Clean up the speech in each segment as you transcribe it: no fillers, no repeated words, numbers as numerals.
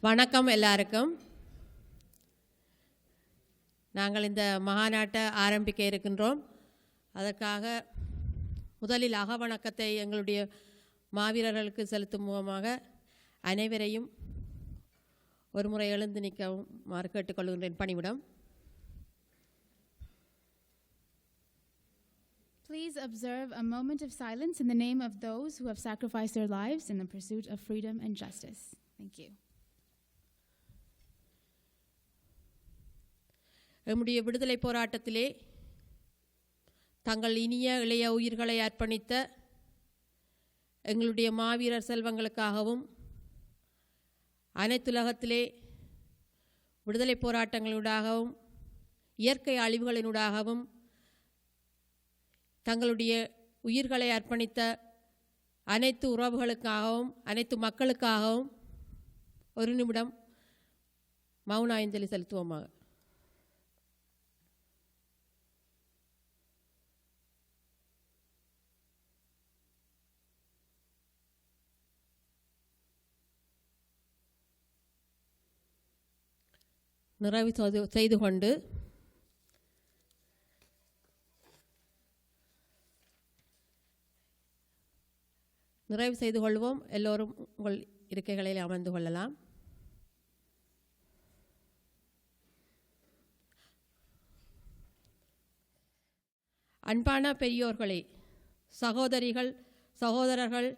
வணக்கம் எல்லாருக்கும். நாங்கள் இந்த மகாநாட்டை ஆரம்பிக்க இருக்கின்றோம். அதற்காக முதலில் அகவணக்கத்தை எங்களுடைய மாவீரர்களுக்கு செலுத்தும் மூலமாக அனைவரையும் ஒரு முறை எழுந்து நிற்குமாறு கேட்டுக்கொள்கின்றேன். பணிவிடம். Please observe a moment of silence in the name of those who have sacrificed their lives in the pursuit of freedom and justice. Thank you. நம்முடைய விடுதலை போராட்டத்திலே தங்கள் இனிய இளைய உயிர்களை அர்ப்பணித்த எங்களுடைய மாவீரர் செல்வங்களுக்காகவும் அனைத்துலகத்திலே விடுதலை போராட்டங்களினூடாகவும் இயற்கை அழிவுகளினூடாகவும் தங்களுடைய உயிர்களை அர்ப்பணித்த அனைத்து உறவுகளுக்காகவும் அனைத்து மக்களுக்காகவும் ஒரு நிமிடம் மௌன அஞ்சலி செலுத்துவோமாக. நிறைவு செய்து கொண்டு நிறைவு செய்து கொள்வோம். எல்லோரும் உங்கள் இருக்கைகளில் அமர்ந்து கொள்ளலாம். அன்பான பெரியோர்களே, சகோதரிகள், சகோதரர்கள்,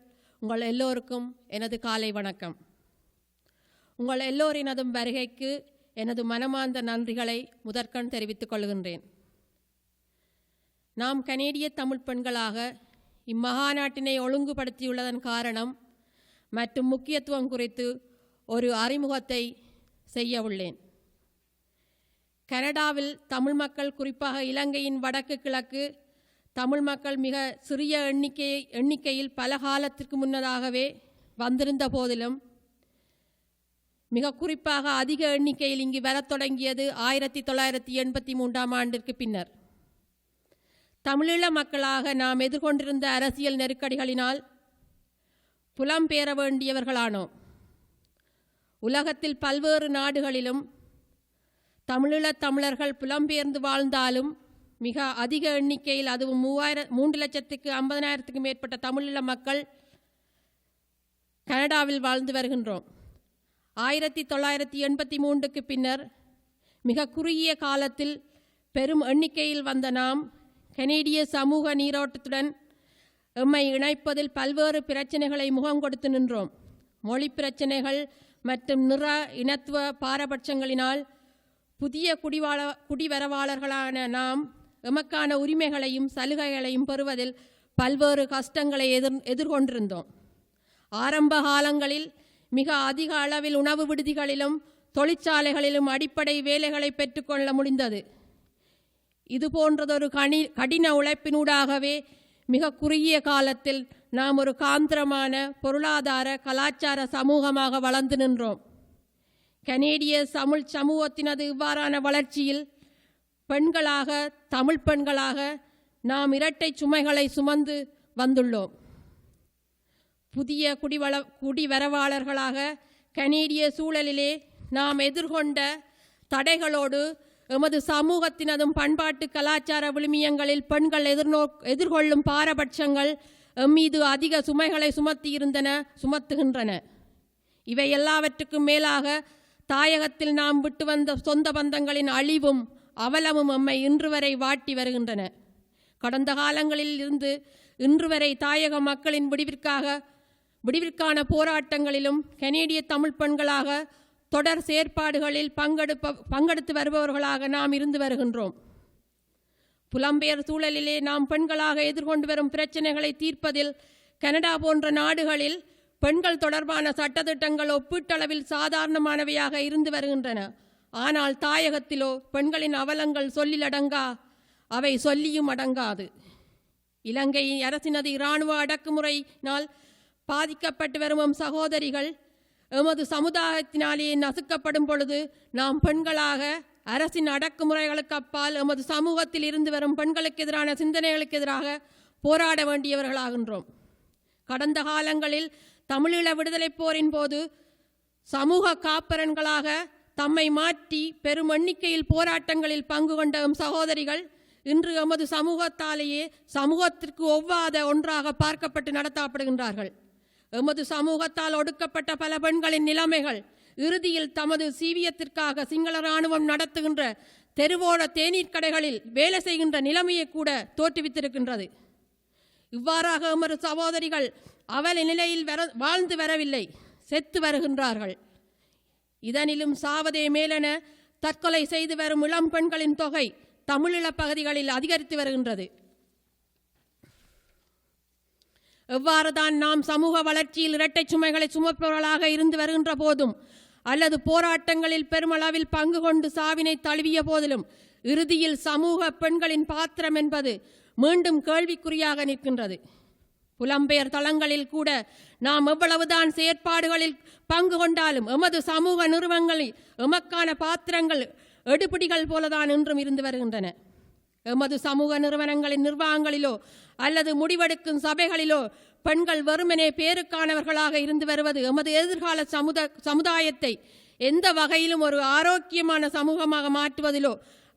உங்கள் எல்லோருக்கும் எனது காலை வணக்கம். உங்கள் எல்லோரினதும் வருகைக்கு எனது மனமார்ந்த நன்றிகளை முதற்கண் தெரிவித்துக் கொள்கின்றேன். நாம் கனேடிய தமிழ் பெண்களாக இம்மகாநாட்டினை ஒழுங்குபடுத்தியுள்ளதன் காரணம் மற்றும் முக்கியத்துவம் குறித்து ஒரு அறிமுகத்தை செய்ய உள்ளேன். கனடாவில் தமிழ் மக்கள், குறிப்பாக இலங்கையின் வடக்கு கிழக்கு தமிழ் மக்கள் மிக சிறிய எண்ணிக்கையில் பல காலத்திற்கு முன்னதாகவே வந்திருந்த போதிலும் மிக குறிப்பாக அதிக எண்ணிக்கையில் இங்கு வரத் தொடங்கியது 1983ஆம் ஆண்டிற்கு பின்னர். தமிழீழ மக்களாக நாம் எதிர்கொண்டிருந்த அரசியல் நெருக்கடிகளினால் புலம்பெயர வேண்டியவர்களானோம். உலகத்தில் பல்வேறு நாடுகளிலும் தமிழீழத் தமிழர்கள் புலம்பெயர்ந்து வாழ்ந்தாலும் மிக அதிக எண்ணிக்கையில், அதுவும் 3,50,000க்கு மேற்பட்ட தமிழீழ மக்கள் கனடாவில் வாழ்ந்து வருகின்றோம். 1983க்கு பின்னர் மிக குறுகிய காலத்தில் பெரும் எண்ணிக்கையில் வந்த நாம் கனேடிய சமூக நீரோட்டத்துடன் எம்மை இணைப்பதில் பல்வேறு பிரச்சனைகளை முகம் கொடுத்து நின்றோம். மொழி பிரச்சனைகள் மற்றும் நிற இனத்துவ பாரபட்சங்களினால் புதிய குடிவரவாளர்களான நாம் எமக்கான உரிமைகளையும் சலுகைகளையும் பெறுவதில் பல்வேறு கஷ்டங்களை எதிர்கொண்டிருந்தோம். ஆரம்ப காலங்களில் மிக அதிக அளவில் உணவு விடுதிகளிலும் தொழிற்சாலைகளிலும் அடிப்படை வேலைகளை பெற்றுக்கொள்ள முடிந்தது. இது போன்றதொரு கடின உழைப்பினூடாகவே மிக குறுகிய காலத்தில் நாம் ஒரு காந்திரமான பொருளாதார கலாச்சார சமூகமாக வளர்ந்து நின்றோம். கனேடிய தமிழ் சமூகத்தினது இவ்வாறான வளர்ச்சியில் பெண்களாக, தமிழ் பெண்களாக நாம் இரட்டை சுமைகளை சுமந்து வந்துள்ளோம். புதிய குடிவரவாளர்களாக கனேடிய சூழலிலே நாம் எதிர்கொண்ட தடைகளோடு எமது சமூகத்தினதும் பண்பாட்டு கலாச்சார விழுமியங்களில் பெண்கள் எதிர்கொள்ளும் பாரபட்சங்கள் எம்மீது அதிக சுமைகளை சுமத்துகின்றன. இவை எல்லாவற்றுக்கும் மேலாக தாயகத்தில் நாம் விட்டு வந்த சொந்த பந்தங்களின் அழிவும் அவலமும் எம்மை இன்று வரை வாட்டி வருகின்றன. கடந்த காலங்களில் இருந்து இன்று வரை தாயக மக்களின் விடிவிற்கான போராட்டங்களிலும் கனேடிய தமிழ் பெண்களாக தொடர் செயற்பாடுகளில் பங்கெடுத்து வருபவர்களாக நாம் இருந்து வருகின்றோம். புலம்பெயர் சூழலிலே நாம் பெண்களாக எதிர்கொண்டு வரும் பிரச்சனைகளை தீர்ப்பதில் கனடா போன்ற நாடுகளில் பெண்கள் தொடர்பான சட்டத்திட்டங்கள் ஒப்பீட்டளவில் சாதாரணமானவையாக இருந்து வருகின்றன. ஆனால் தாயகத்திலோ பெண்களின் அவலங்கள் சொல்லிலடங்கா, அவை சொல்லியும் அடங்காது. இலங்கை அரசினது இராணுவ அடக்குமுறையினால் பாதிக்கப்பட்டு வரும் சகோதரிகள் எமது சமுதாயத்தினாலேயே நசுக்கப்படும் பொழுது நாம் பெண்களாக அரசின் அடக்குமுறைகளுக்கு அப்பால் எமது சமூகத்தில் இருந்து வரும் பெண்களுக்கு எதிரான சிந்தனைகளுக்கு எதிராக போராட வேண்டியவர்களாகின்றோம். கடந்த காலங்களில் தமிழீழ விடுதலை போரின் போது சமூக காப்பரன்களாக தம்மை மாற்றி பெரும் எண்ணிக்கையில் போராட்டங்களில் பங்கு கொண்ட சகோதரிகள் இன்று எமது சமூகத்தாலேயே சமூகத்திற்கு ஒவ்வாத ஒன்றாக பார்க்கப்பட்டு நடத்தப்படுகின்றார்கள். எமது சமூகத்தால் ஒடுக்கப்பட்ட பல பெண்களின் நிலைமைகள் இறுதியில் தமது சீவியத்திற்காக சிங்கள இராணுவம் நடத்துகின்ற தெருவோர தேநீர் கடைகளில் வேலை செய்கின்ற நிலைமையை கூட தோற்றுவித்திருக்கின்றது. இவ்வாறாக எமது சகோதரிகள் அவல நிலையில் வாழ்ந்து வரவில்லை, செத்து வருகின்றார்கள். இதனிலும் சாவதே மேலென தற்கொலை செய்து வரும் இளம் பெண்களின் தொகை தமிழீழ பகுதிகளில் அதிகரித்து வருகின்றது. எவ்வாறுதான் நாம் சமூக வளர்ச்சியில் இரட்டை சுமைகளை சுமப்பவர்களாக இருந்து வருகின்ற போதும் அல்லது போராட்டங்களில் பெருமளவில் பங்கு கொண்டு சாவினை தழுவிய போதிலும் இறுதியில் சமூக பெண்களின் பாத்திரம் என்பது மீண்டும் கேள்விக்குறியாக நிற்கின்றது. புலம்பெயர் தளங்களில் கூட நாம் எவ்வளவுதான் செயற்பாடுகளில் பங்கு கொண்டாலும் எமது சமூக நிறுவனங்களில் எமக்கான பாத்திரங்கள் எடுபிடிகள் போலதான் இன்றும் இருந்து வருகின்றன. எமது சமூக நிறுவனங்களின் நிர்வாகங்களிலோ அல்லது முடிவெடுக்கும் சபைகளிலோ பெண்கள் வெறுமனே பேருக்கானவர்களாக இருந்து வருவது எமது எதிர்கால சமுதாயத்தை எந்த வகையிலும் ஒரு ஆரோக்கியமான சமூகமாக மாற்றுவதிலோ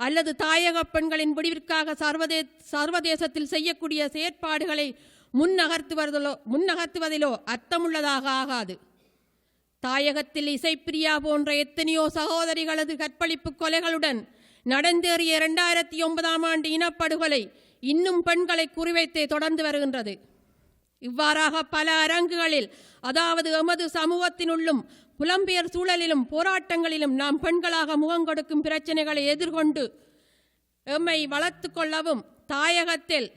அல்லது தாயக பெண்களின் விடிவிற்காக சர்வதேசத்தில் செய்யக்கூடிய செயற்பாடுகளை முன்னகர்த்துவதிலோ அர்த்தமுள்ளதாக ஆகாது. தாயகத்தில் இசைப்பிரியா போன்ற எத்தனையோ சகோதரிகளது கற்பழிப்பு கொலைகளுடன் நடந்தேறிய 2009ஆம் ஆண்டு இனப்படுகொலை இன்னும் பெண்களை குறிவைத்தே தொடர்ந்து வருகின்றது. இவ்வாறாக பல அரங்குகளில், அதாவது எமது சமூகத்தினுள்ளும் புலம்பெயர் சூழலிலும் போராட்டங்களிலும் நாம் பெண்களாக முகம் கொடுக்கும் பிரச்சனைகளை எதிர்கொண்டு எம்மை வளர்த்து கொள்ளவும் தாயகத்தில்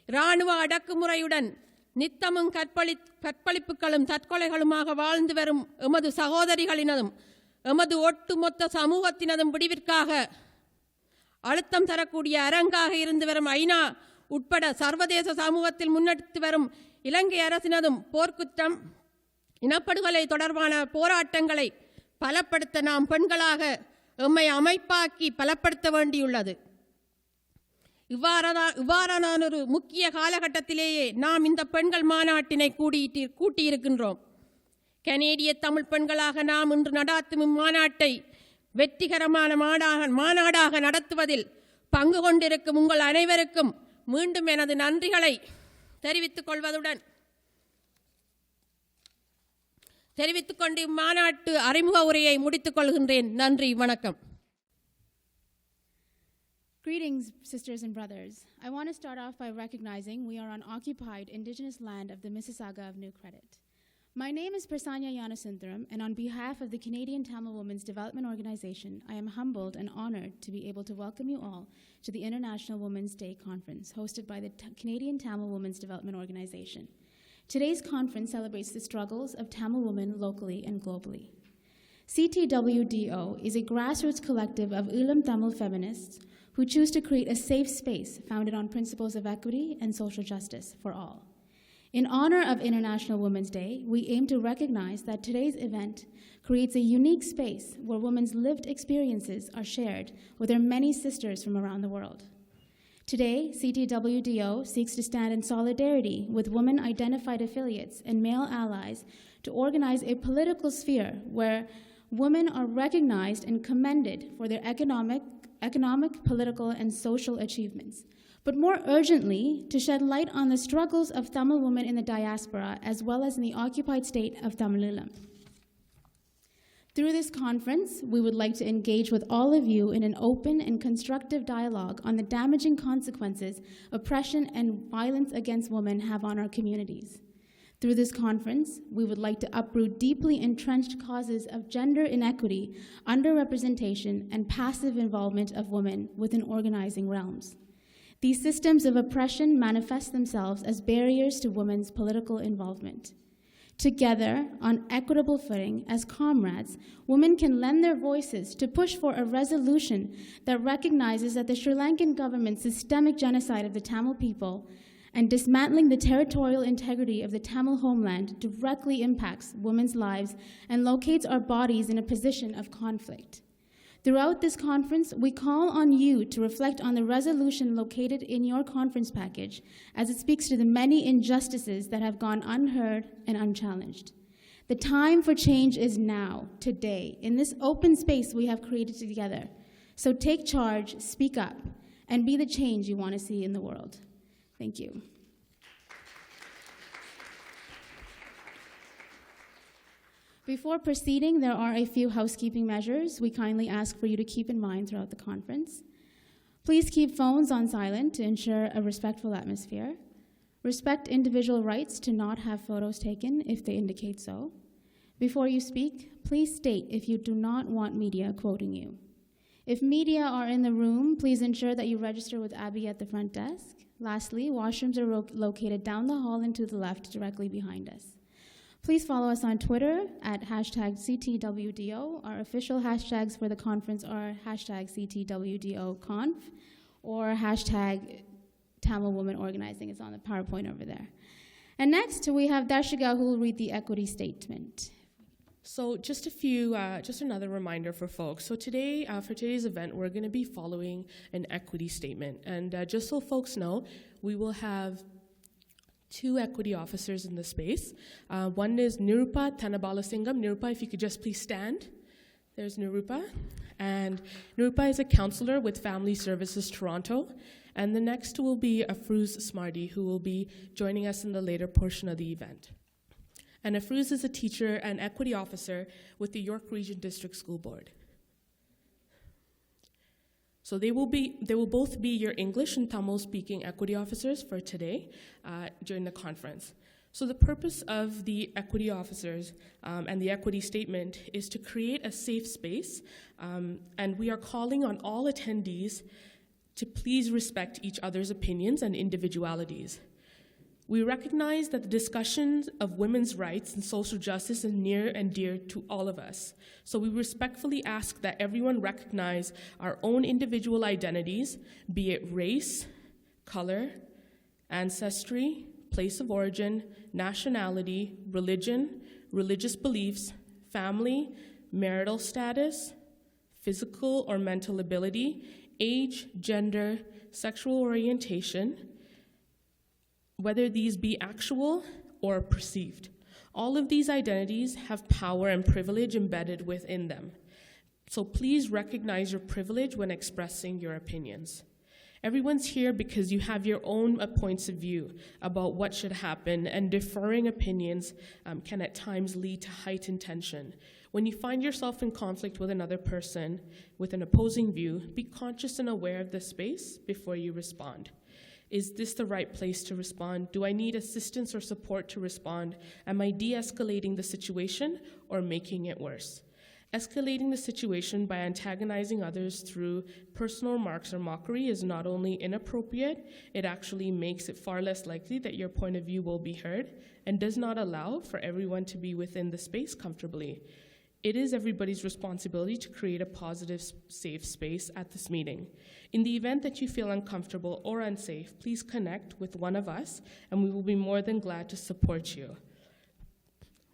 இராணுவ அடக்குமுறையுடன் நித்தமும் கற்பழிப்புகளும் தற்கொலைகளுமாக வாழ்ந்து வரும் எமது சகோதரிகளினதும் எமது ஒட்டுமொத்த சமூகத்தினதும் விடிவிற்காக அழுத்தம் தரக்கூடிய அரங்காக இருந்து வரும் ஐநா உட்பட சர்வதேச சமூகத்தில் முன்னெடுத்து வரும் இலங்கை அரசினதும் போர்க்குற்றம் இனப்படுகொலை தொடர்பான போராட்டங்களை பலப்படுத்த நாம் பெண்களாக எம்மை அமைப்பாக்கி பலப்படுத்த வேண்டியுள்ளது. இவ்வாறான ஒரு முக்கிய காலகட்டத்திலேயே நாம் இந்த பெண்கள் மாநாட்டினை கூட்டியிருக்கின்றோம். கனேடிய தமிழ் பெண்களாக நாம் இன்று நடாத்தும் இம்மாநாட்டை வெற்றிகரமான மாநாடாக நடத்துவதில் பங்கு கொண்டிருக்கும் உங்கள் அனைவருக்கும் மீண்டும் எனது நன்றிகளை தெரிவித்துக் கொண்டு இம்மாநாட்டு அறிமுக உரையை முடித்துக் கொள்கின்றேன். நன்றி, வணக்கம். Greetings, sisters and brothers. I want to start off by recognizing we are on occupied indigenous land of the Mississauga of New Credit. My name is Prasanya Yanasundram, and on behalf of the Canadian Tamil Women's Development Organization, I am humbled and honored to be able to welcome you all to the International Women's Day Conference hosted by the Canadian Tamil Women's Development Organization. Today's conference celebrates the struggles of Tamil women locally and globally. CTWDO is a grassroots collective of Ulam Tamil feminists who choose to create a safe space founded on principles of equity and social justice for all. In honor of International Women's Day, we aim to recognize that today's event creates a unique space where women's lived experiences are shared with their many sisters from around the world. Today, CTWDO seeks to stand in solidarity with women-identified affiliates and male allies to organize a political sphere where women are recognized and commended for their economic, political, and social achievements, but more urgently, to shed light on the struggles of Tamil women in the diaspora as well as in the occupied state of Tamil. Through this conference, we would like to engage with all of you in an open and constructive dialogue on the damaging consequences oppression and violence against women have on our communities. Through this conference, we would like to uproot deeply entrenched causes of gender inequity, underrepresentation, and passive involvement of women within organizing realms. These systems of oppression manifest themselves as barriers to women's political involvement. Together, on equitable footing, as comrades, women can lend their voices to push for a resolution that recognizes that the Sri Lankan government's systemic genocide of the Tamil people and dismantling the territorial integrity of the Tamil homeland directly impacts women's lives and locates our bodies in a position of conflict. Throughout this conference, we call on you to reflect on the resolution located in your conference package as it speaks to the many injustices that have gone unheard and unchallenged. The time for change is now, today, in this open space we have created together. So take charge, speak up, and be the change you want to see in the world. Thank you. Before proceeding, there are a few housekeeping measures we kindly ask for you to keep in mind throughout the conference. Please keep phones on silent to ensure a respectful atmosphere. Respect individual rights to not have photos taken if they indicate so. Before you speak, please state if you do not want media quoting you. If media are in the room, please ensure that you register with Abby at the front desk. Lastly, washrooms are located down the hall and to the left, directly behind us. Please follow us on Twitter at #CTWDO. Our official hashtags for the conference are #CTWDOconf or #Tamil Women Organizing. It's on the PowerPoint over there. And next, we have Darshiga, who will read the equity statement. So just another reminder for folks. So today, for today's event, we're going to be following an equity statement. And just so folks know, we will have 2 equity officers in the space. One is Nirupa Thanabalasingam. Nirupa, if you could just please stand. There's Nirupa. And Nirupa is a counselor with Family Services Toronto. And the next will be Afrouz Smarty, who will be joining us in the later portion of the event. And Afrouz is a teacher and equity officer with the York Region District School Board. So they will both be your English and Tamil speaking equity officers for today during the conference. So the purpose of the equity officers and the equity statement is to create a safe space, and we are calling on all attendees to please respect each other's opinions and individualities. We recognize that the discussion of women's rights and social justice is near and dear to all of us. So we respectfully ask that everyone recognize our own individual identities, be it race, color, ancestry, place of origin, nationality, religion, religious beliefs, family, marital status, physical or mental ability, age, gender, sexual orientation, whether these be actual or perceived. All of these identities have power and privilege embedded within them. So please recognize your privilege when expressing your opinions. Everyone's here because you have your own points of view about what should happen, and differing opinions can at times lead to heightened tension. When you find yourself in conflict with another person with an opposing view, be conscious and aware of the space before you respond. Is this the right place to respond? Do I need assistance or support to respond? Am I de-escalating the situation or making it worse? Escalating the situation by antagonizing others through personal remarks or mockery is not only inappropriate, it actually makes it far less likely that your point of view will be heard and does not allow for everyone to be within the space comfortably. It is everybody's responsibility to create a positive, safe space at this meeting. In the event that you feel uncomfortable or unsafe, please connect with one of us, and we will be more than glad to support you.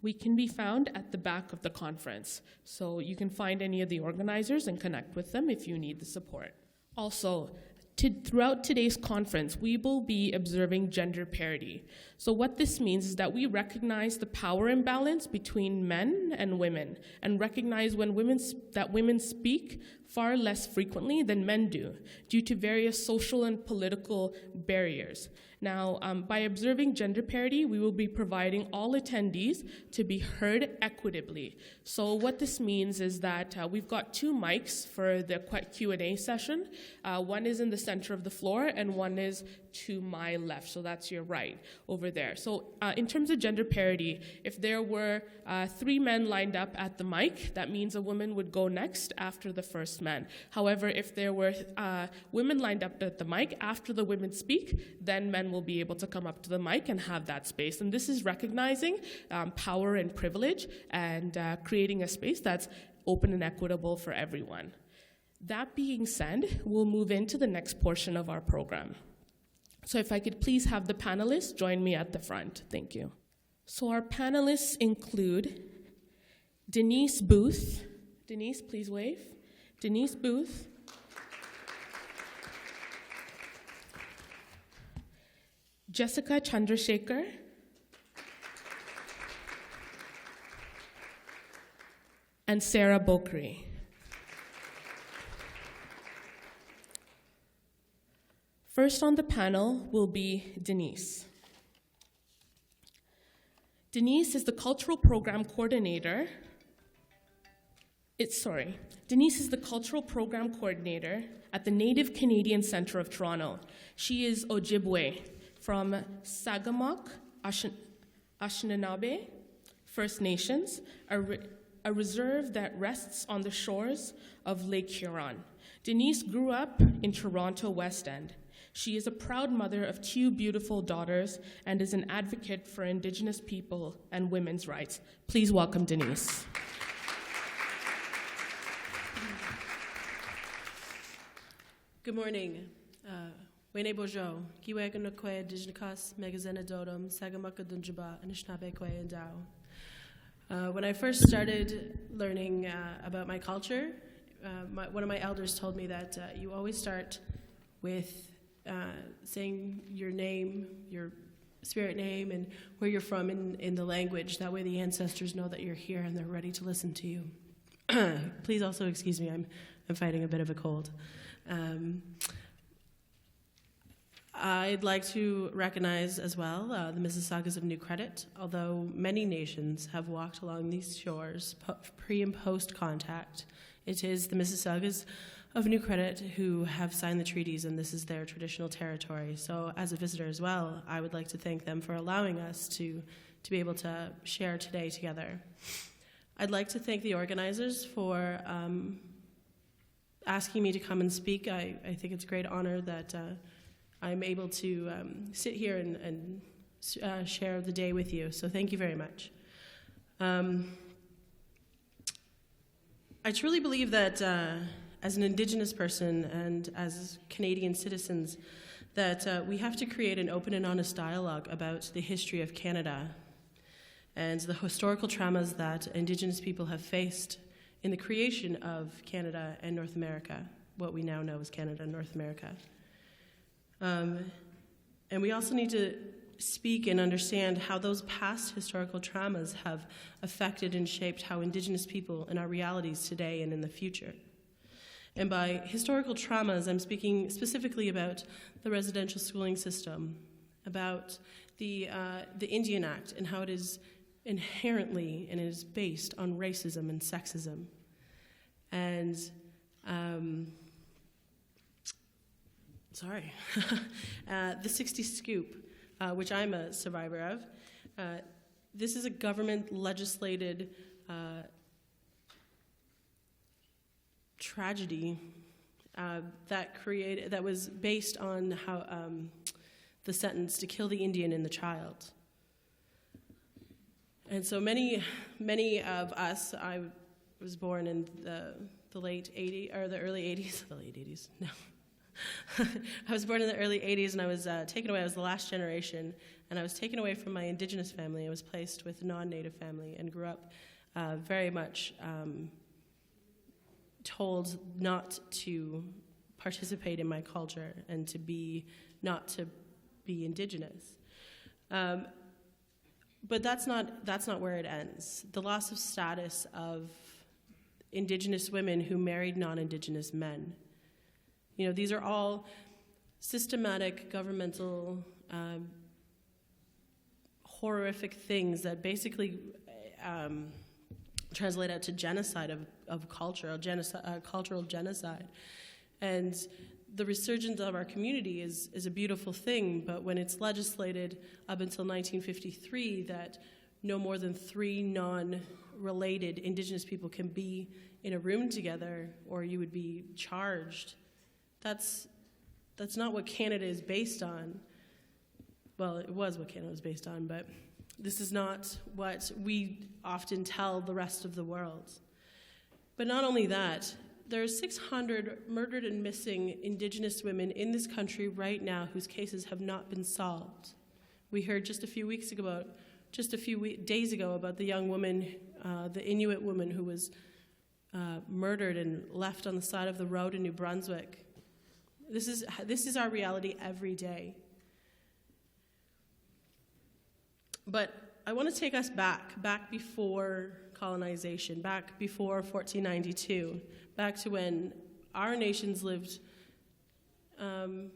We can be found at the back of the conference, so you can find any of the organizers and connect with them if you need the support. Also, throughout today's conference, we will be observing gender parity. So what this means is that we recognize the power imbalance between men and women, and recognize that women speak far less frequently than men do, due to various social and political barriers. Now, by observing gender parity, we will be providing all attendees to be heard equitably. So what this means is that we've got 2 mics for the Q&A session. One is in the center of the floor, and one is to my left, so that's your right over there. So in terms of gender parity, if there were 3 men lined up at the mic, that means a woman would go next after the first man. However, if there were women lined up at the mic, after the women speak, then men will be able to come up to the mic and have that space. And this is recognizing power and privilege and creating a space that's open and equitable for everyone. That being said, we'll move into the next portion of our program. So if I could please have the panelists join me at the front. Thank you. So our panelists include Denise Booth. Denise, please wave. Denise Booth. Jessica Chandrasekhar. and Sarah Bokri. First on the panel will be Denise. Denise is the cultural program coordinator. Denise is the cultural program coordinator at the Native Canadian Centre of Toronto. She is Ojibwe from Sagamok, Anishinaabe First Nations, a reserve that rests on the shores of Lake Huron. Denise grew up in Toronto West End. She is a proud mother of 2 beautiful daughters and is an advocate for Indigenous people and women's rights. Please welcome Denise. Good morning. Wene Bojo, Giwaganokwe, Dijnakas, Megazena Dodom, Sagamaka Dunjaba, Anishinaabe and Dao. When I first started learning about my culture, one of my elders told me that you always start with saying your name, your spirit name, and where you're from in the language. That way the ancestors know that you're here and they're ready to listen to you. Please also excuse me, I'm fighting a bit of a cold. I'd like to recognize as well the Mississaugas of New Credit. Although many nations have walked along these shores pre- and post-contact, it is the Mississaugas of New Credit who have signed the treaties, and this is their traditional territory. So as a visitor as well, I would like to thank them for allowing us to be able to share today together. I'd like to thank the organizers for asking me to come and speak. I think it's a great honor that I'm able to sit here and share the day with you. So thank you very much. I truly believe that as an Indigenous person and as Canadian citizens, that we have to create an open and honest dialogue about the history of Canada and the historical traumas that Indigenous people have faced in the creation of Canada and North America, what we now know as Canada and North America. And we also need to speak and understand how those past historical traumas have affected and shaped how Indigenous people in our realities today and in the future. And by historical traumas, I'm speaking specifically about the residential schooling system, about the Indian Act and how it is inherently and it is based on racism and sexism. And the 60 Scoop, which I'm a survivor of, this is a government legislated tragedy that was based on how the sentence to kill the Indian and the child. And so many of us, I was born in the late 80s, or the early 80s, the late 80s, no. I was born in the early 80s, and I was taken away. I was the last generation, and I was taken away from my Indigenous family. I was placed with a non-Native family and grew up very much told not to participate in my culture and not to be Indigenous. But that's not where it ends. The loss of status of Indigenous women who married non-Indigenous men. You know, these are all systematic, governmental, horrific things that basically translate out to genocide of culture, cultural genocide. And the resurgence of our community is a beautiful thing, but when it's legislated up until 1953 that no more than 3 non-related Indigenous people can be in a room together or you would be charged, that's not what Canada is based on. Well, it was what Canada was based on, but this is not what we often tell the rest of the world. But not only that, there are 600 murdered and missing Indigenous women in this country right now whose cases have not been solved. We heard just a few days ago about the young woman, the Inuit woman who was murdered and left on the side of the road in New Brunswick. This is our reality every day. But I want to take us back before colonization, back before 1492, back to when our nations lived on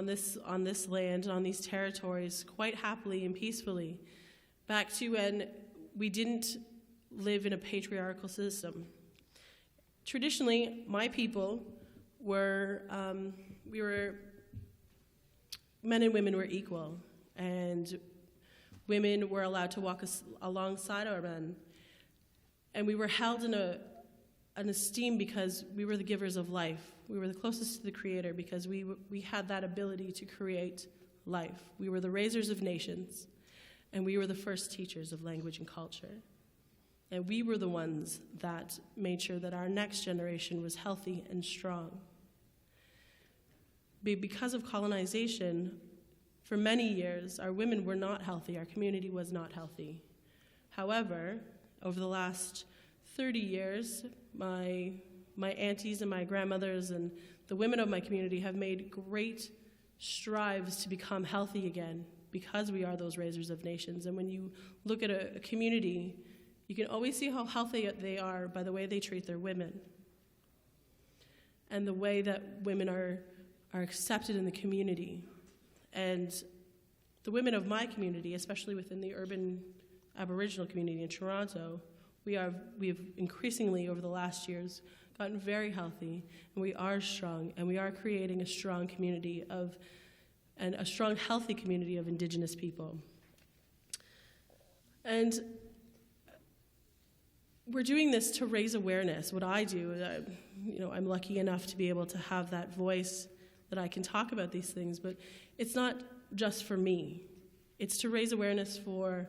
this land, on these territories, quite happily and peacefully, back to when we didn't live in a patriarchal system. Traditionally, my people were, men and women were equal, and women were allowed to walk alongside our men. And we were held in an esteem because we were the givers of life. We were the closest to the Creator because we had that ability to create life. We were the raisers of nations, and we were the first teachers of language and culture. And we were the ones that made sure that our next generation was healthy and strong. Because of colonization, for many years, our women were not healthy, our community was not healthy. However, over the last 30 years, my aunties and my grandmothers and the women of my community have made great strives to become healthy again because we are those raisers of nations. And when you look at a community, you can always see how healthy they are by the way they treat their women and the way that women are accepted in the community. And the women of my community, especially within the urban Aboriginal community in Toronto, we have increasingly over the last years gotten very healthy, and we are strong, and we are creating a strong community and a strong, healthy community of Indigenous people. And we're doing this to raise awareness. What I do, I'm lucky enough to be able to have that voice that I can talk about these things, but it's not just for me. It's to raise awareness for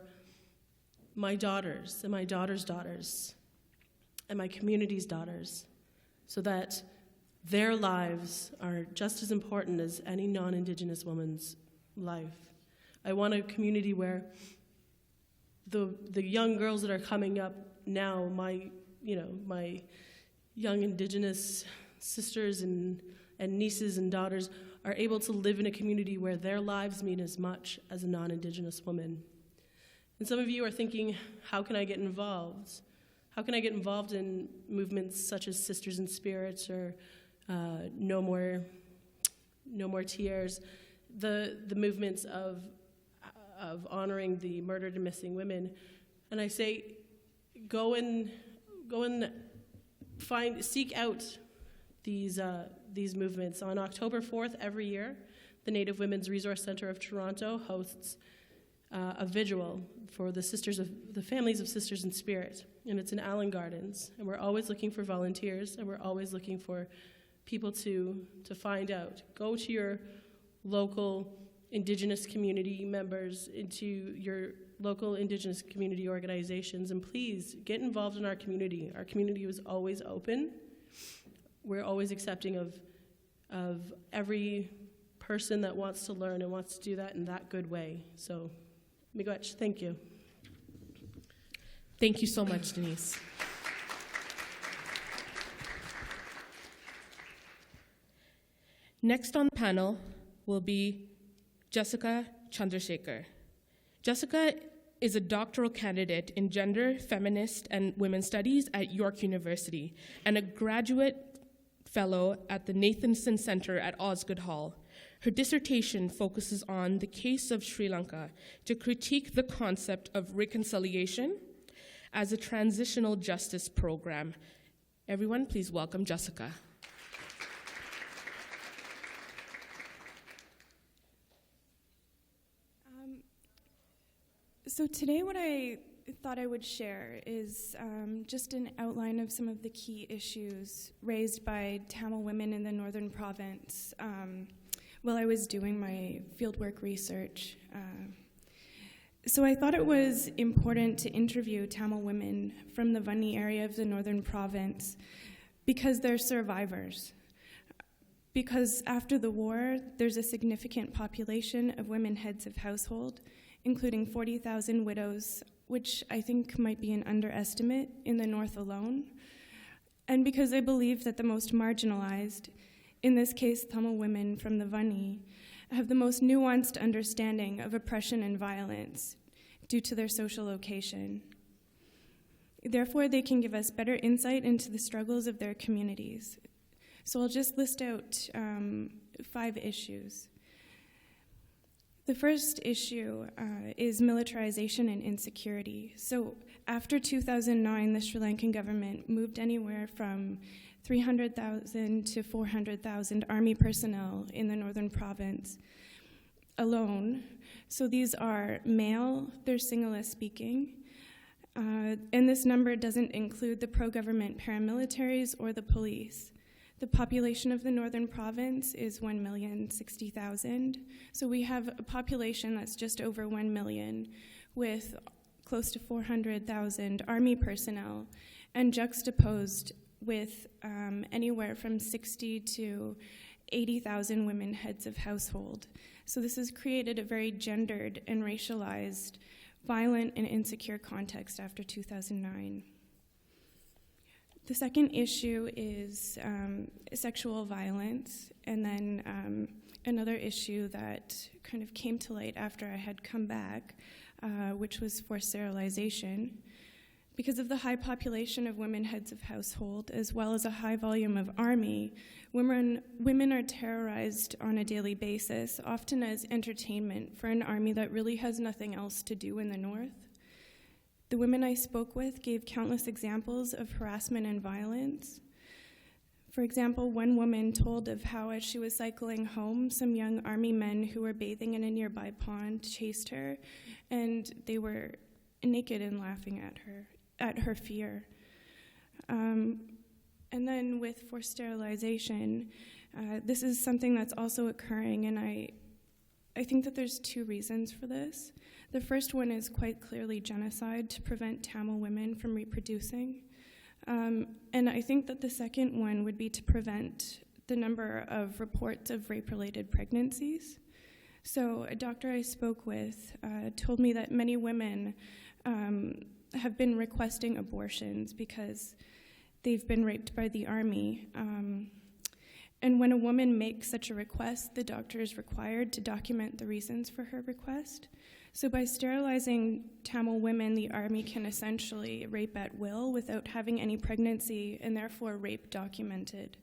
my daughters and my daughters' daughters and my community's daughters so that their lives are just as important as any non-Indigenous woman's life. I want a community where the young girls that are coming up now, my young Indigenous sisters and nieces and daughters are able to live in a community where their lives mean as much as a non-Indigenous woman. And some of you are thinking, how can I get involved? How can I get involved in movements such as Sisters in Spirit or No More Tears, the movements of honoring the murdered and missing women? And I say, go and seek out these movements. On October 4th every year, the Native Women's Resource Centre of Toronto hosts a vigil for the families of Sisters in Spirit, and it's in Allen Gardens. And we're always looking for volunteers, and we're always looking for people to find out. Go to your local Indigenous community members, into your local Indigenous community organizations, and please get involved in our community. Our community is always open. We're always accepting of every person that wants to learn and wants to do that in that good way. So, miigwech, thank you. Thank you so much, Denise. Next on the panel will be Jessica Chandrasekhar. Jessica is a doctoral candidate in gender, feminist, and women's studies at York University and a graduate fellow at the Nathanson Center at Osgoode Hall. Her dissertation focuses on the case of Sri Lanka to critique the concept of reconciliation as a transitional justice program. Everyone, please welcome Jessica. So today what I thought I would share is just an outline of some of the key issues raised by Tamil women in the Northern Province while I was doing my fieldwork research. So I thought it was important to interview Tamil women from the Vani area of the Northern Province because they're survivors. Because after the war, there's a significant population of women heads of household, including 40,000 widows, which I think might be an underestimate in the North alone. And because I believe that the most marginalized, in this case Tamil women from the Vani, have the most nuanced understanding of oppression and violence due to their social location. Therefore, they can give us better insight into the struggles of their communities. So I'll just list out 5 issues. The first issue is militarization and insecurity. So after 2009, the Sri Lankan government moved anywhere from 300,000 to 400,000 army personnel in the northern province alone. So these are male, they're Sinhala speaking, and this number doesn't include the pro-government paramilitaries or the police. The population of the northern province is 1,060,000. So we have a population that's just over 1 million with close to 400,000 army personnel, and juxtaposed with anywhere from 60 to 80,000 women heads of household. So this has created a very gendered and racialized, violent and insecure context after 2009. The second issue is sexual violence, and then another issue that kind of came to light after I had come back, which was forced sterilization. Because of the high population of women heads of household, as well as a high volume of army, women are terrorized on a daily basis, often as entertainment for an army that really has nothing else to do in the north. The women I spoke with gave countless examples of harassment and violence. For example, one woman told of how as she was cycling home, some young army men who were bathing in a nearby pond chased her, and they were naked and laughing at her fear. And then with forced sterilization, this is something that's also occurring, and I think that there's 2 reasons for this. The first one is quite clearly genocide to prevent Tamil women from reproducing. And I think that the second one would be to prevent the number of reports of rape-related pregnancies. So a doctor I spoke with told me that many women have been requesting abortions because they've been raped by the army. And when a woman makes such a request, the doctor is required to document the reasons for her request. So by sterilizing Tamil women, the army can essentially rape at will without having any pregnancy and therefore rape documented.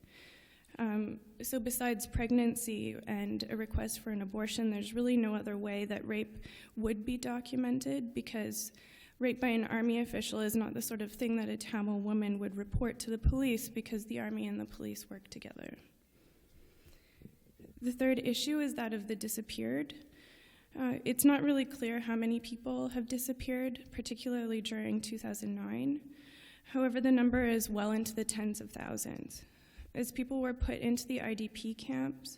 So besides pregnancy and a request for an abortion, there's really no other way that rape would be documented, because rape by an army official is not the sort of thing that a Tamil woman would report to the police, because the army and the police work together. The third issue is that of the disappeared. It's not really clear how many people have disappeared, particularly during 2009. However, the number is well into the tens of thousands. As people were put into the IDP camps,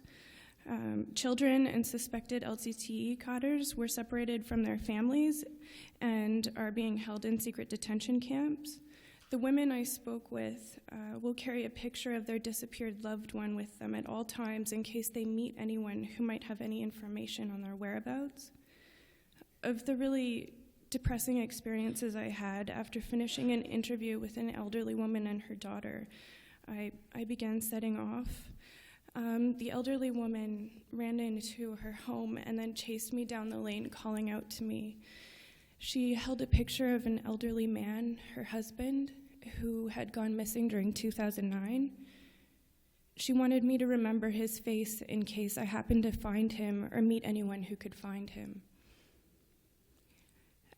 children and suspected LTTE cadres were separated from their families and are being held in secret detention camps. The women I spoke with will carry a picture of their disappeared loved one with them at all times in case they meet anyone who might have any information on their whereabouts. Of the really depressing experiences I had after finishing an interview with an elderly woman and her daughter, I began setting off. The elderly woman ran into her home and then chased me down the lane, calling out to me. She held a picture of an elderly man, her husband, who had gone missing during 2009. She wanted me to remember his face in case I happened to find him or meet anyone who could find him.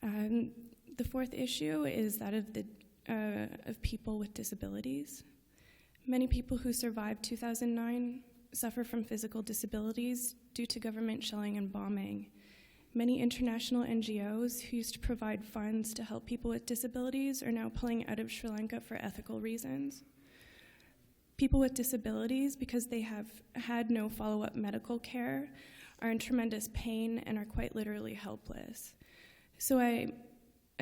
The fourth issue is that of people with disabilities. Many people who survived 2009 suffer from physical disabilities due to government shelling and bombing. Many international NGOs who used to provide funds to help people with disabilities are now pulling out of Sri Lanka for ethical reasons. People with disabilities, because they have had no follow-up medical care, are in tremendous pain and are quite literally helpless. So I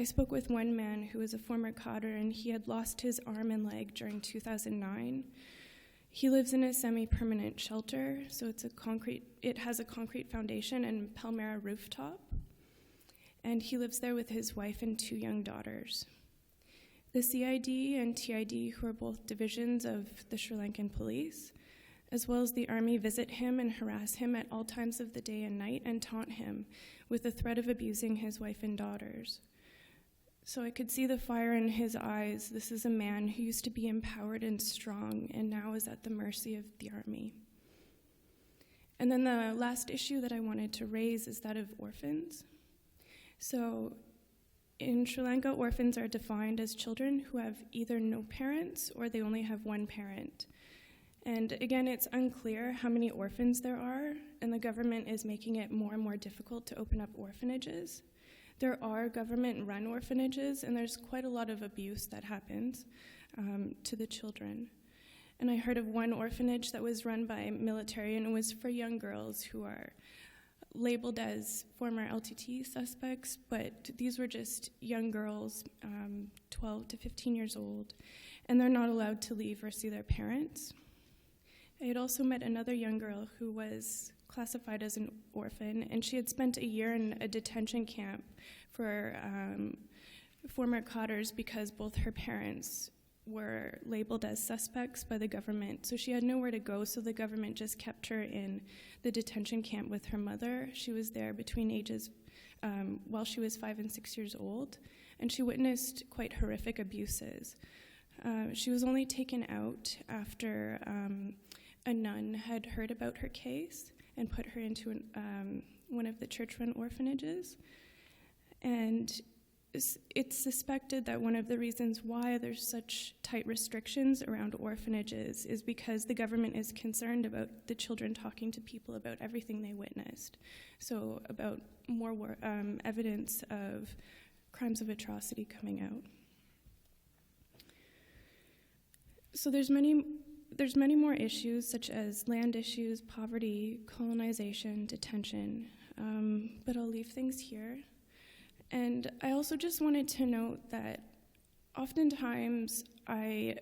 spoke with one man who was a former cadre, and he had lost his arm and leg during 2009. He lives in a semi-permanent shelter, so it has a concrete foundation and Palmyra rooftop. And he lives there with his wife and 2 young daughters. The CID and TID, who are both divisions of the Sri Lankan police, as well as the army, visit him and harass him at all times of the day and night and taunt him with the threat of abusing his wife and daughters. So I could see the fire in his eyes. This is a man who used to be empowered and strong and now is at the mercy of the army. And then the last issue that I wanted to raise is that of orphans. So in Sri Lanka, orphans are defined as children who have either no parents or they only have one parent. And again, it's unclear how many orphans there are, and the government is making it more and more difficult to open up orphanages. There are government-run orphanages, and there's quite a lot of abuse that happens to the children. And I heard of one orphanage that was run by military, and it was for young girls who are labeled as former LTT suspects, but these were just young girls, 12 to 15 years old, and they're not allowed to leave or see their parents. I had also met another young girl who was classified as an orphan, and she had spent a year in a detention camp for former cotters because both her parents were labeled as suspects by the government. So she had nowhere to go, so the government just kept her in the detention camp with her mother. She was there between ages, while she was 5 and 6 years old, and she witnessed quite horrific abuses. She was only taken out after a nun had heard about her case and put her into one of the church-run orphanages. And it's suspected that one of the reasons why there's such tight restrictions around orphanages is because the government is concerned about the children talking to people about everything they witnessed. So about more evidence of crimes of atrocity coming out. So there's many more issues, such as land issues, poverty, colonization, detention, but I'll leave things here. And I also just wanted to note that oftentimes I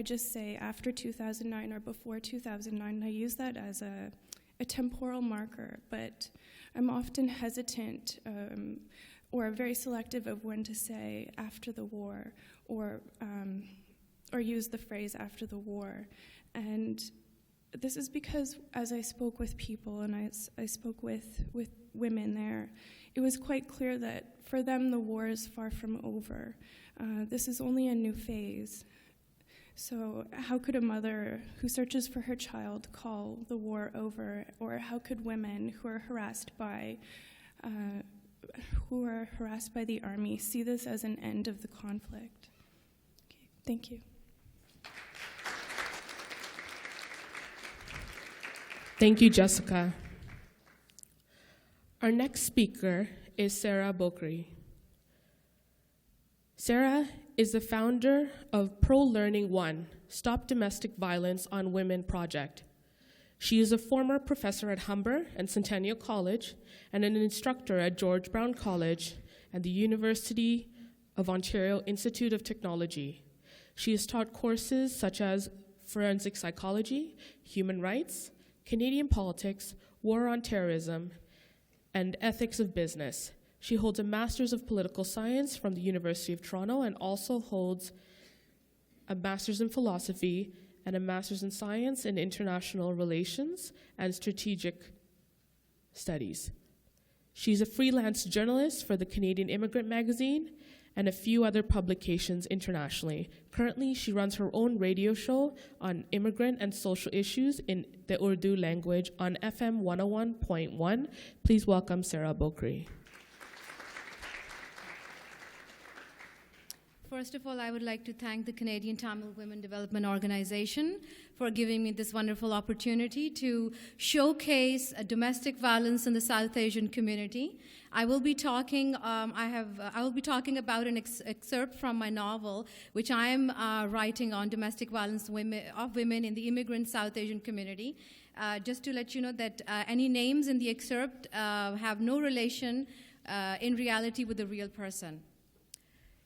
just say after 2009 or before 2009, I use that as a temporal marker, but I'm often hesitant or very selective of when to say after the war or use the phrase after the war. And this is because as I spoke with people and I spoke with women there, it was quite clear that for them the war is far from over. This is only a new phase. So how could a mother who searches for her child call the war over? Or how could women who are harassed by the army see this as an end of the conflict? Okay, thank you. Thank you, Jessica. Our next speaker is Sarah Bokri. Sarah is the founder of Pro Learning One, Stop Domestic Violence on Women project. She is a former professor at Humber and Centennial College and an instructor at George Brown College and the University of Ontario Institute of Technology. She has taught courses such as forensic psychology, human rights, Canadian politics, war on terrorism, and ethics of business. She holds a Master's of Political Science from the University of Toronto and also holds a Master's in Philosophy and a Master's in Science in International Relations and Strategic Studies. She's a freelance journalist for the Canadian Immigrant magazine and a few other publications internationally. Currently, she runs her own radio show on immigrant and social issues in the Urdu language on FM 101.1. Please welcome Sarah Bokri. First of all, I would like to thank the Canadian Tamil Women Development Organization for giving me this wonderful opportunity to showcase domestic violence in the South Asian community. I will be talking. I will be talking about an excerpt from my novel, which I am writing on domestic violence of women in the immigrant South Asian community. Just to let you know that any names in the excerpt have no relation in reality with the real person.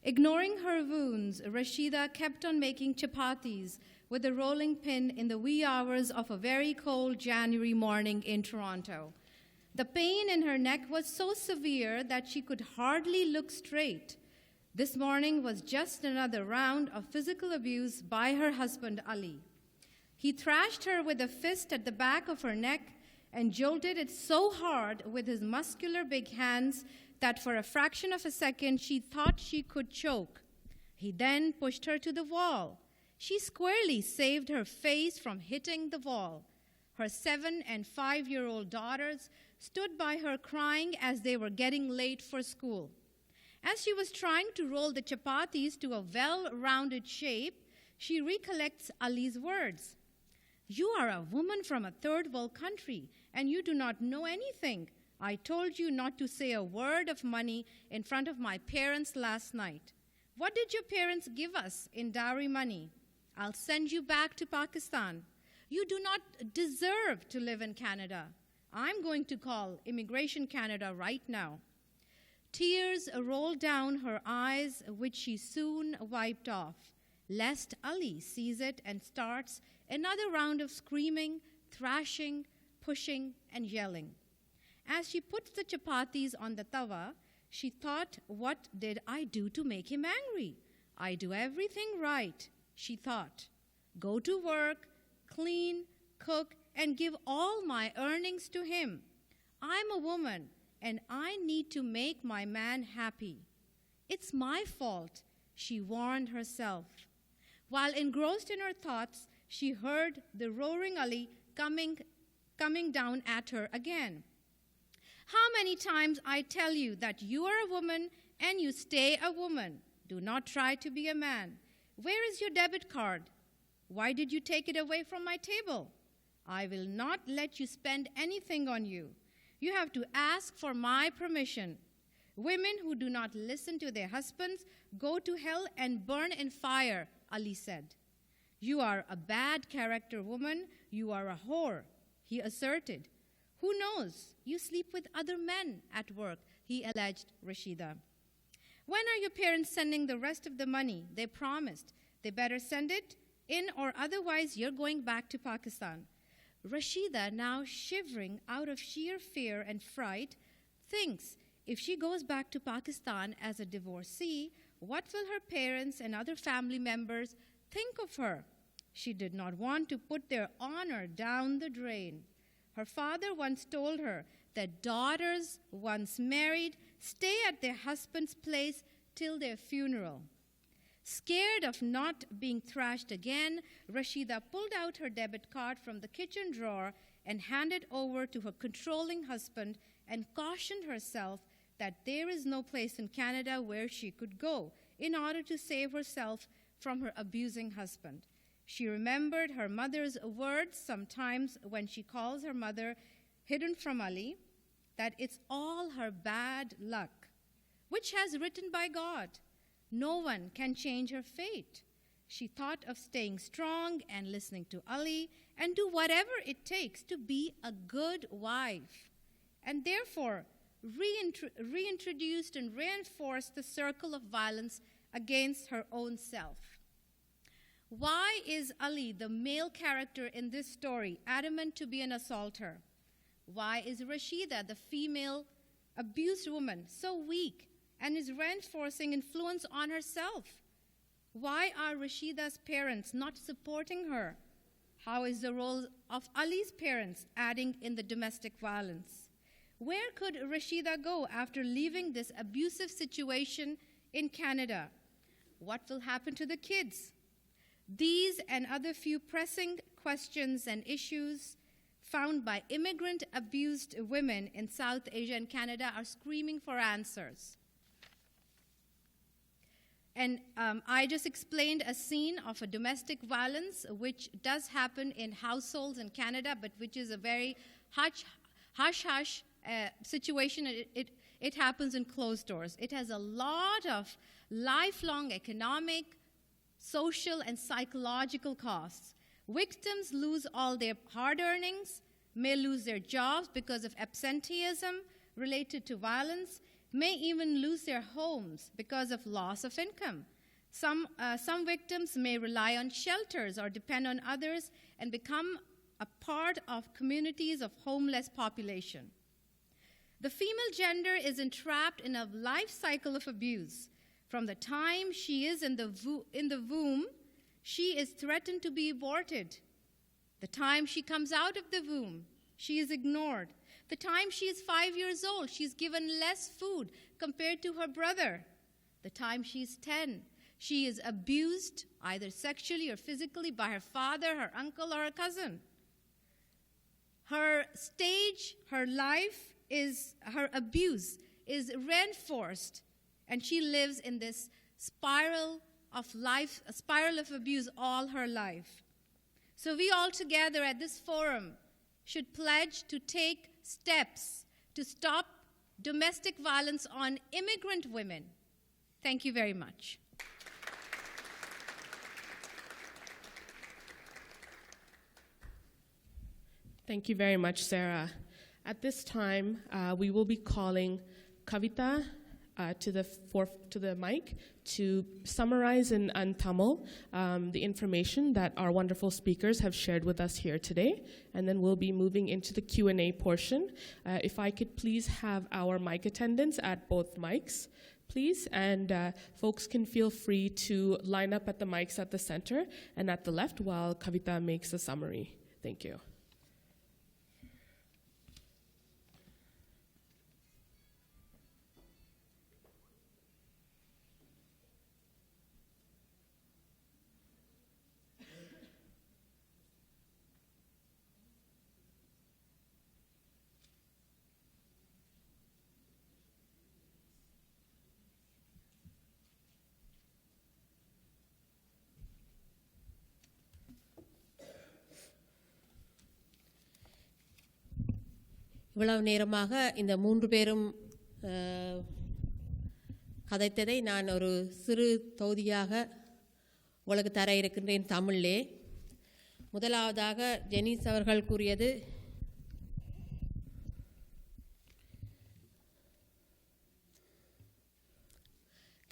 Ignoring her wounds, Rashida kept on making chapatis with a rolling pin in the wee hours of a very cold January morning in Toronto. The pain in her neck was so severe that she could hardly look straight. This morning was just another round of physical abuse by her husband, Ali. He thrashed her with a fist at the back of her neck and jolted it so hard with his muscular big hands that for a fraction of a second she thought she could choke. He then pushed her to the wall. She squarely saved her face from hitting the wall. Her 7- and 5-year-old daughters stood by her crying as they were getting late for school. As she was trying to roll the chapatis to a well-rounded shape, she recollects Ali's words. "You are a woman from a third world country, and you do not know anything. I told you not to say a word of money in front of my parents last night. What did your parents give us in dowry money? I'll send you back to Pakistan. You do not deserve to live in Canada. I'm going to call Immigration Canada right now." Tears rolled down her eyes, which she soon wiped off, lest Ali sees it and starts another round of screaming, thrashing, pushing, and yelling. As she puts the chapatis on the tawa, she thought, "What did I do to make him angry? I do everything right," she thought. "Go to work, clean, cook, and give all my earnings to him. I'm a woman, and I need to make my man happy. It's my fault," she warned herself. While engrossed in her thoughts, she heard the roaring Ali coming down at her again. "How many times I tell you that you are a woman and you stay a woman. Do not try to be a man. Where is your debit card? Why did you take it away from my table? I will not let you spend anything on you. You have to ask for my permission. Women who do not listen to their husbands go to hell and burn in fire," Ali said. "You are a bad character woman. You are a whore," he asserted. "Who knows? You sleep with other men at work," he alleged Rashida. "When are your parents sending the rest of the money they promised? They better send it in or otherwise you're going back to Pakistan." Rashida, now shivering out of sheer fear and fright, thinks if she goes back to Pakistan as a divorcee, what will her parents and other family members think of her? She did not want to put their honor down the drain. Her father once told her that daughters, once married, stay at their husband's place till their funeral. Scared of not being thrashed again, Rashida pulled out her debit card from the kitchen drawer and handed over to her controlling husband and cautioned herself that there is no place in Canada where she could go in order to save herself from her abusing husband. She remembered her mother's words sometimes when she calls her mother hidden from Ali, that it's all her bad luck, which has written by God. No one can change her fate. She thought of staying strong and listening to Ali and do whatever it takes to be a good wife, and therefore reintroduced and reinforced the circle of violence against her own self. Why is Ali, the male character in this story, adamant to be an assaulter? Why is Rashida, the female abused woman, so weak and is reinforcing influence on herself? Why are Rashida's parents not supporting her? How is the role of Ali's parents adding in the domestic violence? Where could Rashida go after leaving this abusive situation in Canada? What will happen to the kids? These and other few pressing questions and issues found by immigrant abused women in South Asia and Canada are screaming for answers. And I just explained a scene of a domestic violence which does happen in households in Canada, but which is a very hush-hush situation. It happens in closed doors. It has a lot of lifelong economic, social, and psychological costs. Victims lose all their hard earnings, may lose their jobs because of absenteeism related to violence, may even lose their homes because of loss of income. Some victims may rely on shelters or depend on others and become a part of communities of homeless population. The female gender is entrapped in a life cycle of abuse. From the time she is in the womb, she is threatened to be aborted. The time she comes out of the womb, she is ignored. The time she is 5 years old, she's given less food compared to her brother. The time she's 10, she is abused either sexually or physically by her father, her uncle, or her cousin. Her stage, her life is, her abuse is reinforced, and she lives in this spiral of life, a spiral of abuse all her life. So we all together at this forum should pledge to take steps to stop domestic violence on immigrant women. Thank you very much. Thank you very much, Sarah. At this time, we will be calling Kavita to the mic to summarize in Tamil the information that our wonderful speakers have shared with us here today, and then we'll be moving into the Q&A portion. If I could please have our mic attendants at both mics, please, and folks can feel free to line up at the mics at the center and at the left while Kavita makes a summary. Thank you. இவ்வளவு நேரமாக இந்த 3 பேரும் கதைத்ததை நான் ஒரு சிறு தொகுதியாக உங்களுக்கு தர இருக்கின்றேன் தமிழிலே. முதலாவதாக ஜெனிஸ் அவர்கள் கூறியது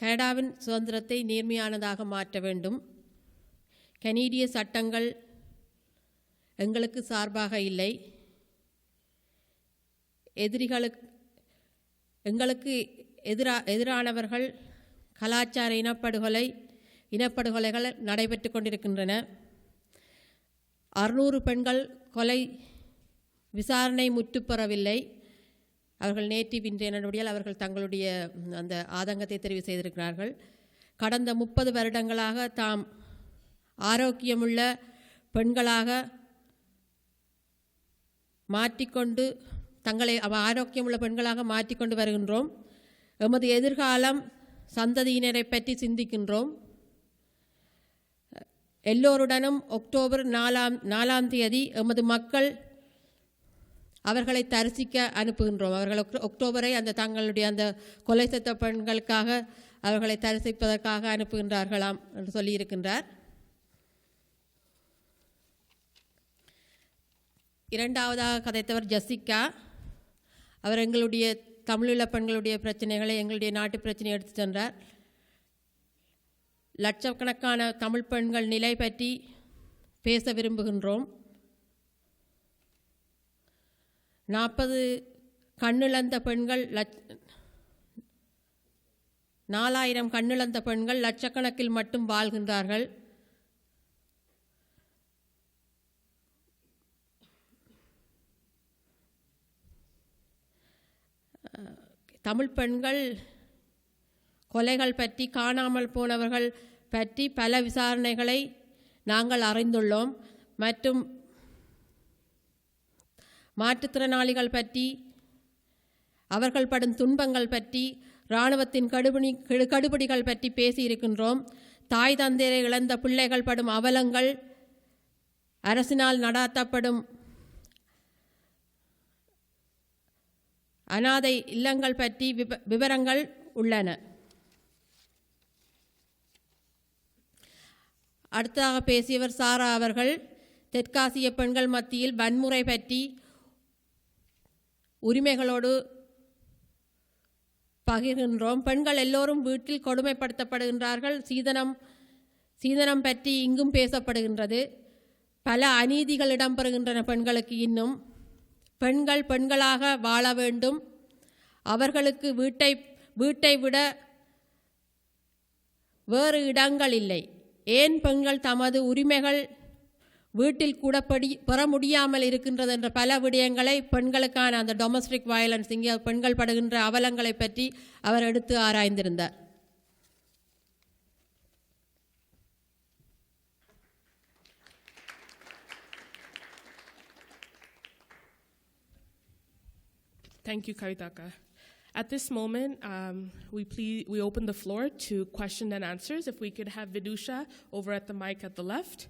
கனடாவின் சுதந்திரத்தை நேர்மையானதாக மாற்ற வேண்டும். கனேடிய சட்டங்கள் எங்களுக்கு சார்பாக இல்லை. எங்களுக்கு எதிரானவர்கள் கலாச்சார இனப்படுகொலைகள் நடைபெற்று கொண்டிருக்கின்றன. 600 பெண்கள் கொலை விசாரணை முற்றுப்பெறவில்லை. அவர்கள் நேட்டிவ் இந்தியனுடையால் அவர்கள் தங்களுடைய அந்த ஆதங்கத்தை தெரிவு செய்திருக்கிறார்கள். கடந்த 30 வருடங்களாக தாம் ஆரோக்கியமுள்ள பெண்களாக மாற்றிக்கொண்டு தங்களை ஆரோக்கியமுள்ள பெண்களாக மாற்றிக்கொண்டு வருகின்றோம். எமது எதிர்காலம் சந்ததியினரை பற்றி சிந்திக்கின்றோம். எல்லோருடனும் அக்டோபர் 4ஆம் தேதி எமது மக்கள் அவர்களை தரிசிக்க அனுப்புகின்றோம். அவர்கள் அக்டோபரை தங்களுடைய அந்த கொலை செய்த பெண்களுக்காக அவர்களை தரிசிப்பதற்காக அனுப்புகின்றார்களாம் என்று சொல்லியிருக்கின்றார். இரண்டாவதாக கதைத்தவர் ஜெசிகா. அவர் எங்களுடைய தமிழீழ பெண்களுடைய பிரச்சனைகளை, எங்களுடைய நாட்டு பிரச்சனையை எடுத்து சென்றார். லட்சக்கணக்கான தமிழ் பெண்கள் நிலை பற்றி பேச விரும்புகின்றோம். 40 கண்ணிழந்த பெண்கள் 4000 கண்ணிழந்த பெண்கள் லட்சக்கணக்கில் மட்டும் வாழ்கின்றார்கள். தமிழ் பெண்கள் கொலைகள் பற்றி, காணாமல் போனவர்கள் பற்றி பல விசாரணைகளை நாங்கள் அறிந்துள்ளோம். மற்றும் மாற்றுத்திறனாளிகள் பற்றி, அவர்கள் படும் துன்பங்கள் பற்றி, இராணுவத்தின் கடுபிடிகள் பற்றி பேசியிருக்கின்றோம். தாய் தந்தையரை இழந்த பிள்ளைகள் படும் அவலங்கள், அரசினால் நடாத்தப்படும் அனாதை இல்லங்கள் பற்றி விவரங்கள் உள்ளன. அடுத்ததாக பேசியவர் சாரா அவர்கள் தெற்காசிய பெண்கள் மத்தியில் வன்முறை பற்றி உரிமைகளோடு பகிர்கின்றோம். பெண்கள் எல்லோரும் வீட்டில் கொடுமைப்படுத்தப்படுகின்றார்கள். சீதனம் பற்றி இங்கும் பேசப்படுகின்றது. பல அநீதிகள் இடம்பெறுகின்றன பெண்களுக்கு. இன்னும் பெண்கள் பெண்களாக வாழ வேண்டும். அவர்களுக்கு வீட்டை விட வேறு இடங்கள் இல்லை. ஏன் பெண்கள் தமது உரிமைகள் வீட்டில் கூட பெற முடியாமல் இருக்கின்றது என்ற பல விடயங்களை பெண்களுக்கான அந்த டொமஸ்டிக் வயலன்ஸ் இங்கே பெண்கள் படுகின்ற அவலங்களை பற்றி அவர் எடுத்து ஆராய்ந்திருந்தார். Thank you, Kavitaka. At this moment, we open the floor to question and answers. If we could have Vidusha over at the mic at the left.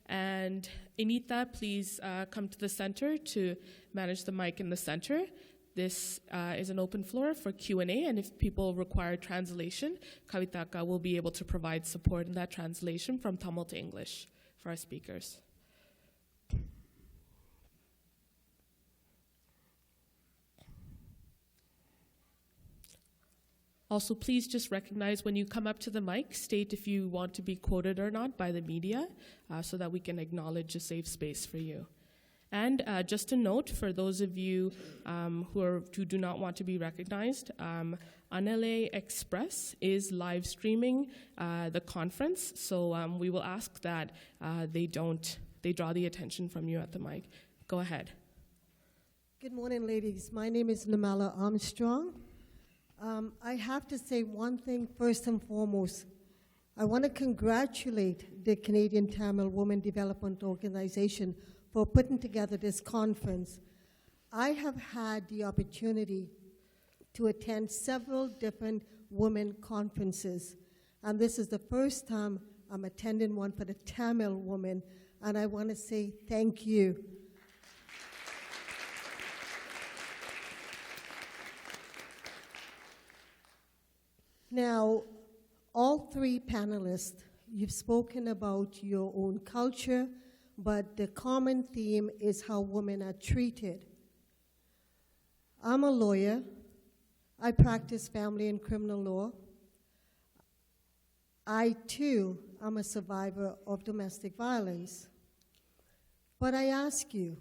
And Inita, please come to the center to manage the mic in the center. This is an open floor for Q&A, and if people require translation, Kavitaka will be able to provide support in that translation from Tamil to English for our speakers. Also, please just recognize when you come up to the mic, state if you want to be quoted or not by the media so that we can acknowledge a safe space for you. And just a note for those of you who do not want to be recognized, Anele Express is live streaming the conference, so we will ask that they draw the attention from you at the mic. Go ahead. Good morning, ladies. My name is Namala Armstrong. I have to say one thing first and foremost. I want to congratulate the Canadian Tamil Women Development Organization for putting together this conference. I have had the opportunity to attend several different women conferences, and this is the first time I'm attending one for the Tamil women, and I want to say thank you. Now, all three panelists, you've spoken about your own culture, but the common theme is how women are treated. I'm a lawyer. I practice family and criminal law. I, too, am a survivor of domestic violence. But I ask you,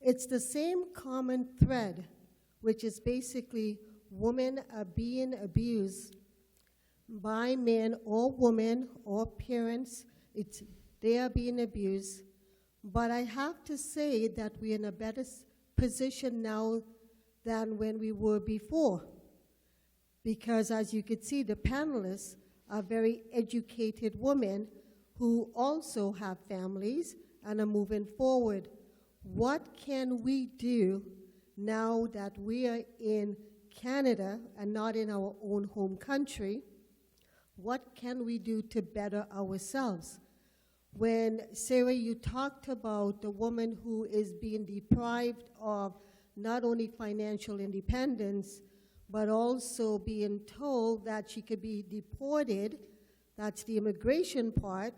it's the same common thread, which is basically women are being abused by men or women or parents. They are being abused. But I have to say that we're in a better position now than when we were before. Because as you can see, the panelists are very educated women who also have families and are moving forward. What can we do now that we are in Canada and not in our own home country? What can we do to better ourselves? When, Sarah, you talked about the woman who is being deprived of not only financial independence, but also being told that she could be deported, that's the immigration part,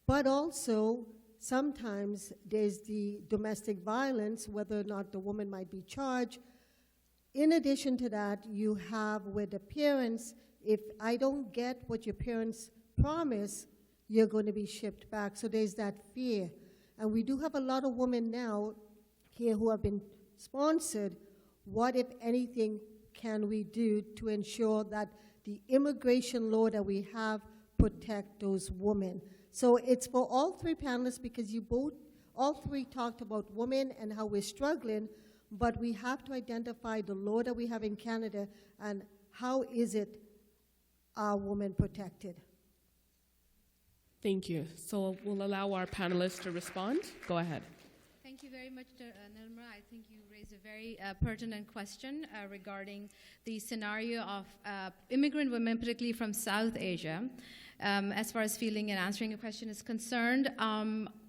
but also sometimes there's the domestic violence, whether or not the woman might be charged. In addition to that, you have with the parents, if I don't get what your parents promise, you're going to be shipped back. So there's that fear. And we do have a lot of women now here who have been sponsored. What, if anything, can we do to ensure that the immigration law that we have protect those women? So it's for all three panelists, because all three talked about women and how we're struggling, but we have to identify the law that we have in Canada and how is it our women protected. Thank you. So we'll allow our panelists to respond. Go ahead. Thank you very much, Nilma. I think you raised a very pertinent question regarding the scenario of immigrant women, particularly from South Asia. As far as feeling and answering a question is concerned,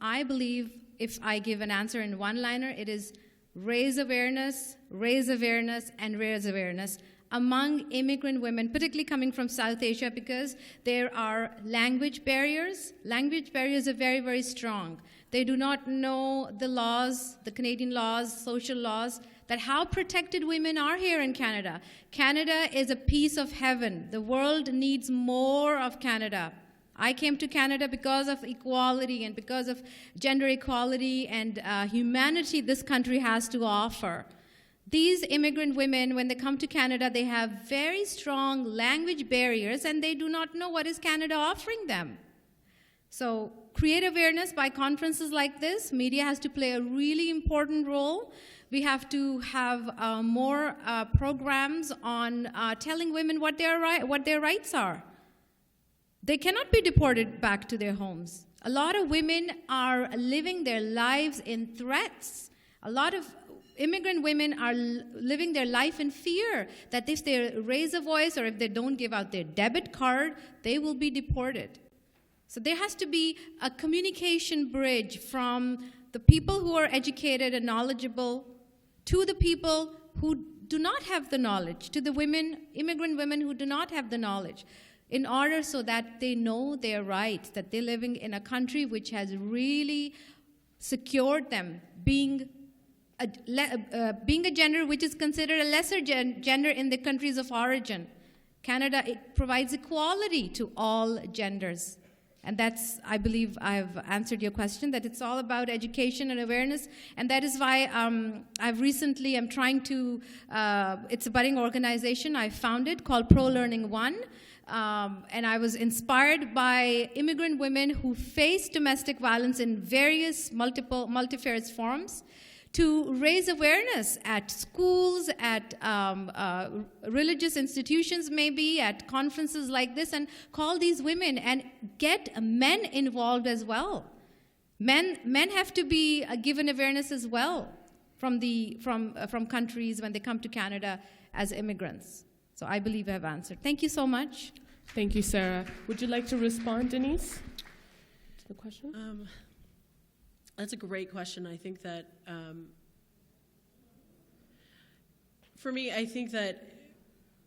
I believe if I give an answer in one-liner, it is raise awareness, and raise awareness among immigrant women, particularly coming from South Asia, because there are language barriers. Language barriers are very, very strong. They do not know the laws, the Canadian laws, social laws, that how protected women are here in Canada. Canada is a piece of heaven. The world needs more of Canada. I came to Canada because of equality and because of gender equality and humanity this country has to offer. These immigrant women, when they come to Canada, they have very strong language barriers and they do not know what is Canada offering them. So create awareness by conferences like this. Media has to play a really important role. We have to have more programs on telling women what their rights are. They cannot be deported back to their homes. A lot of women are living their lives in threats. A lot of immigrant women are living their life in fear that if they raise a voice or if they don't give out their debit card, they will be deported. So there has to be a communication bridge from the people who are educated and knowledgeable to the people who do not have the knowledge, to the women, immigrant women who do not have the knowledge, in order so that they know their rights, that they're living in a country which has really secured them being a gender which is considered a lesser gender in the countries of origin. Canada, it provides equality to all genders. And that's, I believe I've answered your question, that it's all about education and awareness. And that is why I'm trying to, it's a budding organization I founded called Pro Learning One. And I was inspired by immigrant women who face domestic violence in various multifarious forms, to raise awareness at schools, at religious institutions maybe, at conferences like this, and call these women and get men involved as well. Men have to be given awareness as well from countries when they come to Canada as immigrants. So I believe I have answered. Thank you so much. Thank you, Sarah. Would you like to respond, Denise, to the question? That's a great question. I think that, for me, I think that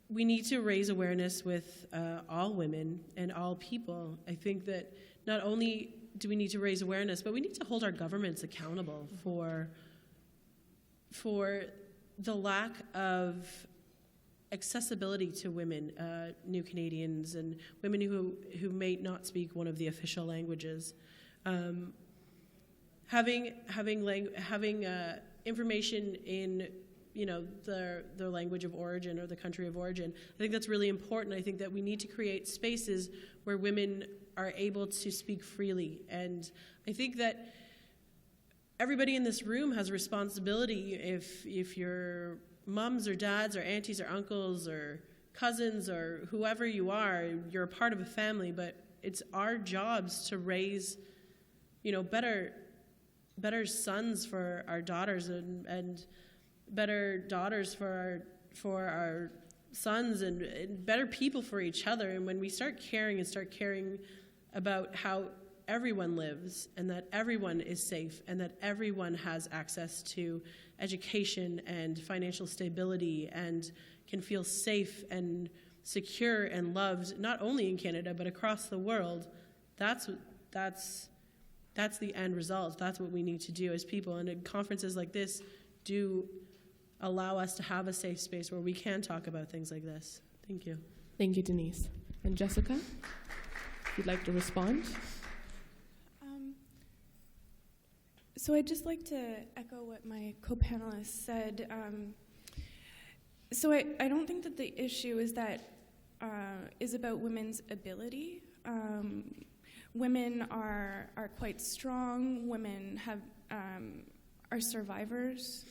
we need to raise awareness with all women and all people. I think that not only do we need to raise awareness, but we need to hold our governments accountable for the lack of accessibility to women, new Canadians, and women who may not speak one of the official languages. Having information in their language of origin or the country of origin, I think that's really important. I think that we need to create spaces where women are able to speak freely, and I think that everybody in this room has a responsibility. If your mums or dads or aunties or uncles or cousins or whoever you are, you're a part of a family, but it's our jobs to raise better sons for our daughters and better daughters for our sons and better people for each other. And when we start caring about how everyone lives and that everyone is safe and that everyone has access to education and financial stability and can feel safe and secure and loved, not only in Canada but across the world, that's the end result. That's what we need to do as people. And conferences like this do allow us to have a safe space where we can talk about things like this. Thank you. Thank you, Denise. And Jessica, if you'd like to respond. So I'd just like to echo what my co-panelists said. So I don't think that the issue is about women's ability. Women are quite strong. Women are survivors.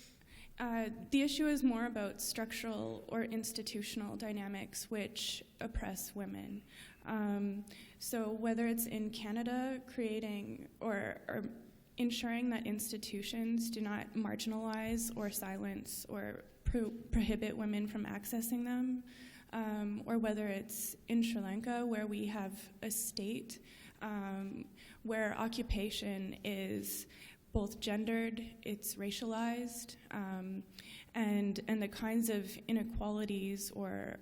The issue is more about structural or institutional dynamics which oppress women. So whether it's in Canada, creating or ensuring that institutions do not marginalize or silence or prohibit women from accessing them, or whether it's in Sri Lanka, where we have a state where occupation is both gendered, it's racialized, and the kinds of inequalities or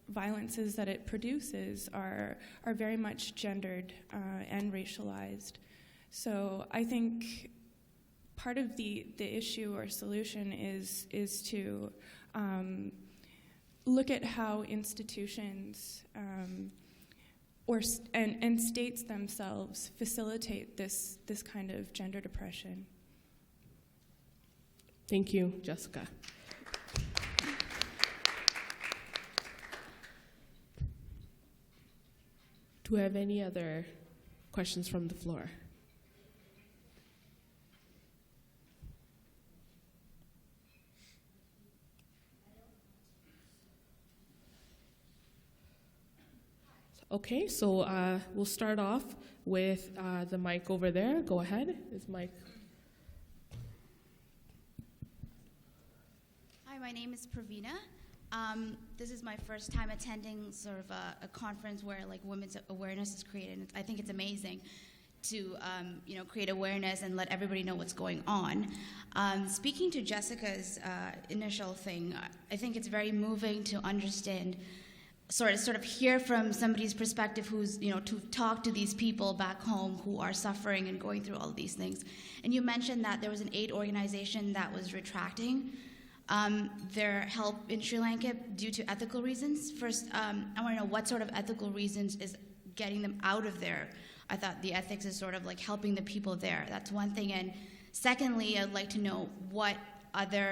violences that it produces are very much gendered and racialized. So I think part of the issue or solution is to look at how institutions and states themselves facilitate this kind of gender depression. Thank you, Jessica. Do we have any other questions from the floor? Okay, so we'll start off with the mic over there. Go ahead. Is mic? Hi, my name is Pravina. This is my first time attending sort of a conference where like women's awareness is created. I think it's amazing to create awareness and let everybody know what's going on. Speaking to Jessica's initial thing, I think it's very moving to understand, sort of hear from somebody's perspective who's, to talk to these people back home who are suffering and going through all of these things. And you mentioned that there was an aid organization that was retracting their help in Sri Lanka due to ethical reasons. First, I want to know what sort of ethical reasons is getting them out of there. I thought the ethics is sort of like helping the people there. That's one thing. And secondly, I'd like to know what other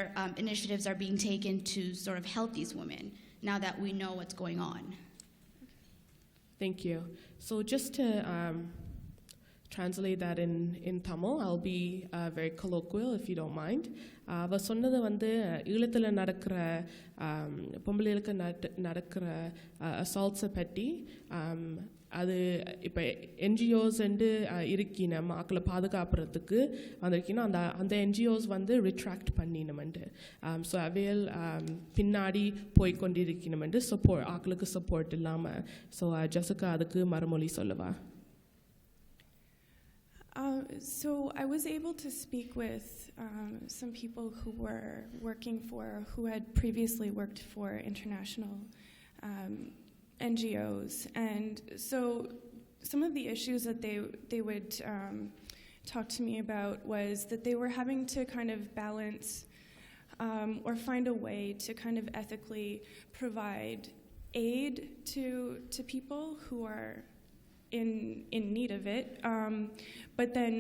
initiatives are being taken to sort of help these women now that we know what's going on. Thank you. So just to translate that in Tamil, I'll be very colloquial if you don't mind. அவ சொன்னது வந்து ஈழத்தில் நடக்கிற பொம்பளைகளுக்கு நடக்கிற அசால்ட்ஸை பற்றி அது இப்போ NGOs வந்து இருக்கின மக்களை பாதுகாப்புறதுக்கு வந்திருக்கணும் அந்த என்ஜிஓஸ் வந்து ரிட்ராக்ட் பண்ணினமெண்டு ஸோ அவையல் பின்னாடி போய்கொண்டிருக்கணுமெண்டு ஆக்களுக்கு சப்போர்ட் இல்லாமல் ஸோ ஜெசிகா அதுக்கு மறுமொழி சொல்லுவா. So I was able to speak with some people who were working for, who had previously worked for international NGOs, and so some of the issues that they would talk to me about was that they were having to kind of balance or find a way to kind of ethically provide aid to people who are in need of it, but then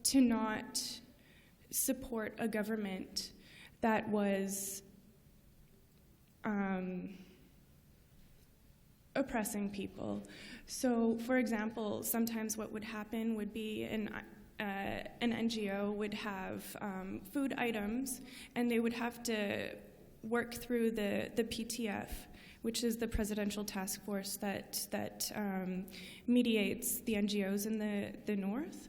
to not support a government that was oppressing people. So, for example, sometimes what would happen would be an NGO would have food items, and they would have to work through the PTF, which is the Presidential Task Force that mediates the NGOs in the North.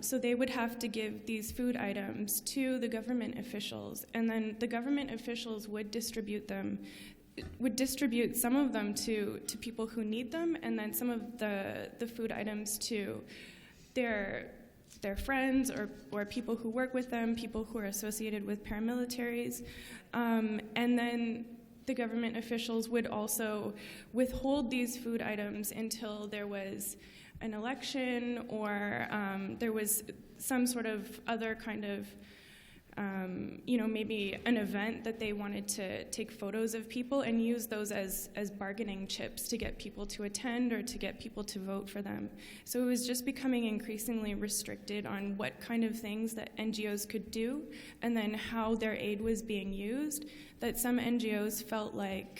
So they would have to give these food items to the government officials, and then the government officials would distribute some of them to people who need them, and then some of the food items to their friends or people who work with them, people who are associated with paramilitaries, and then the government officials would also withhold these food items until there was an election or there was some sort of other kind of, maybe an event that they wanted to take photos of people and use those as bargaining chips to get people to attend or to get people to vote for them. So it was just becoming increasingly restricted on what kind of things that NGOs could do and then how their aid was being used, that some NGOs felt like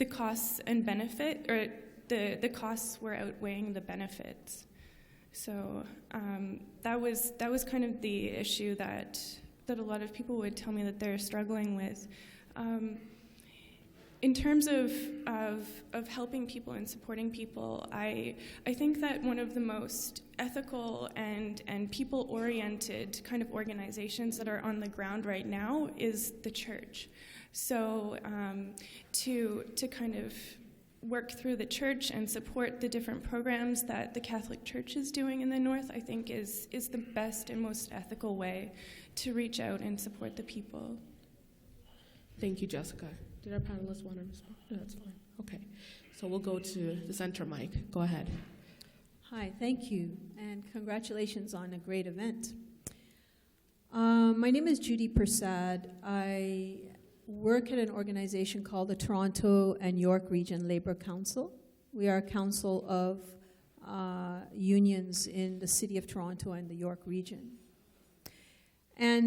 the costs and benefit, or the costs were outweighing the benefits. So that was kind of the issue that a lot of people would tell me that they're struggling with. In terms of helping people and supporting people, I think that one of the most ethical and people-oriented kind of organizations that are on the ground right now is the church. So to kind of work through the church and support the different programs that the Catholic Church is doing in the North, I think is the best and most ethical way to reach out and support the people. Thank you, Jessica. Did our panelists want to respond? No, that's fine. Okay. So we'll go to the center mic. Go ahead. Hi, thank you, and congratulations on a great event. My name is Judy Persad. I work at an organization called the Toronto and York Region Labour Council. We are a council of unions in the City of Toronto and the York region. And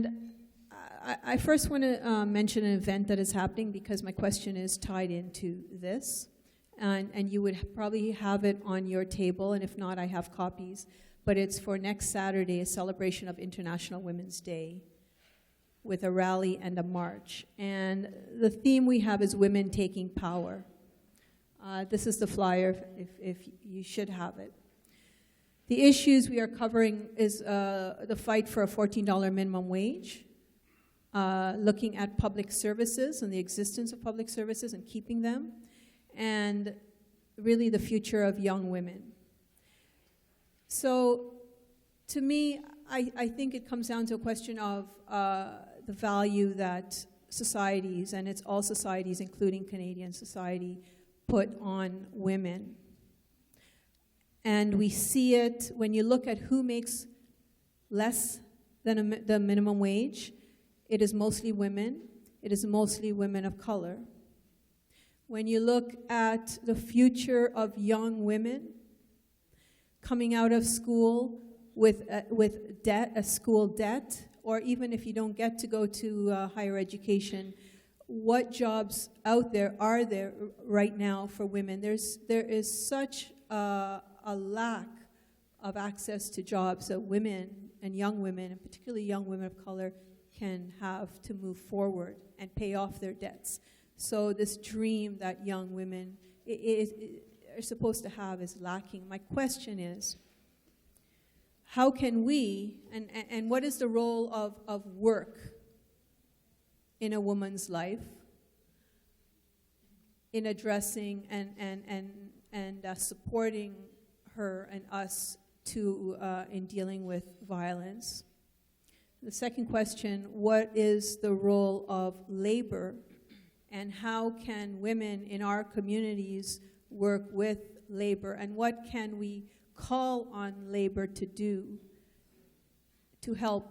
I first want to mention an event that is happening because my question is tied into this. and you would probably have it on your table, and if not, I have copies. But it's for next Saturday, a celebration of International Women's Day, with a rally and a march. And the theme we have is Women Taking Power. This is the flyer, if you should have it. The issues we are covering is the fight for a $14 minimum wage, looking at public services and the existence of public services and keeping them, and really the future of young women. So to me, I think it comes down to a question of the value that societies, and it's all societies, including Canadian society, put on women. And we see it when you look at who makes less than the minimum wage. It is mostly women. It is mostly women of color. When you look at the future of young women coming out of school with debt, a school debt, or even if you don't get to go to higher education, what jobs out there are there right now for women? There is such a lack of access to jobs that women and young women, and particularly young women of color, can have to move forward and pay off their debts. So this dream that young women are supposed to have is lacking. My question is, how can we, and what is the role of work in a woman's life in addressing and supporting her and us in dealing with violence? The second question, what is the role of labor, and how can women in our communities work with labor, and what can we call on labor to do to help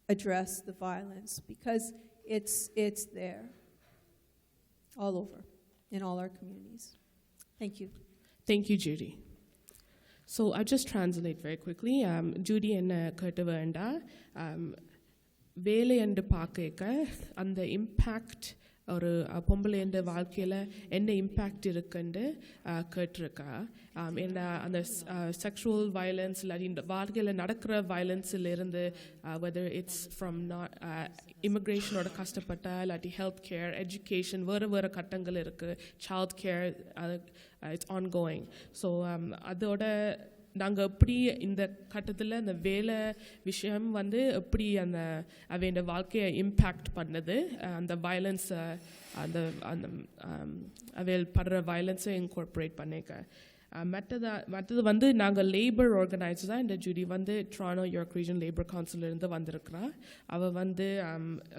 address the violence? Because it's there all over in all our communities. Thank you. Thank you, Judy. So I'll just translate very quickly. Judy and Kurtavanda, வேலை என்று பார்க்க அந்த impact ஒரு பொம்பளைன்ற வாழ்க்கையில் என்ன impact இருக்குன்னு கேட்டிருக்கா. என்ன அந்த செக்ஷுவல் வயலன்ஸ் இல்லாட்டி இந்த வாழ்க்கையில் நடக்கிற வயலன்ஸிலிருந்து வெதர் இட்ஸ் ஃப்ரம் இமிக்ரேஷனோட கஷ்டப்பட்டா இல்லாட்டி ஹெல்த் கேர், எஜுகேஷன், வேறு கட்டங்கள் இருக்குது, child care, it's ongoing. So அதோட நாங்கள் எப்படி இந்த கட்டத்தில் அந்த வேலை விஷயம் எப்படி அந்த அவையோட வாழ்க்கையை இம்பேக்ட் பண்ணுது, அந்த வயலன்ஸை அந்த அவையில் படுற வயலன்ஸை இன்கார்பரேட் பண்ணிக்க. மற்றது நாங்கள் லேபர் ஆர்கனைசர் தான். இந்த ஜூடி ட்ரானோ யோர்க் ரீஜன் லேபர் கவுன்சிலிருந்து வந்திருக்கிறா. அவள்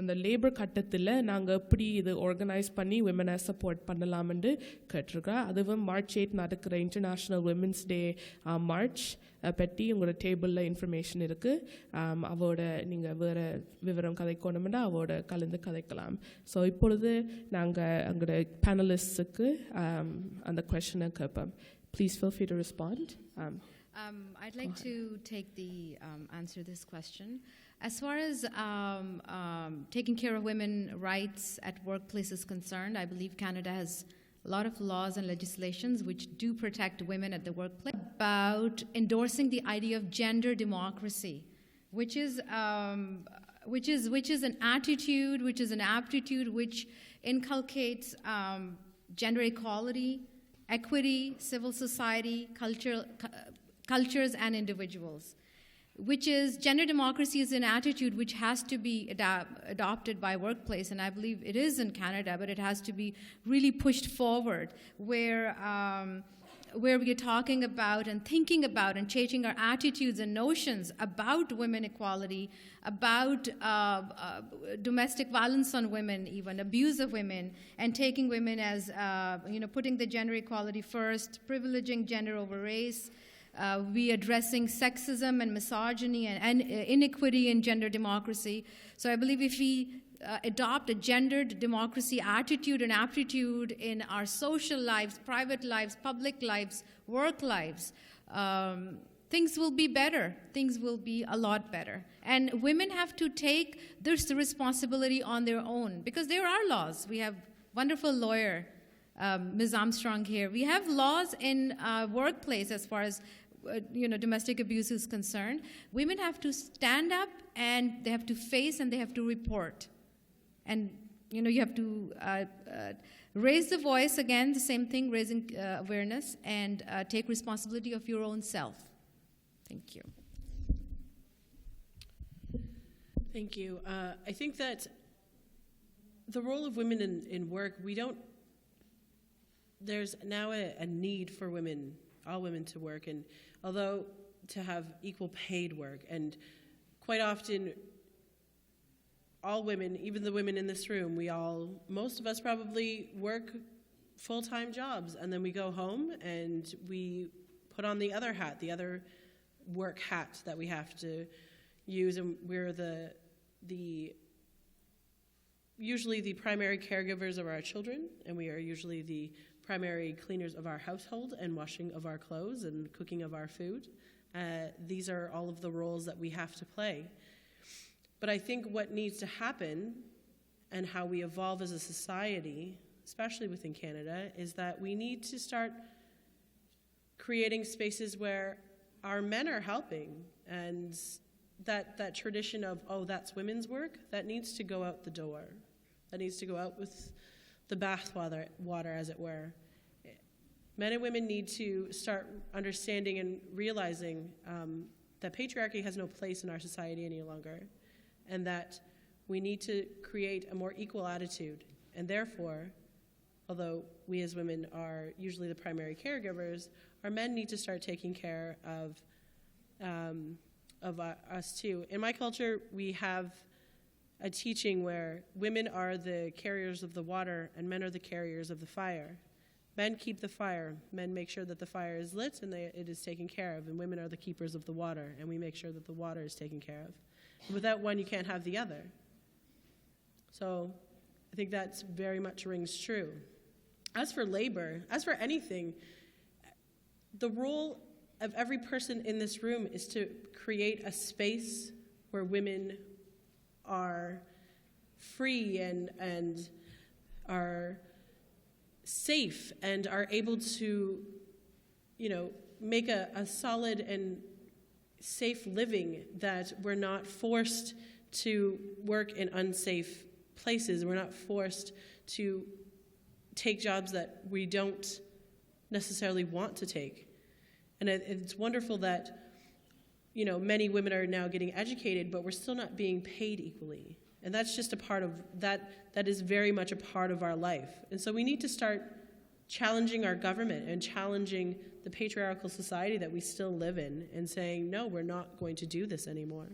அந்த லேபர் கட்டத்தில் நாங்கள் எப்படி இது ஆர்கனைஸ் பண்ணி விமனை சப்போர்ட் பண்ணலாம்னு கேட்டிருக்கிறா. அதுவும் March 8 நடக்கிற இன்டர்நேஷ்னல் விமென்ஸ் டே மார்ச் பற்றி உங்களோட டேபிளில் இன்ஃபர்மேஷன் இருக்குது. அவரோட நீங்கள் வேறு விவரம் கதைக்கணும்னா அவரோட கலந்து கதைக்கலாம். ஸோ இப்பொழுது நாங்கள் எங்களோட பேனலிஸ்ட்டுக்கு அந்த கொஷனை கேட்போம். Please feel free to respond. I'd like to take the answer this question. As far as taking care of women's rights at workplace is concerned, I believe Canada has a lot of laws and legislations which do protect women at the workplace. About endorsing the idea of gender democracy, which is an attitude, which is an aptitude which inculcates gender equality, equity, civil society, cultures, and individuals. Which is, gender democracy is an attitude which has to be adopted by workplace, and I believe it is in Canada, but it has to be really pushed forward, where we are talking about and thinking about and changing our attitudes and notions about women equality, about domestic violence on women, even abuse of women, and taking women as, putting the gender equality first, privileging gender over race. We addressing sexism and misogyny and inequity in gender democracy. So I believe if we adopt a gendered democracy attitude and aptitude in our social lives, private lives, public lives, work lives, things will be better. Things will be a lot better. And women have to take this responsibility on their own, because there are laws. We have wonderful lawyer Ms. Armstrong here. We have laws in workplace as far as domestic abuse is concerned. Women have to stand up and they have to face and they have to report. And you have to raise the voice, again, the same thing, raising awareness, and take responsibility of your own self. Thank you. Thank you. I think that the role of women in work, there's now a need for women, all women to work, and although to have equal paid work, and quite often all women, even the women in this room, most of us probably work full-time jobs, and then we go home and we put on the other hat, the other work hat that we have to use, and we're usually the primary caregivers of our children, and we are usually the primary cleaners of our household and washing of our clothes and cooking of our food. These are all of the roles that we have to play. But I think what needs to happen and how we evolve as a society, especially within Canada, is that we need to start creating spaces where our men are helping, and that tradition of, oh, that's women's work, that needs to go out the door. That needs to go out with the bathwater, as it were. Men and women need to start understanding and realizing that patriarchy has no place in our society any longer, and that we need to create a more equal attitude. And therefore, although we as women are usually the primary caregivers, our men need to start taking care of us too. In my culture, we have a teaching where women are the carriers of the water and men are the carriers of the fire. Men keep the fire. Men make sure that the fire is lit and it is taken care of. And women are the keepers of the water, and we make sure that the water is taken care of. And without one, you can't have the other. So I think that's very much rings true. As for labor, as for anything, the role of every person in this room is to create a space where women are free and are safe and are able to, make a solid and safe living, that we're not forced to work in unsafe places. We're not forced to take jobs that we don't necessarily want to take. And it's wonderful that, many women are now getting educated, but we're still not being paid equally. And that's just a part of that is very much a part of our life. And so we need to start challenging our government and challenging the patriarchal society that we still live in and saying, no, we're not going to do this anymore.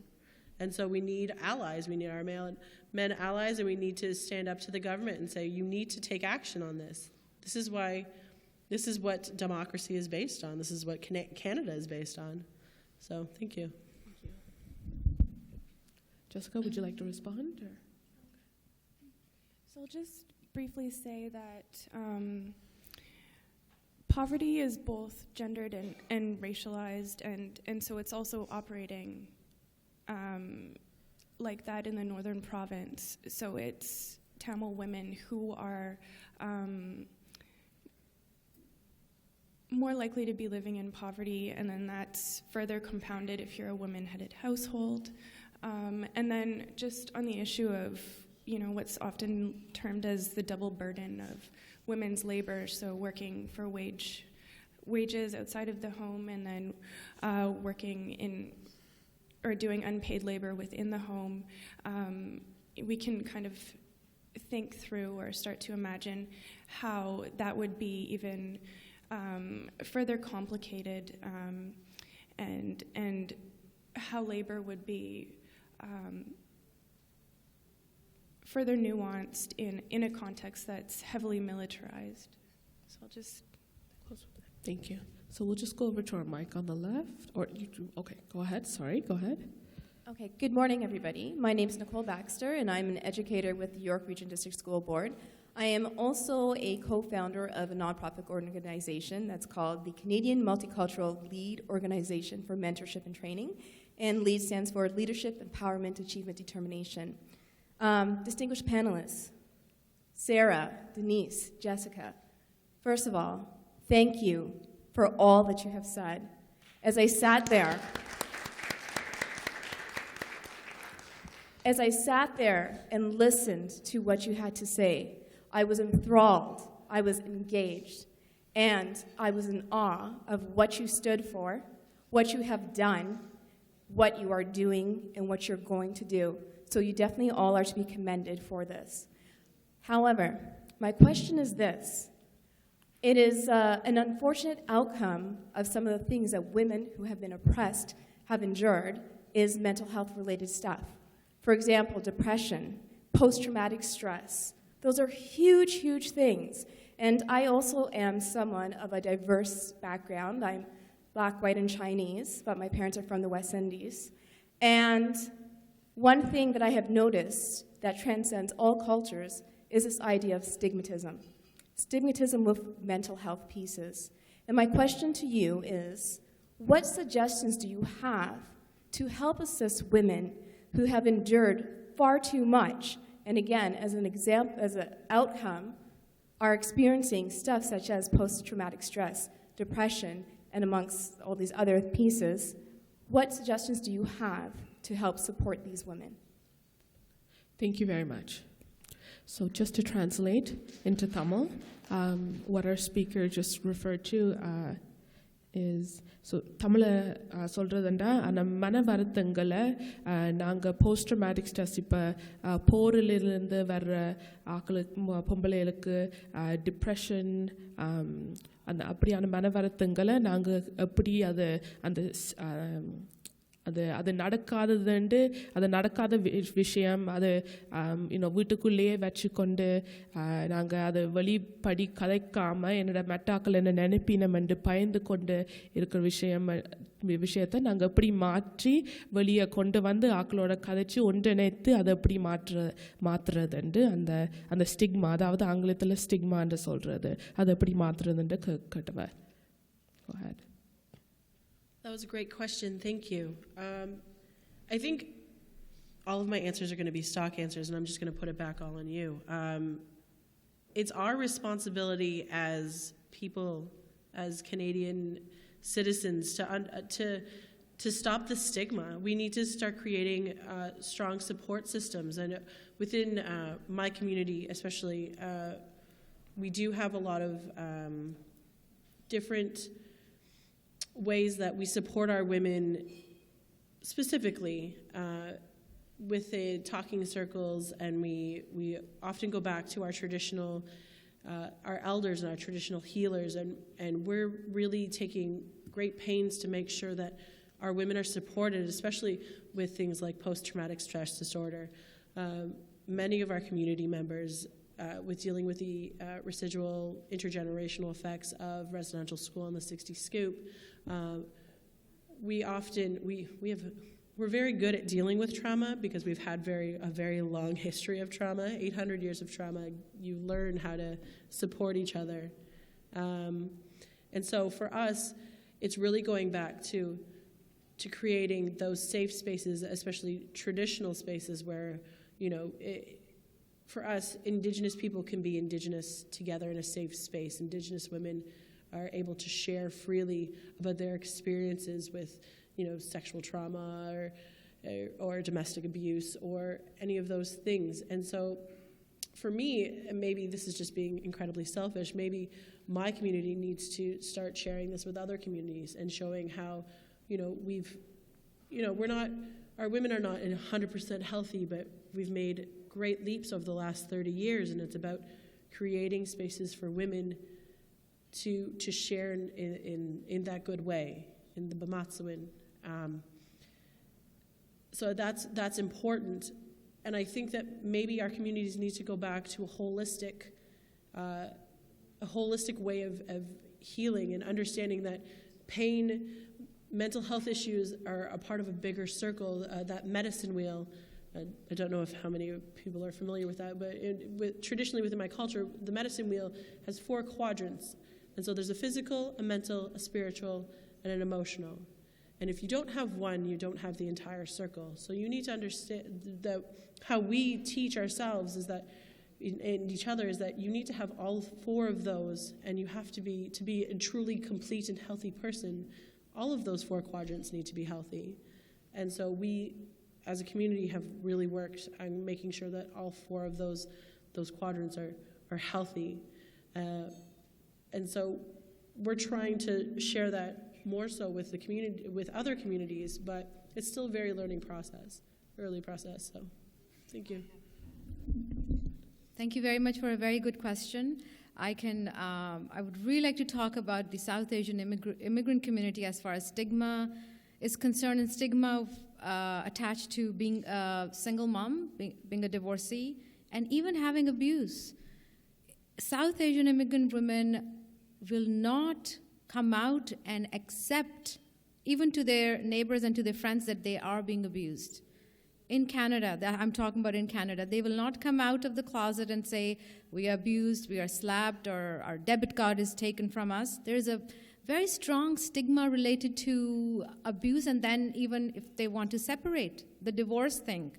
And so we need allies. We need our men allies, and we need to stand up to the government and say, you need to take action on this. This is what democracy is based on. This is what Canada is based on. So thank you. Thank you. Jessica, would you like to respond? Or? So I'll just briefly say that poverty is both gendered and racialized, and so it's also operating like that in the northern province. So it's Tamil women who are more likely to be living in poverty, and then that's further compounded if you're a woman-headed household. And then just on the issue of, what's often termed as the double burden of women's labor, so working for wages outside of the home, and then working in or doing unpaid labor within the home, we can kind of think through or start to imagine how that would be even further complicated, and how labor would be further nuanced in a context that's heavily militarized. So I'll just close with that. Thank you. So we'll just go over to our mic on the left. Or you do, okay, go ahead. Sorry, go ahead. Okay, good morning, everybody. My name is Nicole Baxter, and I'm an educator with the York Region District School Board. I am also a co-founder of a nonprofit organization that's called the Canadian Multicultural Lead Organization for Mentorship and Training, and LEAD stands for Leadership, Empowerment, Achievement, Determination. Distinguished panelists, Sarah, Denise, Jessica, First of all, thank you for all that you have said. As I sat there and listened to what you had to say, I was enthralled, I was engaged, and I was in awe of what you stood for, what you have done, what you are doing, and what you're going to do. So you definitely all are to be commended for this. However, my question is this. It is an unfortunate outcome of some of the things that women who have been oppressed have endured is mental health-related stuff. For example, depression, post-traumatic stress. Those are huge, huge things. And I also am someone of a diverse background. I'm Black, white, and Chinese, but my parents are from the West Indies. And one thing that I have noticed that transcends all cultures is this idea of stigmatism. Stigmatism with mental health pieces. And my question to you is, what suggestions do you have to help assist women who have endured far too much, and again, as an example, as an outcome, are experiencing stuff such as post-traumatic stress, depression, and amongst all these other pieces? What suggestions do you have to help support these women? Thank you very much. So just to translate into Tamil, what our speaker just referred to is, so Tamil சொல்றதுண்டா அந்த மன வருத்தங்களை நாங்கள் post traumatic stress இப்போ போரிலிருந்து வர்ற ஆக்களுக்கு பொம்பளைகளுக்கு depression அந்த அப்படியான மன வருத்தங்களை நாங்கள் எப்படி அதை அந்த அது நடக்காததுண்டு அது நடக்காத விஷயம் அது வீட்டுக்குள்ளேயே வச்சுக்கொண்டு நாங்கள் அதை வெளிப்படி கதைக்காமல் என்னோட மெட்டாக்கள் என்ன நினைப்பினமென்று பயந்து கொண்டு இருக்கிற விஷயத்தை நாங்கள் எப்படி மாற்றி வெளியே கொண்டு வந்து ஆக்களோட கதைச்சு ஒன்றிணைத்து அதை எப்படி மாற்றுறதுண்டு அந்த ஸ்டிக்மா, அதாவது ஆங்கிலத்தில் ஸ்டிக்மான்னு சொல்கிறது, அதை எப்படி மாற்றுறதுண்டு கேட்டுவார். Go ahead. That was a great question. Thank you. I think all of my answers are going to be stock answers, and I'm just going to put it back all on you. It's our responsibility as people, as Canadian citizens, to stop the stigma. We need to start creating strong support systems, and within my community, especially, we do have a lot of different ways that we support our women, specifically with the talking circles, and we often go back to our traditional, our elders and our traditional healers, and we're really taking great pains to make sure that our women are supported, especially with things like post-traumatic stress disorder. Many of our community members, with dealing with the residual intergenerational effects of residential school and the 60 Scoop, we're very good at dealing with trauma because we've had a very long history of trauma, 800 years of trauma. You learn how to support each other. And so for us, it's really going back to creating those safe spaces, especially traditional spaces where, for us, Indigenous people can be Indigenous together in a safe space. Indigenous women are able to share freely about their experiences with, sexual trauma or domestic abuse or any of those things. And so for me, and maybe this is just being incredibly selfish, maybe my community needs to start sharing this with other communities and showing how, our women are not 100% healthy, but we've made great leaps over the last 30 years, and it's about creating spaces for women to share in that good way, in the Bamatsuin. So that's important, and I think that maybe our communities need to go back to a holistic way of healing and understanding that pain, mental health issues are a part of a bigger circle, that medicine wheel. I don't know how many people are familiar with that, but traditionally within my culture, the medicine wheel has 4 quadrants. And so there's a physical, a mental, a spiritual, and an emotional. And if you don't have one, you don't have the entire circle. So you need to understand that how we teach ourselves is that in each other is that you need to have all 4 of those, and you have to be a truly complete and healthy person. All of those 4 quadrants need to be healthy. And so we, as a community, have really worked on making sure that all 4 of those quadrants are healthy. And so we're trying to share that more so with the community, with other communities, but it's still a very early process. So thank you. Thank you very much for a very good question. I would really like to talk about the South Asian immigrant community as far as stigma is concerned, and stigma attached to being a single mom, being a divorcee, and even having abuse. South Asian immigrant women will not come out and accept, even to their neighbors and to their friends, that they are being abused. In Canada, I'm talking about in Canada, they will not come out of the closet and say, we are abused, we are slapped, or our debit card is taken from us. There's a very strong stigma related to abuse, and then even if they want to separate, the divorce thing.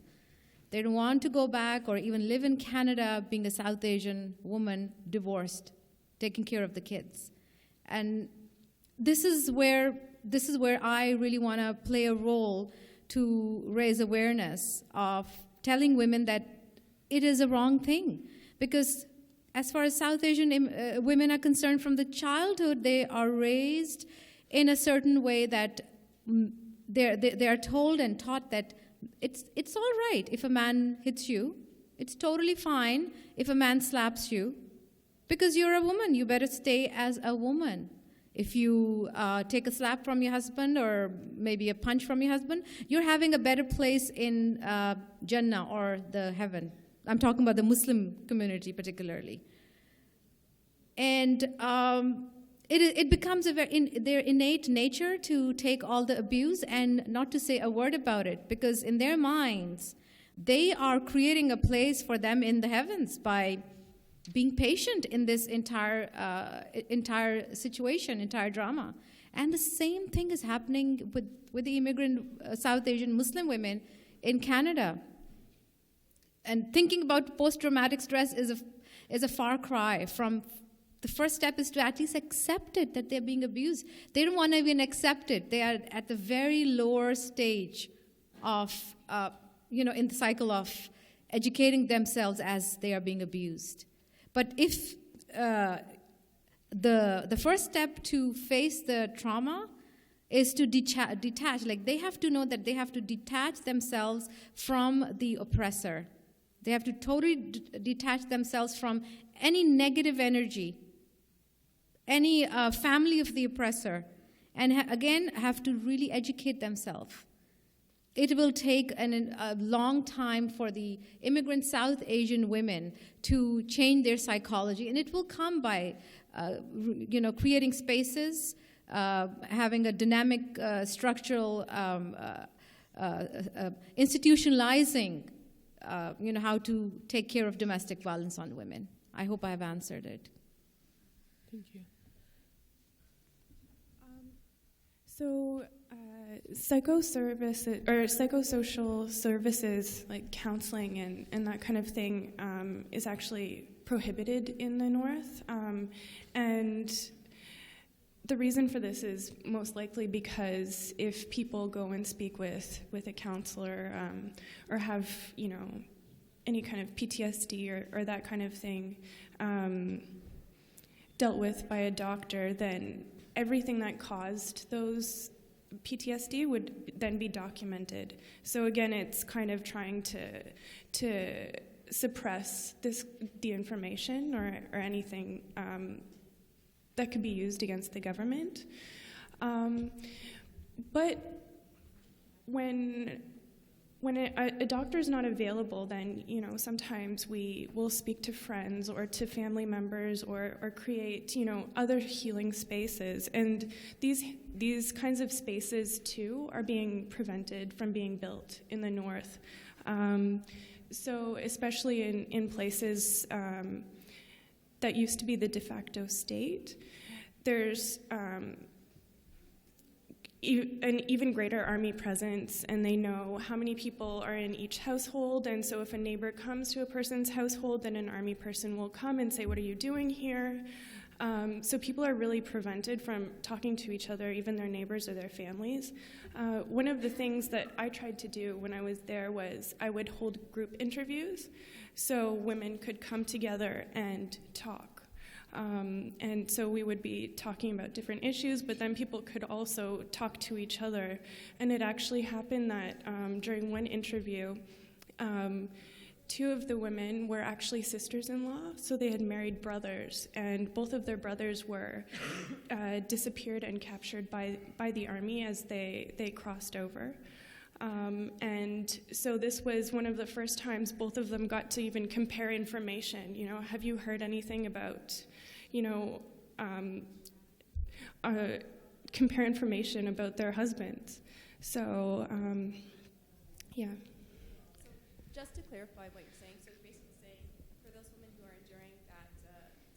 They don't want to go back or even live in Canada being a South Asian woman, divorced, taking care of the kids. And this is where I really want to play a role to raise awareness of telling women that it is a wrong thing. Because as far as South Asian women are concerned, from the childhood, they are raised in a certain way that they are told and taught that it's all right if a man hits you. It's totally fine if a man slaps you. Because you're a woman, you better stay as a woman. If you take a slap from your husband or maybe a punch from your husband, you're having a better place in Jannah or the heaven. I'm talking about the Muslim community particularly. And it becomes their innate nature to take all the abuse and not to say a word about it, because in their minds, they are creating a place for them in the heavens by being patient in this entire situation, entire drama. And the same thing is happening with the immigrant South Asian Muslim women in Canada. And thinking about post-traumatic stress is a far cry from. The first step is to at least accept it, that they're being abused. They don't want to even accept it. They are at the very lower stage of, in the cycle of educating themselves as they are being abused. But if the first step to face the trauma is to detach, like they have to know that they have to detach themselves from the oppressor. They have to totally detach themselves from any negative energy, any family of the oppressor, and again have to really educate themselves. It will take a long time for the immigrant South Asian women to change their psychology, and it will come by, creating spaces, having a dynamic, structural, institutionalizing, how to take care of domestic violence on women. I hope I have answered it. Thank you. Psychosocial services like counseling and that kind of thing is actually prohibited in the North. And the reason for this is most likely because if people go and speak with a counselor or have, any kind of PTSD or that kind of thing dealt with by a doctor, then everything that caused those PTSD would then be documented. So again, it's kind of trying to suppress the information or anything that could be used against the government. But when a doctor is not available, then sometimes we will speak to friends or to family members or create other healing spaces, and these kinds of spaces too are being prevented from being built in the North. So especially in places that used to be the de facto state, there's an even greater Army presence, and they know how many people are in each household. And so if a neighbor comes to a person's household, then an Army person will come and say, "What are you doing here?" So people are really prevented from talking to each other, even their neighbors or their families. One of the things that I tried to do when I was there was I would hold group interviews so women could come together and talk. And so we would be talking about different issues, but then people could also talk to each other. And it actually happened that during one interview, two of the women were actually sisters-in-law, so they had married brothers, and both of their brothers were disappeared and captured by the Army as they crossed over. And so this was one of the first times both of them got to even compare information. You know, have you heard anything about, compare information about their husbands? So, yeah. Just to clarify what you're saying, so you're basically saying for those women who are enduring that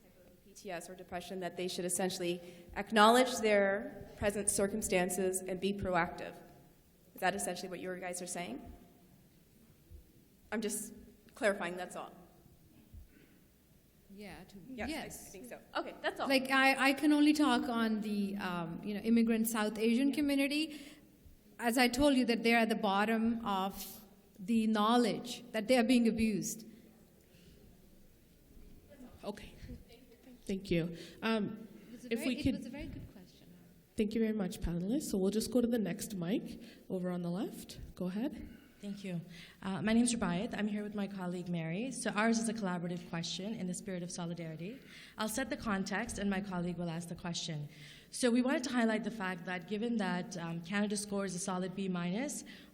type of PTS or depression, that they should essentially acknowledge their present circumstances and be proactive. Is that essentially what you guys are saying? I'm just clarifying, that's all. Yeah. Yes. I think so. Okay, that's all. Like I can only talk on the immigrant South Asian community. As I told you, that they're at the bottom of the knowledge that they are being abused. Okay. Thank you. It was a very good question. Thank you very much, panelists. So we'll just go to the next mic over on the left. Go ahead. Thank you. My name is Rubaiyat. I'm here with my colleague Mary. So ours is a collaborative question in the spirit of solidarity. I'll set the context and my colleague will ask the question. So we wanted to highlight the fact that given that Canada scores a solid B-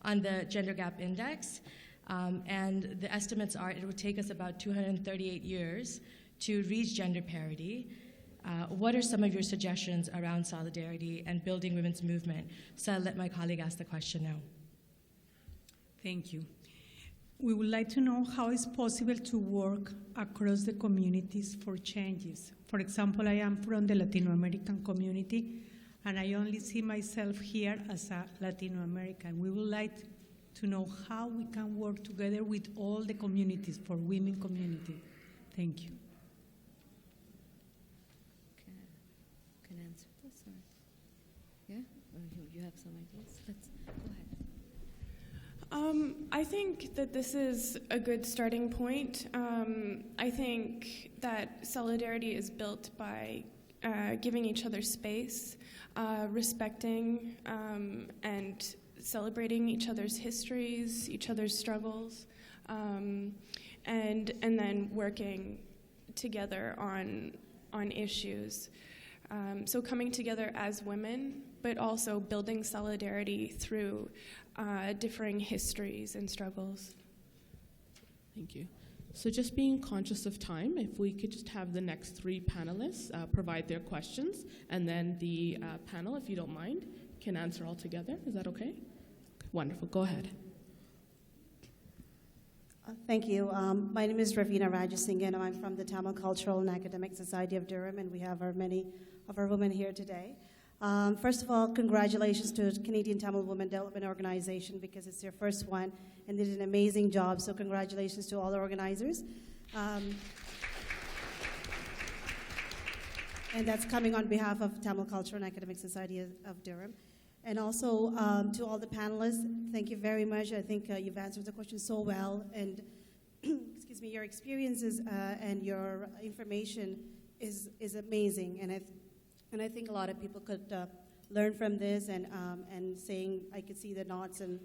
on the Gender Gap Index, and the estimates are it would take us about 238 years to reach gender parity, what are some of your suggestions around solidarity and building women's movement? So I'll let my colleague ask the question now. Thank you. We would like to know how it's possible to work across the communities for changes. For example, I am from the Latino American community, and I only see myself here as a Latino American. We would like to know how we can work together with all the communities for women community. Thank you. Can answer this, or yeah, or you have some ideas? Let's go ahead. I think that this is a good starting point. I think that solidarity is built by giving each other space, respecting and celebrating each other's histories, each other's struggles, and then working together on issues. So coming together as women, but also building solidarity through differing histories and struggles. Thank you. So just being conscious of time, if we could just have the next three panelists provide their questions, and then the panel, if you don't mind, can answer all together. Is that okay? Wonderful. Go ahead. Thank you. My name is Ravina Rajasinghan. I'm from the Tamil Cultural and Academic Society of Durham, and we have many of our women here today. First of all, congratulations to Canadian Tamil Women Development Organization, because it's their first one, and they did an amazing job, so congratulations to all the organizers. And that's coming on behalf of Tamil Cultural and Academic Society of Durham. And also to all the panelists, thank you very much. I think you've answered the question so well, and excuse me, your experiences and your information is amazing, and I think a lot of people could learn from this, and saying I could see the knots and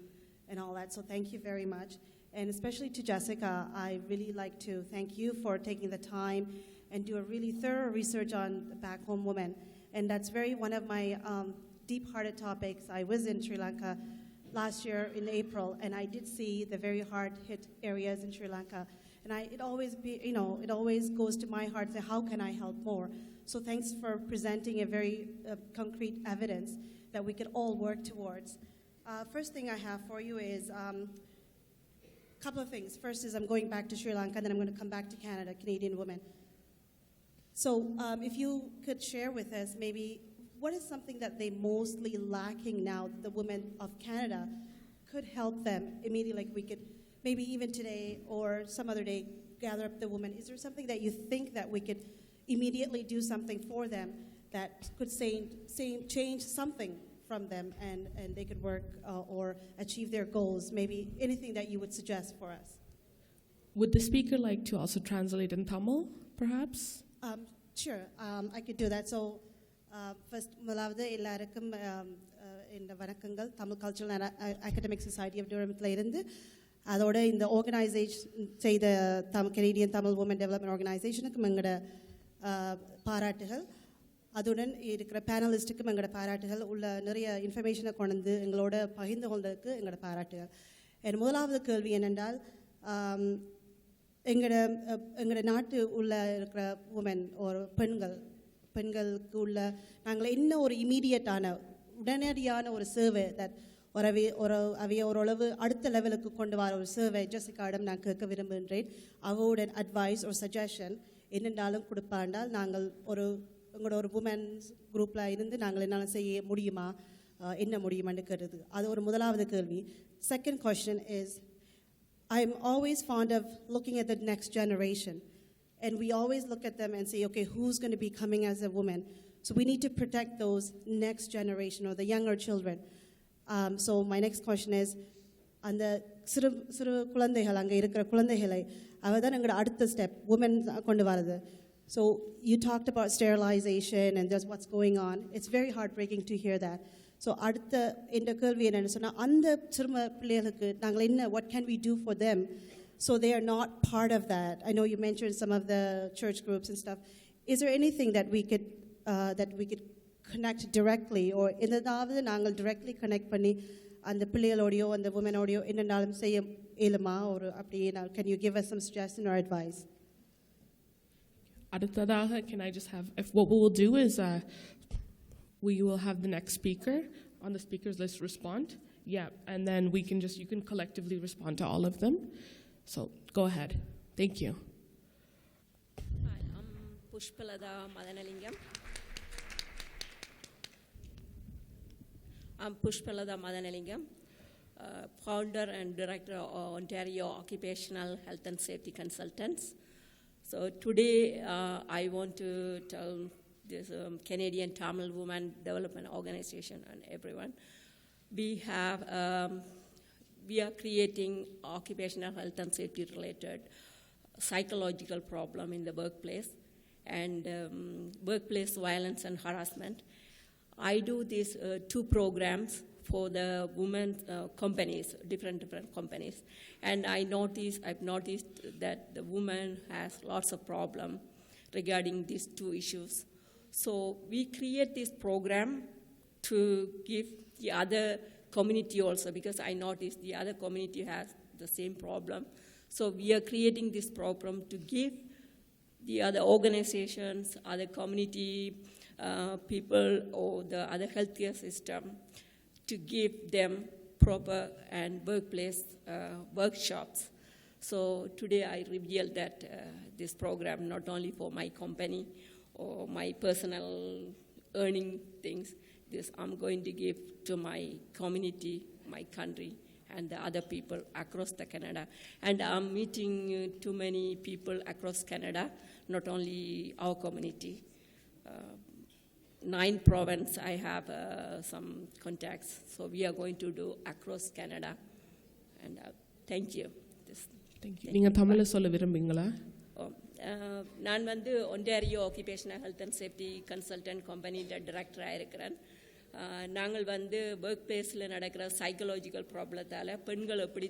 all that. So thank you very much, and especially to Jessica, I really like to thank you for taking the time and do a really thorough research on back home women, and that's one of my deep-hearted topics. I was in Sri Lanka last year in April, and I did see the very hard-hit areas in Sri Lanka, and it always goes to my heart that how can I help more? So thanks for presenting a very concrete evidence that we could all work towards. First thing I have for you is a couple of things. First is I'm going back to Sri Lanka, and then I'm going to come back to Canada, Canadian women. So if you could share with us maybe what is something that they mostly lacking now that the women of Canada could help them immediately, like we could maybe even today or some other day gather up the women? Is there something that you think that we could immediately do something for them that could change something from them and they could work or achieve their goals? Maybe anything that you would suggest for us? Would the speaker like to also translate in Tamil, perhaps? Sure, I could do that. So, first, முதலாவது எல்லாருக்கும் இந்த வணக்கங்கள் Tamil cultural and academic society of டியூரம்ல இருந்து அதோட இந்த organisation செய்த Canadian Tamil woman development ஆர்கனைசேஷனுக்கும் எங்களோட பாராட்டுகள். அதுடன் இருக்கிற பேனலிஸ்ட்டுக்கும் எங்களோட பாராட்டுகள். உள்ள நிறைய இன்ஃபர்மேஷனை கொண்டு எங்களோட பகிர்ந்து கொண்டதுக்கு எங்களோட பாராட்டுகள். என் முதலாவது கேள்வி என்னென்றால், எங்களோட நாட்டு உள்ள இருக்கிற உமன் ஒரு பெண்களுக்கு உள்ள நாங்கள் என்ன ஒரு இமீடியட்டான உடனடியான ஒரு சர்வே தட் அவைய ஓரளவு அடுத்த லெவலுக்கு கொண்டு வர ஒரு சர்வே ஜெசிகாவிடம் நான் கேட்க விரும்புகின்றேன். அவரோட அட்வைஸ் ஒரு சஜஷன் என்னென்றாலும் கொடுப்பாண்டால் நாங்கள் எங்களோட ஒரு உமன்ஸ் குரூப்பில் இருந்து நாங்கள் என்னால் செய்ய முடியுமா, என்ன முடியுமான்னு கேட்டது. அது ஒரு முதலாவது கேள்வி. Second question is, I'm always fond of looking at the next generation. And we always look at them and say, okay, who's going to be coming as a woman? So we need to protect those next generation or the younger children. So my next question is, அந்த சிறு குழந்தைகள் அங்கே இருக்கிற குழந்தைகளை அவதான் எங்களோட அடுத்த step women கொண்டு வரது. So you talked about sterilization and just what's going on. It's very heartbreaking to hear that. So அடுத்த இந்த கேள்வி என்னன்னு சொன்னால், அந்த சிறும பிள்ளைகளுக்கு நாங்கள் என்ன, what can we do for them so they are not part of that? I know you mentioned some of the church groups and stuff. Is there anything that we could connect directly, or என்னதாவது நாங்கள் directly connect பண்ணி அந்த பிள்ளைகளோடையோ அந்த womenோடையோ என்னென்னாலும் செய்ய இயலுமா? ஒரு அப்படியே can you give us some suggestion or advice? அடுத்ததாக, can I just have, what we will do is we will have the next speaker on the speakers list respond. Yeah, and then you can collectively respond to all of them. So go ahead. Thank you. Hi, I'm Pushpalada Madanalingam. Founder and Director of Ontario Occupational Health and Safety Consultants. So today I want to tell this Canadian Tamil Women Development Organization and everyone. We are creating occupational health and safety related psychological problem in the workplace and workplace violence and harassment. I do these 2 programs for the women companies, different companies, and I've noticed that the woman has lots of problem regarding these 2 issues. So we create this program to give the other community also, because I noticed the other community has the same problem. So we are creating this program to give the other organizations, other community people, or the other healthcare system, to give them proper and workplace workshops. So today I revealed that this program, not only for my company or my personal earning things, this I'm going to give to my community, my country, and the other people across the Canada. And I'm meeting too many people across Canada, not only our community. 9 provinces I have some contacts, so we are going to do across Canada. And thank you. Thank you. நீங்கள் தமிழ்ல சொல்ல விரும்புங்களா? நான் Ontario occupational health and safety consultant கம்பெனியோட டைரக்டராக இருக்கிறேன். நாங்கள் work பிளேஸில் நடக்கிற சைக்கலாஜிக்கல் ப்ராப்ளத்தால் பெண்கள் எப்படி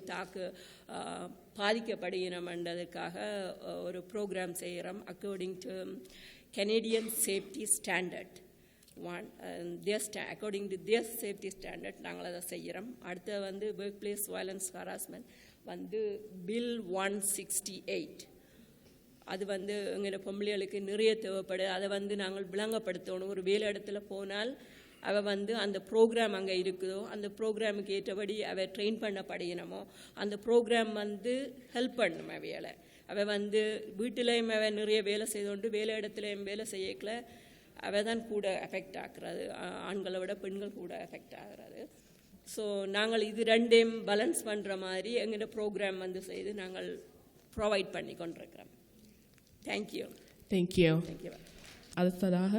பாதிக்கப்படுகிறோம்ன்றதுக்காக ஒரு ப்ரோக்ராம் செய்கிறோம். According to Canadian safety standard. According to their safety standard, நாங்கள் அதை செய்கிறோம். அடுத்து work place violence harassment bill 168. அது எங்களோட பொம்பளைகளுக்கு நிறைய தேவைப்படுது. அதை நாங்கள் விளங்கப்படுத்தணும். ஒரு வேலை இடத்துல போனால் அந்த ப்ரோக்ராம் அங்கே இருக்குதோ, அந்த ப்ரோக்ராமுக்கு ஏற்றபடி ட்ரெயின் பண்ணப்படையணுமோ, அந்த ப்ரோக்ராம் ஹெல்ப் பண்ணணும் அவைகளை. வீட்டிலையும் நிறைய வேலை செய்தோண்டு வேலை இடத்துலையும் வேலை செய்யக்கல அவ தான் கூட எஃபெக்ட் ஆகுறது, ஆண்களை விட பெண்கள் கூட எஃபெக்ட் ஆகுறது. ஸோ நாங்கள் இது ரெண்டையும் பேலன்ஸ் பண்ணுற மாதிரி எங்களோட ப்ரோக்ராம் வந்து செய்து நாங்கள் ப்ரொவைட் பண்ணி கொண்டிருக்கிறோம். தேங்க்யூ. Thank you. அடுத்ததாக,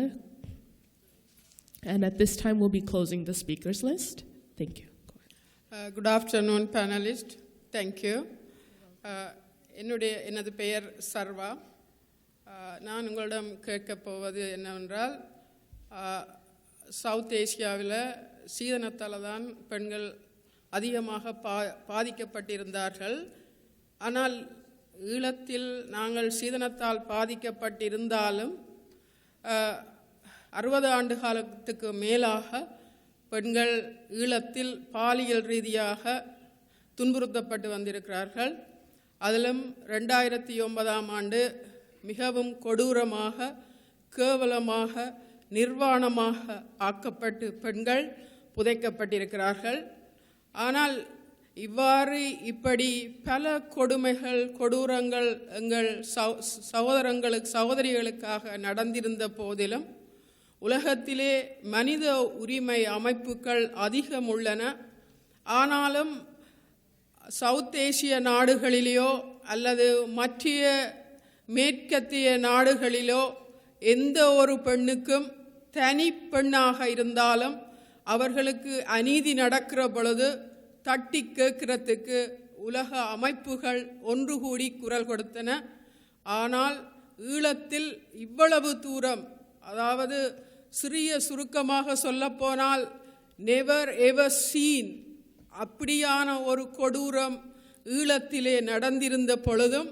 and at this time we'll be closing the speakers list. Thank you. Good afternoon, panelists. Thank you. எனது பெயர் சர்வா. நான் உங்களிடம் கேட்கப் போவது என்னவென்றால், சவுத் ஏசியாவில் சீதனத்தால் தான் பெண்கள் அதிகமாக பாதிக்கப்பட்டிருந்தார்கள். ஆனால் ஈழத்தில் நாங்கள் சீதனத்தால் பாதிக்கப்பட்டிருந்தாலும் 60 ஆண்டு காலத்துக்கு மேலாக பெண்கள் ஈழத்தில் பாலியல் ரீதியாக துன்புறுத்தப்பட்டு வந்திருக்கிறார்கள். அதிலும் 2009ஆம் ஆண்டு மிகவும் கொடூரமாக, கேவலமாக, நிர்வாணமாக ஆக்கப்பட்டு பெண்கள் புதைக்கப்பட்டிருக்கிறார்கள். ஆனால் இப்படி பல கொடுமைகள், கொடூரங்கள் எங்கள் சகோதரிகளுக்காக நடந்திருந்த போதிலும் உலகத்திலே மனித உரிமை அமைப்புகள் அதிகம் உள்ளன. ஆனாலும் சவுத் ஏசிய நாடுகளிலேயோ அல்லது மற்ற மேற்கத்திய நாடுகளிலோ எந்த ஒரு பெண்ணுக்கும் தனி பெண்ணாக இருந்தாலும் அவர்களுக்கு அநீதி நடக்கிற பொழுது தட்டி கேட்கிறதுக்கு உலக அமைப்புகள் ஒன்று கூடி குரல் கொடுத்தன. ஆனால் ஈழத்தில் இவ்வளவு தூரம், அதாவது சிறிய சுருக்கமாக சொல்லப்போனால் நெவர் எவர் சீன், அப்படியான ஒரு கொடூரம் ஈழத்திலே நடந்திருந்த பொழுதும்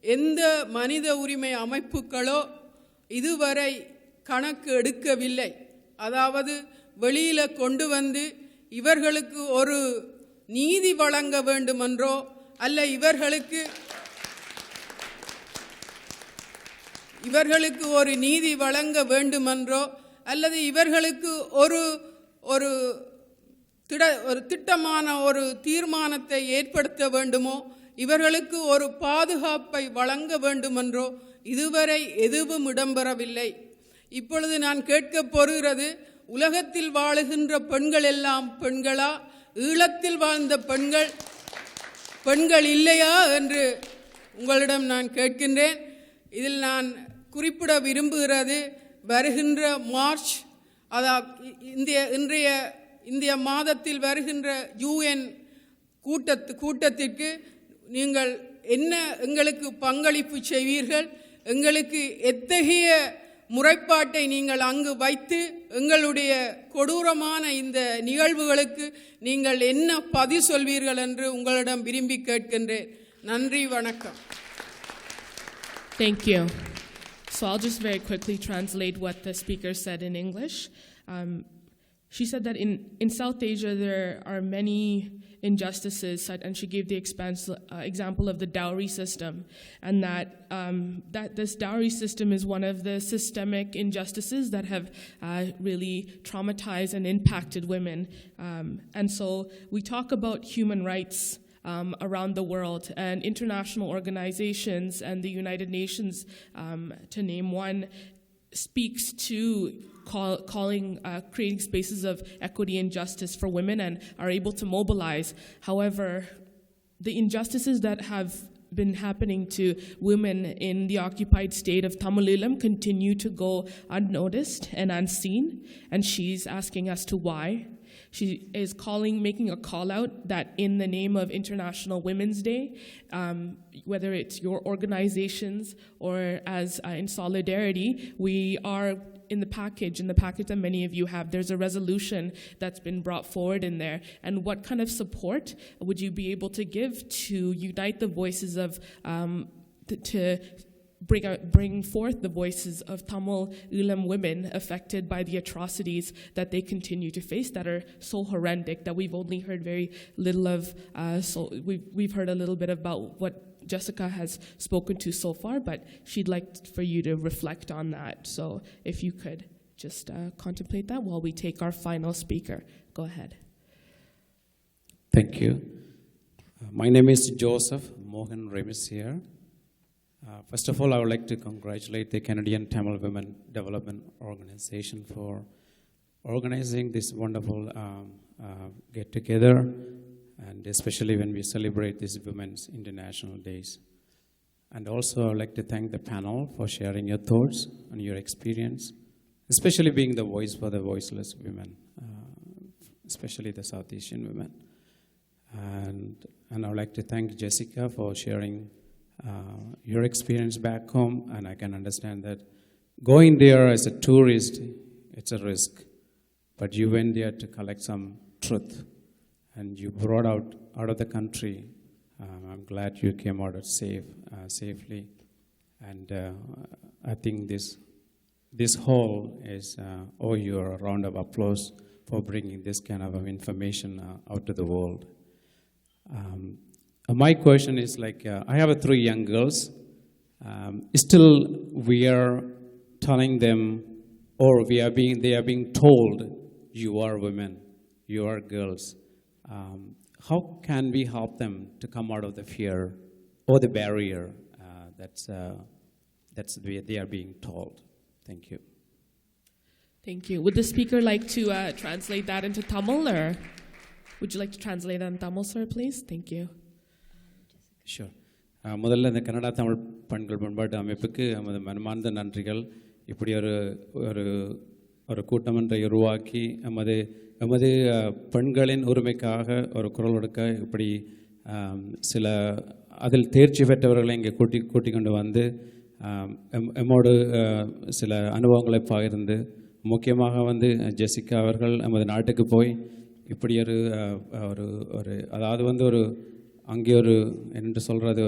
எந்த மனித உரிமை அமைப்புகளோ இதுவரை கணக்கு எடுக்கவில்லை. அதாவது வெளியில கொண்டு வந்து இவர்களுக்கு ஒரு நீதி வழங்க வேண்டுமென்றோ அல்ல இவர்களுக்கு ஒரு நீதி வழங்க வேண்டுமென்றோ அல்லது இவர்களுக்கு ஒரு ஒரு திட்டமான ஒரு தீர்மானத்தை ஏற்படுத்த வேண்டுமோ, இவர்களுக்கு ஒரு பாதுகாப்பை வழங்க வேண்டுமென்றோ இதுவரை எதுவும் இடம்பெறவில்லை. இப்பொழுது நான் கேட்கப் போகிறது, உலகத்தில் வாழுகின்ற பெண்கள் எல்லாம் பெண்களா? ஈழத்தில் வாழ்ந்த பெண்கள் இல்லையா என்று உங்களிடம் நான் கேட்கின்றேன். இதில் நான் குறிப்பிட விரும்புகிறது, வருகின்ற மார்ச், இந்திய மாதத்தில் வருகின்ற UN கூட்டத்திற்கு நீங்கள் என்ன எங்களுக்கு பங்களிப்பு செய்வீர்கள்? எங்களுக்கு எத்தகைய முறைப்பாட்டை நீங்கள் அங்கு வைத்து எங்களுடைய கொடூரமான இந்த நிகழ்வுகளுக்கு நீங்கள் என்ன பதில் சொல்வீர்கள் என்று உங்களிடம் விரும்பி கேட்கின்றேன். நன்றி, வணக்கம். Thank you. So I'll just very quickly translate what the speaker said in English. She said that in South Asia there are many injustices, and she gave the example of the dowry system, and that this dowry system is one of the systemic injustices that have really traumatized and impacted women. And so we talk about human rights around the world, and international organizations and the United Nations, to name one, speaks to creating spaces of equity and justice for women and are able to mobilize. However, the injustices that have been happening to women in the occupied state of Tamil continue to go unnoticed and unseen, and she's asking us to why. She is making a call out that in the name of International Women's Day, whether it's your organizations or as in solidarity, we are in the package that many of you have, there's a resolution that's been brought forward in there. And what kind of support would you be able to give to unite the voices of, to bring forth the voices of Tamil Ulam women affected by the atrocities that they continue to face that are so horrific that we've only heard very little of. So we've heard a little bit about what Jessica has spoken to so far, but she'd like for you to reflect on that. So if you could just contemplate that while we take our final speaker. Go ahead. Thank you. My name is Joseph Mohan Remis here. First of all, I would like to congratulate the Canadian Tamil Women Development Organization for organizing this wonderful get-together, and especially when we celebrate these Women's International Days. And also, I would like to thank the panel for sharing your thoughts and your experience, especially being the voice for the voiceless women, especially the South Asian women. And I would like to thank Jessica for sharing your experience back home, and I can understand that going there as a tourist, it's a risk, but you went there to collect some truth, and you brought out of the country. I'm glad you came out safely, and I think this whole is owe you a round of applause for bringing this kind of information out to the world. My question is I have 3 young girls. Still, we are telling them, or they are being told, you are women, you are girls. How can we help them to come out of the fear or the barrier that's they are being told? Thank you. Thank you. Would the speaker like to translate that into Tamil, or would you like to translate that in Tamil, sir, please? Thank you. Sure. முதல்ல இந்த Canada Tamil பெண்கள் பண்பாட்டு அமைப்புக்கு நமது மனமார்ந்த நன்றிகள். இப்படி ஒரு கூட்டம் ஒன்றை உருவாக்கி நமது பெண்களின் உரிமைக்காக ஒரு குரல் கொடுக்க இப்படி சில அதில் தேர்ச்சி பெற்றவர்களை இங்கே கூட்டி கொண்டு வந்து எம்மோடு சில அனுபவங்களை பகிர்ந்து, முக்கியமாக ஜெசிகா அவர்கள் நமது நாட்டுக்கு போய் இப்படி ஒரு அதாவது ஒரு அங்கே என்று சொல்கிறது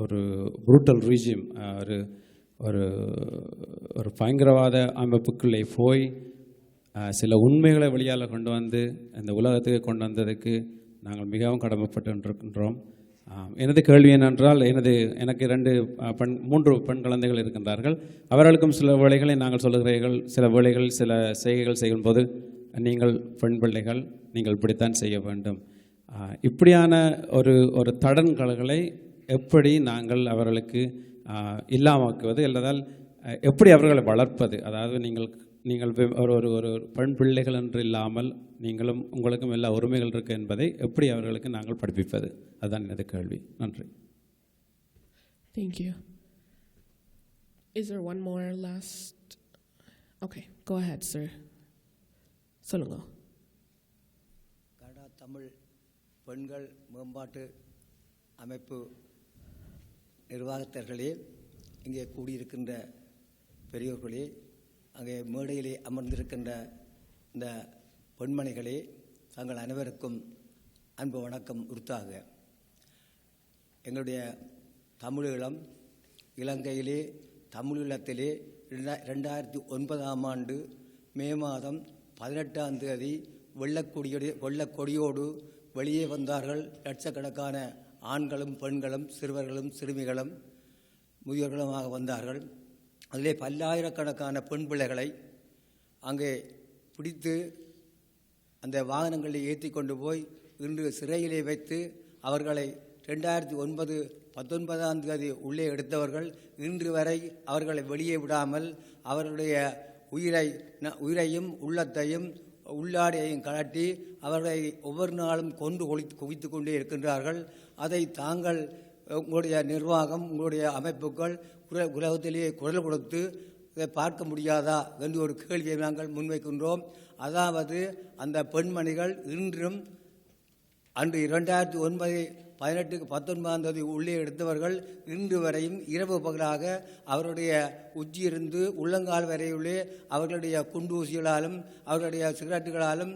ஒரு புரூட்டல் ரீஜிம், ஒரு பயங்கரவாத அமைப்புக்குள்ளே போய் சில உண்மைகளை வெளியால் கொண்டு வந்து இந்த உலகத்துக்கு கொண்டு வந்ததுக்கு நாங்கள் மிகவும் கடமைப்பட்டிருக்கின்றோம். எனது கேள்வி என்னென்றால், எனக்கு 3 பெண் குழந்தைகள் இருக்கின்றார்கள். அவர்களுக்கும் சில வேளைகளை நாங்கள் சொல்லுகிறீர்கள், சில வேளைகள் சில செய்கைகள் செய்யும்போது, நீங்கள் பெண் பிள்ளைகள், நீங்கள் இப்படித்தான் செய்ய வேண்டும். இப்படியான ஒரு தடன்களை எப்படி நாங்கள் அவர்களுக்கு இல்லாமக்குவது, இல்லதால் எப்படி அவர்களை வளர்ப்பது? அதாவது நீங்கள் ஒரு பெண் பிள்ளைகள் என்று இல்லாமல் உங்களுக்கும் எல்லா உரிமைகள் இருக்கு என்பதை எப்படி அவர்களுக்கு நாங்கள் படிப்பிப்பது? அதுதான் எனது கேள்வி. நன்றி. Thank you. Is there one more last? Okay, go ahead, sir. சொல்லுங்க. கனடா தமிழ் பெண்கள் மேம்பாட்டு அமைப்பு நிர்வாகத்தர்களே, இங்கே கூடியிருக்கின்ற பெரியோர்களே, அங்கே மேடையிலே அமர்ந்திருக்கின்ற இந்த பெண்மணிகளே, தங்கள் அனைவருக்கும் அன்பு வணக்கம் உறுத்தாக. எங்களுடைய தமிழீழம் இலங்கையிலே தமிழீழத்திலே 2009ஆம் ஆண்டு மே மாதம் 18ஆம் தேதி வெள்ளக்கொடியோடு வெளியே வந்தார்கள். லட்சக்கணக்கான ஆண்களும் பெண்களும் சிறுவர்களும் சிறுமிகளும் முதியோர்களுமாக வந்தார்கள். அதிலே பல்லாயிரக்கணக்கான பெண் பிள்ளைகளை அங்கே பிடித்து அந்த வாகனங்களில் ஏற்றி கொண்டு போய் இன்று சிறையிலே வைத்து அவர்களை 2009 19ஆம் தேதி உள்ளே எடுத்தவர்கள் இன்று வரை அவர்களை வெளியே விடாமல் அவர்களுடைய உயிரையும் உள்ளத்தையும் உள்ளாடையையும் கலட்டி அவர்களை ஒவ்வொரு நாளும் கொண்டு குவித்து கொண்டே இருக்கின்றார்கள். அதை தாங்கள் உங்களுடைய நிர்வாகம், உங்களுடைய அமைப்புகள் உலகத்திலேயே குரல் கொடுத்து இதை பார்க்க முடியாதா என்று ஒரு கேள்வியை நாங்கள் முன்வைக்கின்றோம். அதாவது அந்த பெண்மணிகள் இன்றும் அன்று 2009 19ஆம் தேதி உள்ளே எடுத்தவர்கள் இன்று வரையும் இரவு பகலாக அவருடைய உச்சியிருந்து உள்ளங்கால் வரையுள்ளே அவர்களுடைய குண்டூசிகளாலும் அவர்களுடைய சிகரெட்டுகளாலும்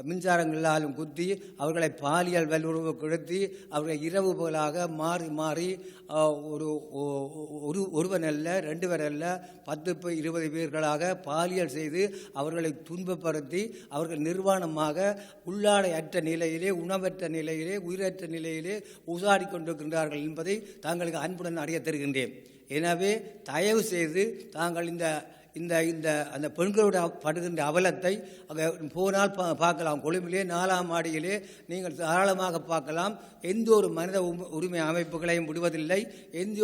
மின்சாரங்களாலும் குத்தி அவர்களை பாலியல் வல்லுறவு கொடுத்தி அவர்களை இரவு பகலாக மாறி மாறி ஒருவன் அல்ல 2 பேர் அல்ல 10-20 பேர்களாக பாலியல் செய்து அவர்களை துன்பப்படுத்தி அவர்கள் நிர்வாணமாக உள்ளாடை அற்ற நிலையிலே, உணவற்ற நிலையிலே, உயிரற்ற நிலையிலே உசாடி கொண்டிருக்கின்றார்கள் என்பதை தாங்களுக்கு அன்புடன் அறிய தருகின்றேன். எனவே தயவு செய்து தாங்கள் அந்த பெண்களுடைய படுகின்ற அவலத்தை அங்கே போனால் பார்க்கலாம். கொழும்பிலே 4ஆம் மாடியிலே நீங்கள் தாராளமாக பார்க்கலாம். எந்த ஒரு மனித உரிமை அமைப்புகளையும் விடுவதில்லை, எந்த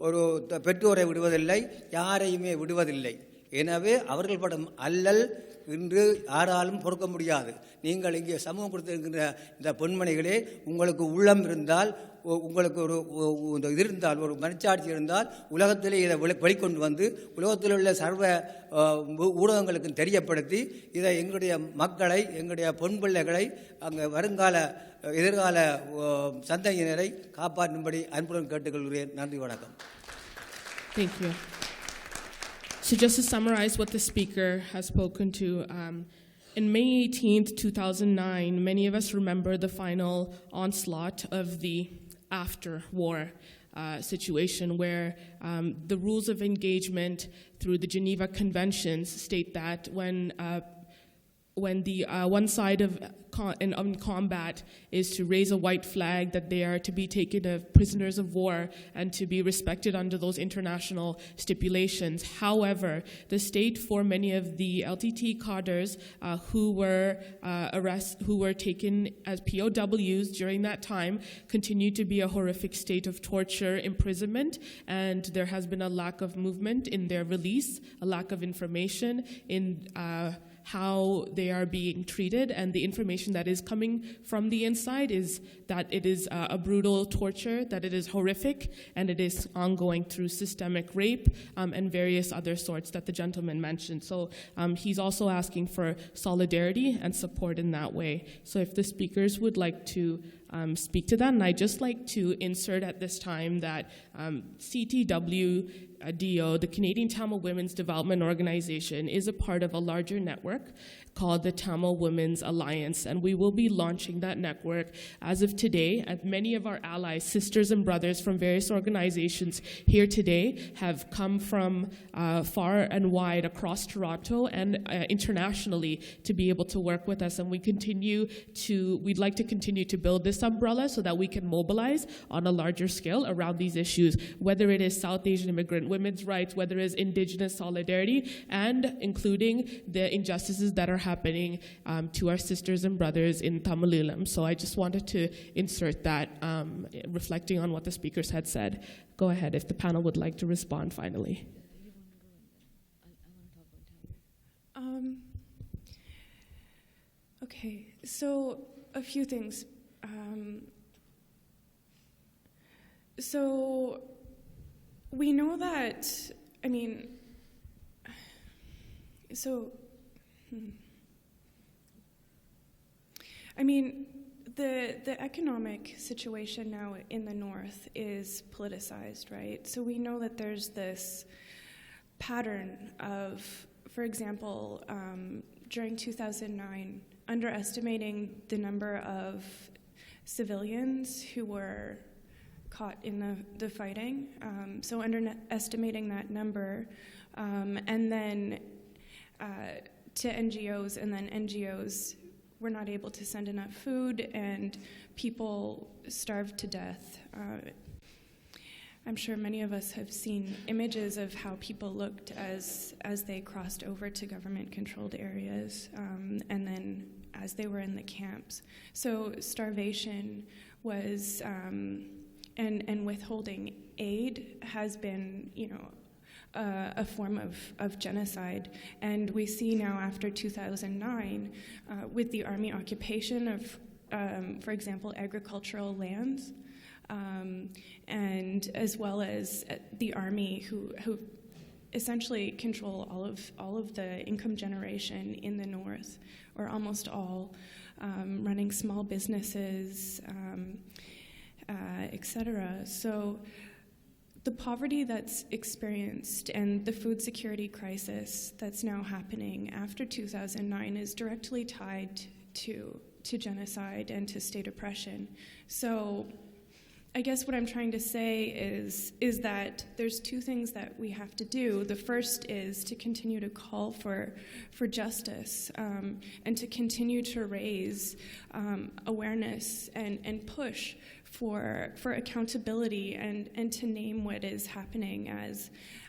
ஒரு பெற்றோரை விடுவதில்லை, யாரையுமே விடுவதில்லை. எனவே அவர்கள் படும் அல்லல் இன்று யாராலும் பொறுக்க முடியாது. நீங்கள் இங்கே சமூகம் கொடுத்திருக்கின்ற இந்த பெண்மணிகளே, உங்களுக்கு உள்ளம் இருந்தால், உங்களுக்கு ஒரு இது இருந்தால், ஒரு மனச்சாட்சி இருந்தால், உலகத்திலே இதை வெளிக்கொண்டு வந்து உலகத்தில் உள்ள சர்வ ஊடகங்களுக்கு தெரியப்படுத்தி இதை எங்களுடைய மக்களை, எங்களுடைய பெண் பிள்ளைகளை, அங்கே வருங்கால எதிர்கால சந்ததியினரை காப்பாற்றும்படி அன்புடன் கேட்டுக்கொள்கிறேன். நன்றி, வணக்கம். Thank you. So just to summarize what the speaker has spoken to, in May 18th, 2009, many of us remember the final onslaught of the after-war situation where the rules of engagement through the Geneva Conventions state that when the one side of in combat is to raise a white flag, that they are to be taken as prisoners of war and to be respected under those international stipulations. However, the state for many of the LTT cadres who were taken as POWs during that time continued to be a horrific state of torture, imprisonment, and there has been a lack of movement in their release, a lack of information in how they are being treated, and the information that is coming from the inside is that it is a brutal torture, that it is horrific, and it is ongoing through systemic rape and various other sorts that the gentleman mentioned. So he's also asking for solidarity and support in that way. So if the speakers would like to speak to that, and I'd just like to insert at this time that CTWDO, the Canadian Tamil Women's Development Organization, is a part of a larger network called the Tamil Women's Alliance, and we will be launching that network as of today. And many of our allies, sisters and brothers from various organizations here today have come from far and wide across Toronto and internationally to be able to work with us, and we'd like to continue to build this umbrella so that we can mobilize on a larger scale around these issues, whether it is South Asian immigrant women's rights, whether it is Indigenous solidarity, and including the injustices that are happening to our sisters and brothers in Tamilulam. So I just wanted to insert that, reflecting on what the speakers had said. Go ahead if the panel would like to respond finally. Okay, so a few things. So we know that, the economic situation now in the North is politicized, right? So we know that there's this pattern of, for example, during 2009, underestimating the number of civilians who were caught in the fighting, so underestimating that number, and then to NGOs, and then NGOs were not able to send enough food, and people starved to death. I'm sure many of us have seen images of how people looked as they crossed over to government-controlled areas, and then as they were in the camps. So starvation was, and withholding aid has been, a form of genocide. And we see now after 2009, with the army occupation of, for example, agricultural lands, and as well as the army who essentially control all of the income generation in the North, or almost all, running small businesses, etc. So the poverty that's experienced and the food security crisis that's now happening after 2009 is directly tied to genocide and to state oppression. So I guess what I'm trying to say is that there's two things that we have to do. The first is to continue to call for justice, and to continue to raise awareness and push for accountability, and to name what is happening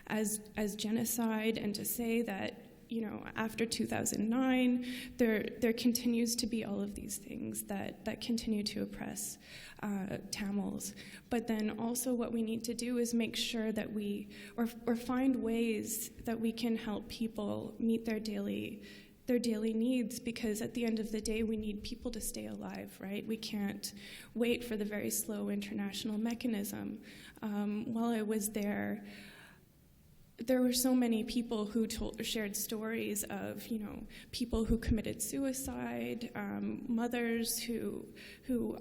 as genocide, and to say that, you know, after 2009, there continues to be all of these things that continue to oppress Tamils. But then also what we need to do is make sure that we, or find ways that we can help people meet their daily needs, because at the end of the day, we need people to stay alive, right? We can't wait for the very slow international mechanism. While I was there were so many people who shared stories of, you know, people who committed suicide, mothers who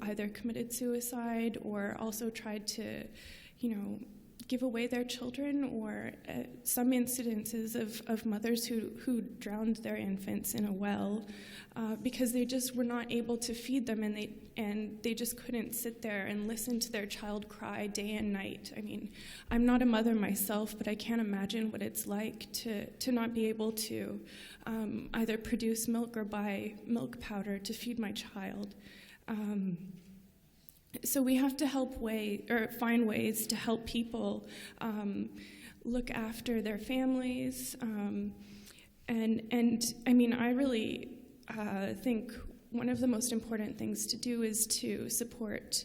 either committed suicide or also tried to, you know, give away their children, or some incidences of mothers who drowned their infants in a well because they just were not able to feed them, and they just couldn't sit there and listen to their child cry day and night. I mean, I'm not a mother myself, but I can't imagine what it's like to not be able to either produce milk or buy milk powder to feed my child. So we have to find ways to help people look after their families. And I mean, I really think one of the most important things to do is to support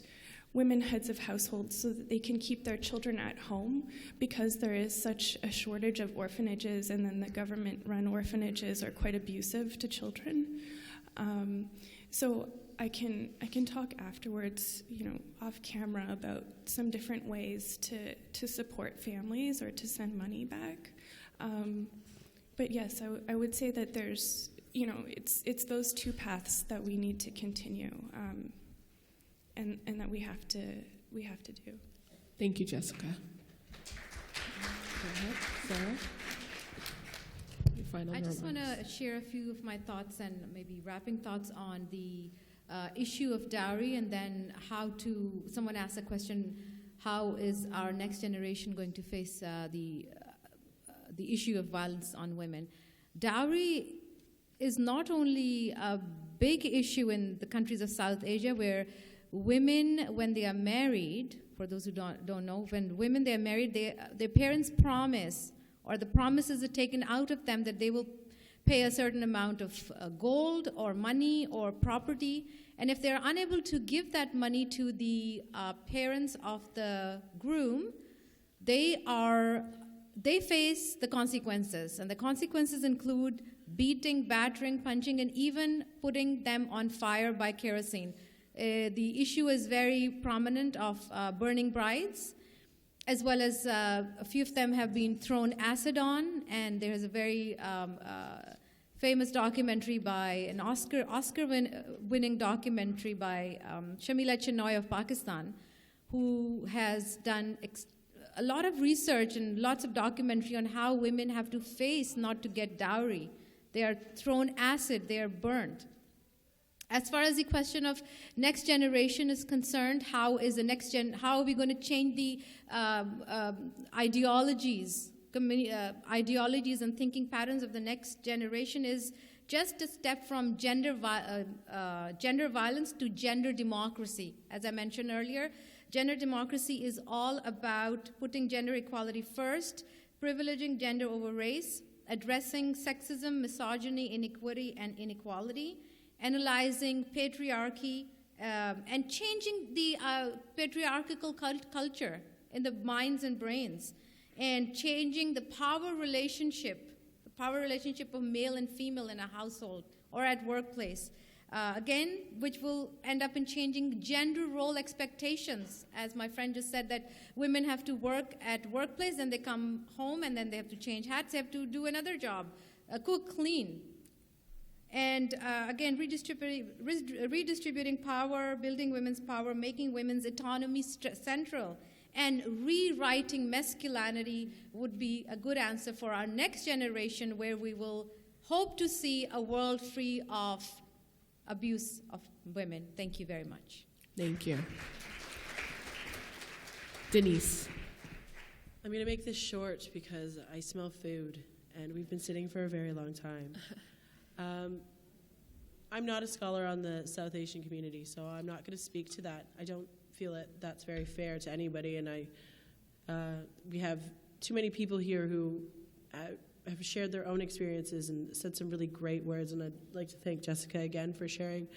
women heads of households so that they can keep their children at home, because there is such a shortage of orphanages, and then the government-run orphanages are quite abusive to children. So I can talk afterwards, you know, off camera, about some different ways to support families or to send money back. But yes, I would say that there's, you know, it's those two paths that we need to continue, and that we have to do. Thank you, Jessica. Go ahead, Sarah. Your final I just want remarks. to share a few of my thoughts and maybe wrapping thoughts on the issue of dowry, and then someone asked a question, how is our next generation going to face the issue of violence on women? Dowry is not only a big issue in the countries of South Asia, where women, when they are married, for those who don't know, when women they are married, their parents promise, or the promises are taken out of them, that they will pay a certain amount of gold or money or property, and if they're unable to give that money to the parents of the groom, they face the consequences, and the consequences include beating, battering, punching, and even putting them on fire by kerosene. The issue is very prominent of burning brides, as well as a few of them have been thrown acid on, and there's a very famous documentary by an Oscar-winning documentary by Shamila Chinoy of Pakistan, who has done a lot of research and lots of documentary on how women have to face not to get dowry. They are thrown acid, they are burnt. As far as the question of next generation is concerned, how are we going to change the ideologies and thinking patterns of the next generation, is just a step from gender violence to gender democracy. As I mentioned earlier, gender democracy is all about putting gender equality first, privileging gender over race, addressing sexism, misogyny, inequity, and inequality, analyzing patriarchy, and changing the patriarchal culture in the minds and brains, and changing the power relationship of male and female in a household or at workplace. Again, which will end up in changing gender role expectations. As my friend just said, that women have to work at workplace, and they come home, and then they have to change hats, they have to do another job, cook, clean. And again, redistributing power, building women's power, making women's autonomy central, and rewriting masculinity would be a good answer for our next generation, where we will hope to see a world free of abuse of women. Thank you very much. Thank you. Denise. I'm going to make this short because I smell food, and we've been sitting for a very long time. I'm not a scholar on the South Asian community, so I'm not going to speak to that. I don't feel that's very fair to anybody, and we have too many people here who have shared their own experiences and said some really great words, and I'd like to thank Jessica again for sharing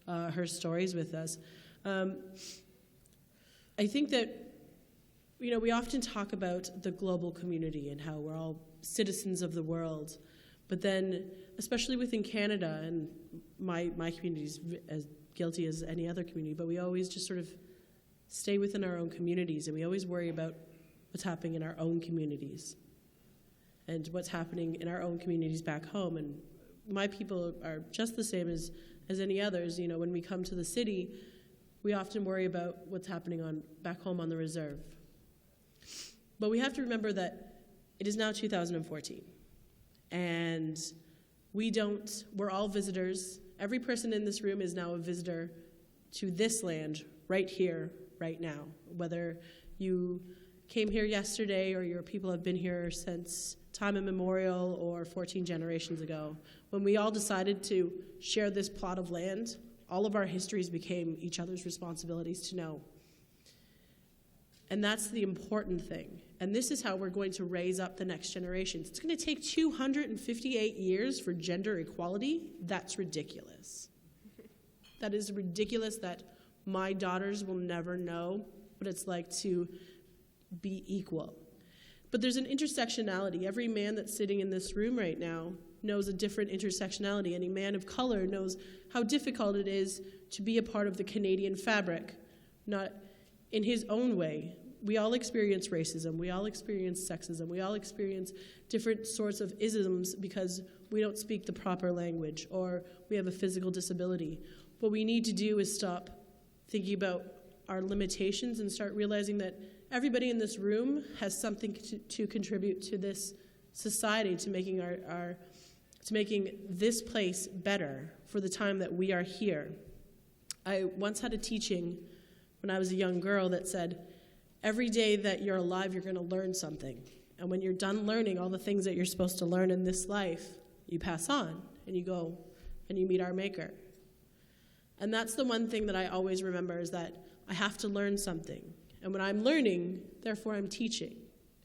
her stories with us. I think that, we often talk about the global community and how we're all citizens of the world, but then, especially within Canada, and my community is as guilty as any other community, but we always just sort of stay within our own communities, and we always worry about what's happening in our own communities and what's happening in our own communities back home. And my people are just the same as any others. When we come to the city, we often worry about what's happening back home on the reserve. But we have to remember that it is now 2014, and we're all visitors. Every person in this room is now a visitor to this land right here, right now. Whether you came here yesterday or your people have been here since time immemorial or 14 generations ago, when we all decided to share this plot of land, all of our histories became each other's responsibilities to know. And that's the important thing. And this is how we're going to raise up the next generations. It's going to take 258 years for gender equality. That's ridiculous. That is ridiculous that my daughters will never know what it's like to be equal. But there's an intersectionality. Every man that's sitting in this room right now knows a different intersectionality. Any man of color knows how difficult it is to be a part of the Canadian fabric, not in his own way. We all experience racism, we all experience sexism, we all experience different sorts of isms because we don't speak the proper language or we have a physical disability. What we need to do is stop thinking about our limitations and start realizing that everybody in this room has something to contribute to this society, to making to making this place better for the time that we are here. I once had a teaching when I was a young girl that said, every day that you're alive, you're going to learn something. And when you're done learning all the things that you're supposed to learn in this life, you pass on and you go and you meet our Maker. And that's the one thing that I always remember, is that I have to learn something. And when I'm learning, therefore I'm teaching.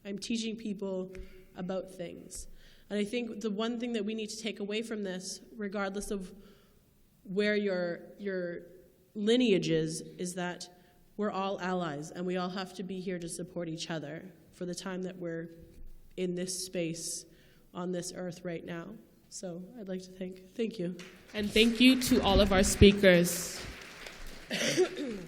I'm teaching people about things. And I think the one thing that we need to take away from this, regardless of where your lineage is that we're all allies, and we all have to be here to support each other for the time that we're in this space on this earth right now. So I'd like to thank you. And thank you to all of our speakers.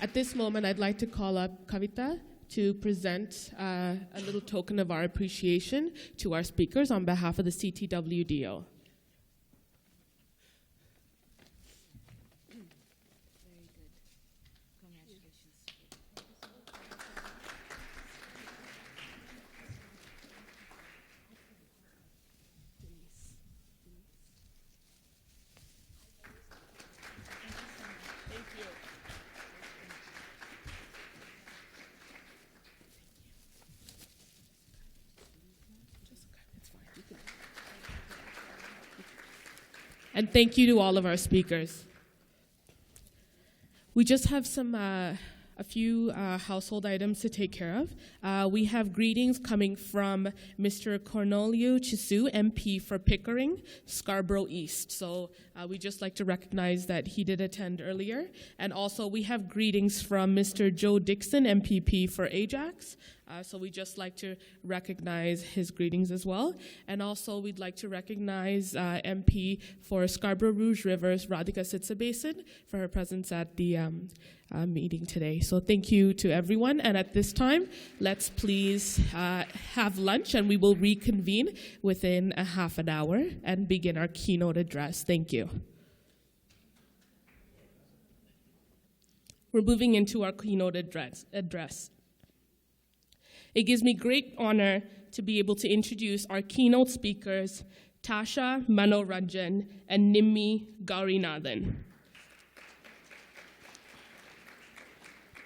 At this moment, I'd like to call up Kavita to present a little token of our appreciation to our speakers on behalf of the CTWDO. And thank you to all of our speakers. We just have a few household items to take care of. We have greetings coming from Mr. Cornelio Chisu, MP for Pickering, Scarborough East. So we just like to recognize that he did attend earlier. And also we have greetings from Mr. Joe Dixon, MPP for Ajax. So we just like to recognize his greetings as well. And also we'd like to recognize MP for Scarborough Rouge Rivers, Radhika Sitsabasin, for her presence at the meeting today. So thank you to everyone. And at this time, let's please have lunch, and we will reconvene within a half an hour and begin our keynote address. Thank you. We're moving into our keynote address. It gives me great honor to be able to introduce our keynote speakers, Tasha Manoranjan and Nimmi Gaurinathan.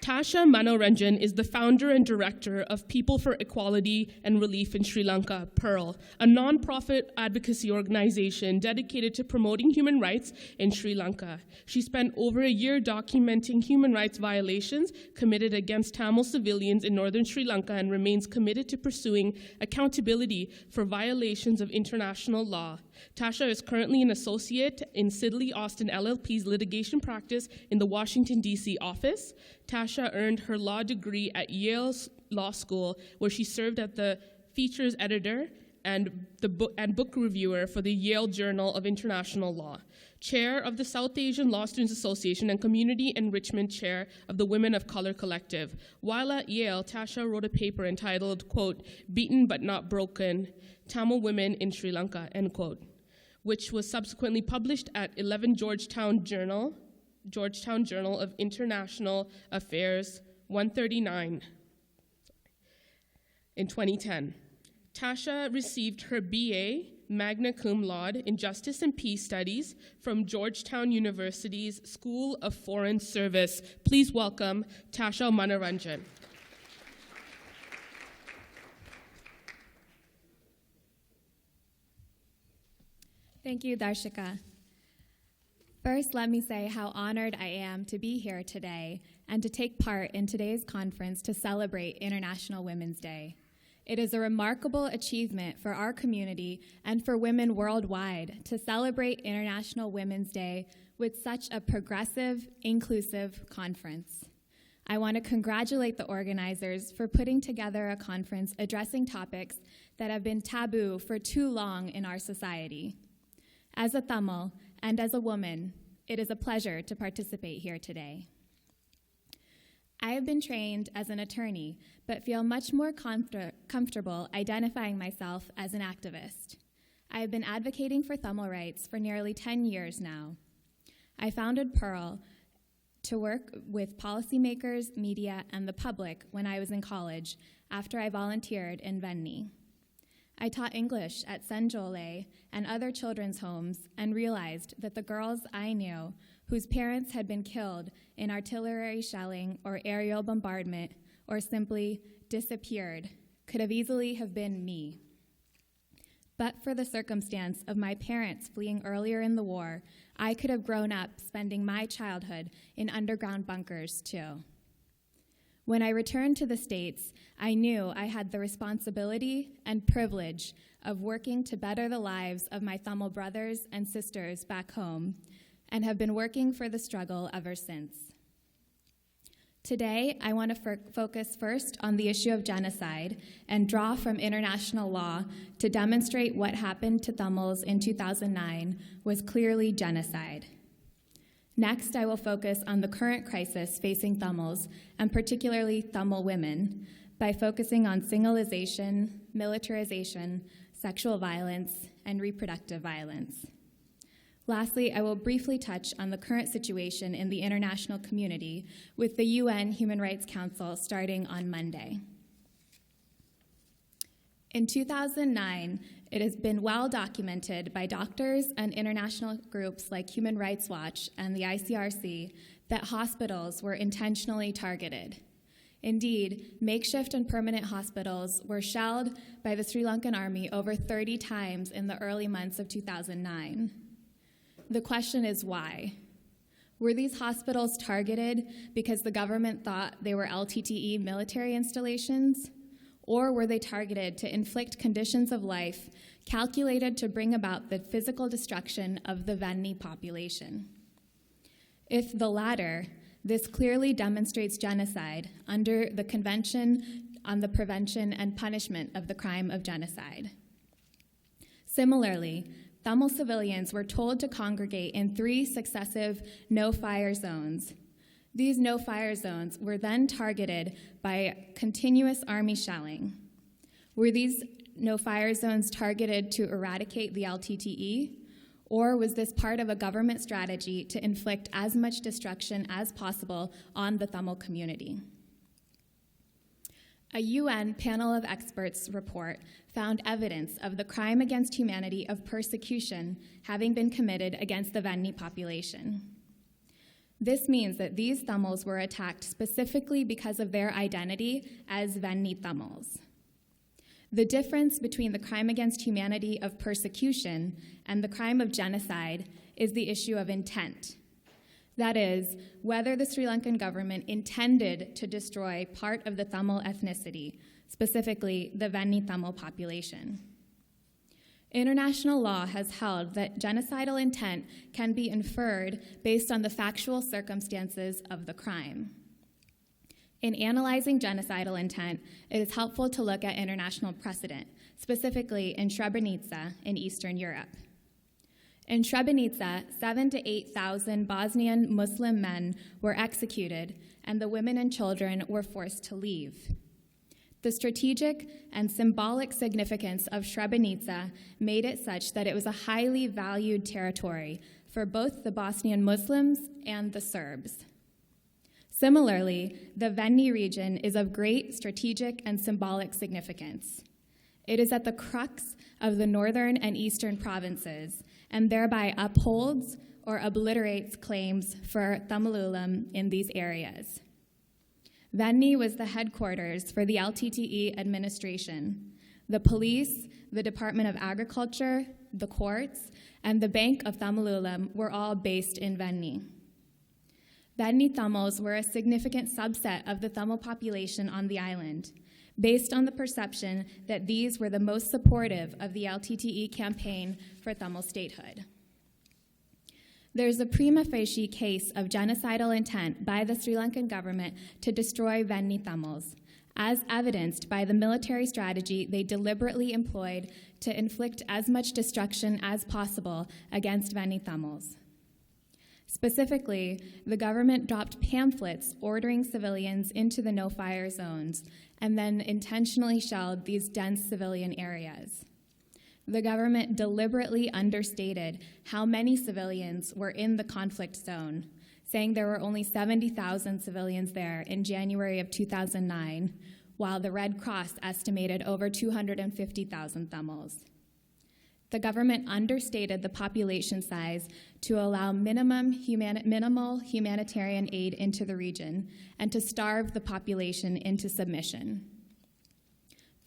Tasha Manoranjan is the founder and director of People for Equality and Relief in Sri Lanka, PEARL, a nonprofit advocacy organization dedicated to promoting human rights in Sri Lanka. She spent over a year documenting human rights violations committed against Tamil civilians in northern Sri Lanka and remains committed to pursuing accountability for violations of international law. Tasha is currently an associate in Sidley Austin LLP's litigation practice in the Washington, D.C. office. Tasha earned her law degree at Yale Law School, where she served as the features editor and book reviewer for the Yale Journal of International Law, chair of the South Asian Law Students Association, and community enrichment chair of the Women of Color Collective. While at Yale, Tasha wrote a paper entitled, quote, "Beaten but Not Broken, Tamil Women in Sri Lanka," end quote, which was subsequently published at 11 Georgetown Journal of International Affairs 139 in 2010. Tasha received her BA magna cum laude in Justice and Peace Studies from Georgetown University's School of Foreign Service. Please welcome Tasha Manoranjan. Thank you, Darshika. First, let me say how honored I am to be here today and to take part in today's conference to celebrate International Women's Day. It is a remarkable achievement for our community and for women worldwide to celebrate International Women's Day with such a progressive, inclusive conference. I want to congratulate the organizers for putting together a conference addressing topics that have been taboo for too long in our society. As a Tamil and as a woman, it is a pleasure to participate here today. I have been trained as an attorney, but feel much more comfortable identifying myself as an activist. I have been advocating for Tamil rights for nearly 10 years now. I founded PEARL to work with policymakers, media, and the public when I was in college after I volunteered in Venni. I taught English at Sanjole and other children's homes and realized that the girls I knew whose parents had been killed in artillery shelling or aerial bombardment or simply disappeared could have easily have been me. But for the circumstance of my parents fleeing earlier in the war, I could have grown up spending my childhood in underground bunkers too. When I returned to the States, I knew I had the responsibility and privilege of working to better the lives of my Tamil brothers and sisters back home, and have been working for the struggle ever since. Today, I want to focus first on the issue of genocide and draw from international law to demonstrate what happened to Tamils in 2009 was clearly genocide. Next, I will focus on the current crisis facing Tamils, and particularly Tamil women, by focusing on singleization, militarization, sexual violence, and reproductive violence. Lastly, I will briefly touch on the current situation in the international community with the UN Human Rights Council starting on Monday. In 2009, it has been well documented by doctors and international groups like Human Rights Watch and the ICRC that hospitals were intentionally targeted. Indeed, makeshift and permanent hospitals were shelled by the Sri Lankan army over 30 times in the early months of 2009. The question is why? Were these hospitals targeted because the government thought they were LTTE military installations? Or were they targeted to inflict conditions of life calculated to bring about the physical destruction of the Venni population? If the latter, this clearly demonstrates genocide under the Convention on the Prevention and Punishment of the Crime of Genocide. Similarly, Tamil civilians were told to congregate in 3 successive no-fire zones. These no-fire zones were then targeted by continuous army shelling. Were these no-fire zones targeted to eradicate the LTTE, or was this part of a government strategy to inflict as much destruction as possible on the Tamil community? A UN panel of experts report found evidence of the crime against humanity of persecution having been committed against the Venni population. This means that these Tamils were attacked specifically because of their identity as Venni Tamils. The difference between the crime against humanity of persecution and the crime of genocide is the issue of intent. That is, whether the Sri Lankan government intended to destroy part of the Tamil ethnicity, specifically the Venni Tamil population. International law has held that genocidal intent can be inferred based on the factual circumstances of the crime. In analyzing genocidal intent, it is helpful to look at international precedent, specifically in Srebrenica in Eastern Europe. In Srebrenica, 7,000 to 8,000 Bosnian Muslim men were executed, and the women and children were forced to leave. The strategic and symbolic significance of Srebrenica made it such that it was a highly valued territory for both the Bosnian Muslims and the Serbs. Similarly, the Venni region is of great strategic and symbolic significance. It is at the crux of the northern and eastern provinces and thereby upholds or obliterates claims for Tamilulam in these areas. Venni was the headquarters for the LTTE administration. The police, the Department of Agriculture, the courts, and the Bank of Tamilulam were all based in Venni. Venni Tamils were a significant subset of the Tamil population on the island, based on the perception that these were the most supportive of the LTTE campaign for Tamil statehood. There's a prima facie case of genocidal intent by the Sri Lankan government to destroy Venni Tamils, as evidenced by the military strategy they deliberately employed to inflict as much destruction as possible against Venni Tamils. Specifically, the government dropped pamphlets ordering civilians into the no-fire zones and then intentionally shelled these dense civilian areas. The government deliberately understated how many civilians were in the conflict zone, saying there were only 70,000 civilians there in January of 2009, while the Red Cross estimated over 250,000 Tamils. The government understated the population size to allow minimal humanitarian aid into the region and to starve the population into submission.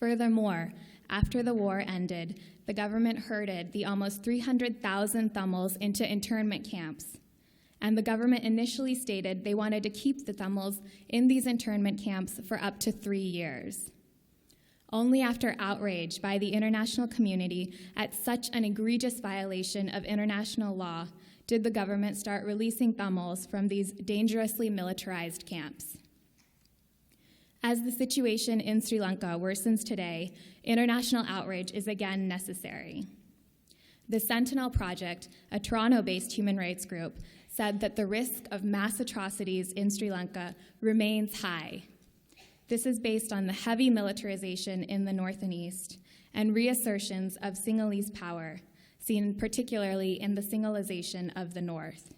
Furthermore, after the war ended, the government herded the almost 300,000 Tamils into internment camps, and the government initially stated they wanted to keep the Tamils in these internment camps for up to 3 years. Only after outrage by the international community at such an egregious violation of international law did the government start releasing Tamils from these dangerously militarized camps. As the situation in Sri Lanka worsens today, international outrage is again necessary. The Sentinel Project, a Toronto-based human rights group, said that the risk of mass atrocities in Sri Lanka remains high. This is based on the heavy militarization in the north and east and reassertions of Sinhalese power, seen particularly in the Sinhalization of the north.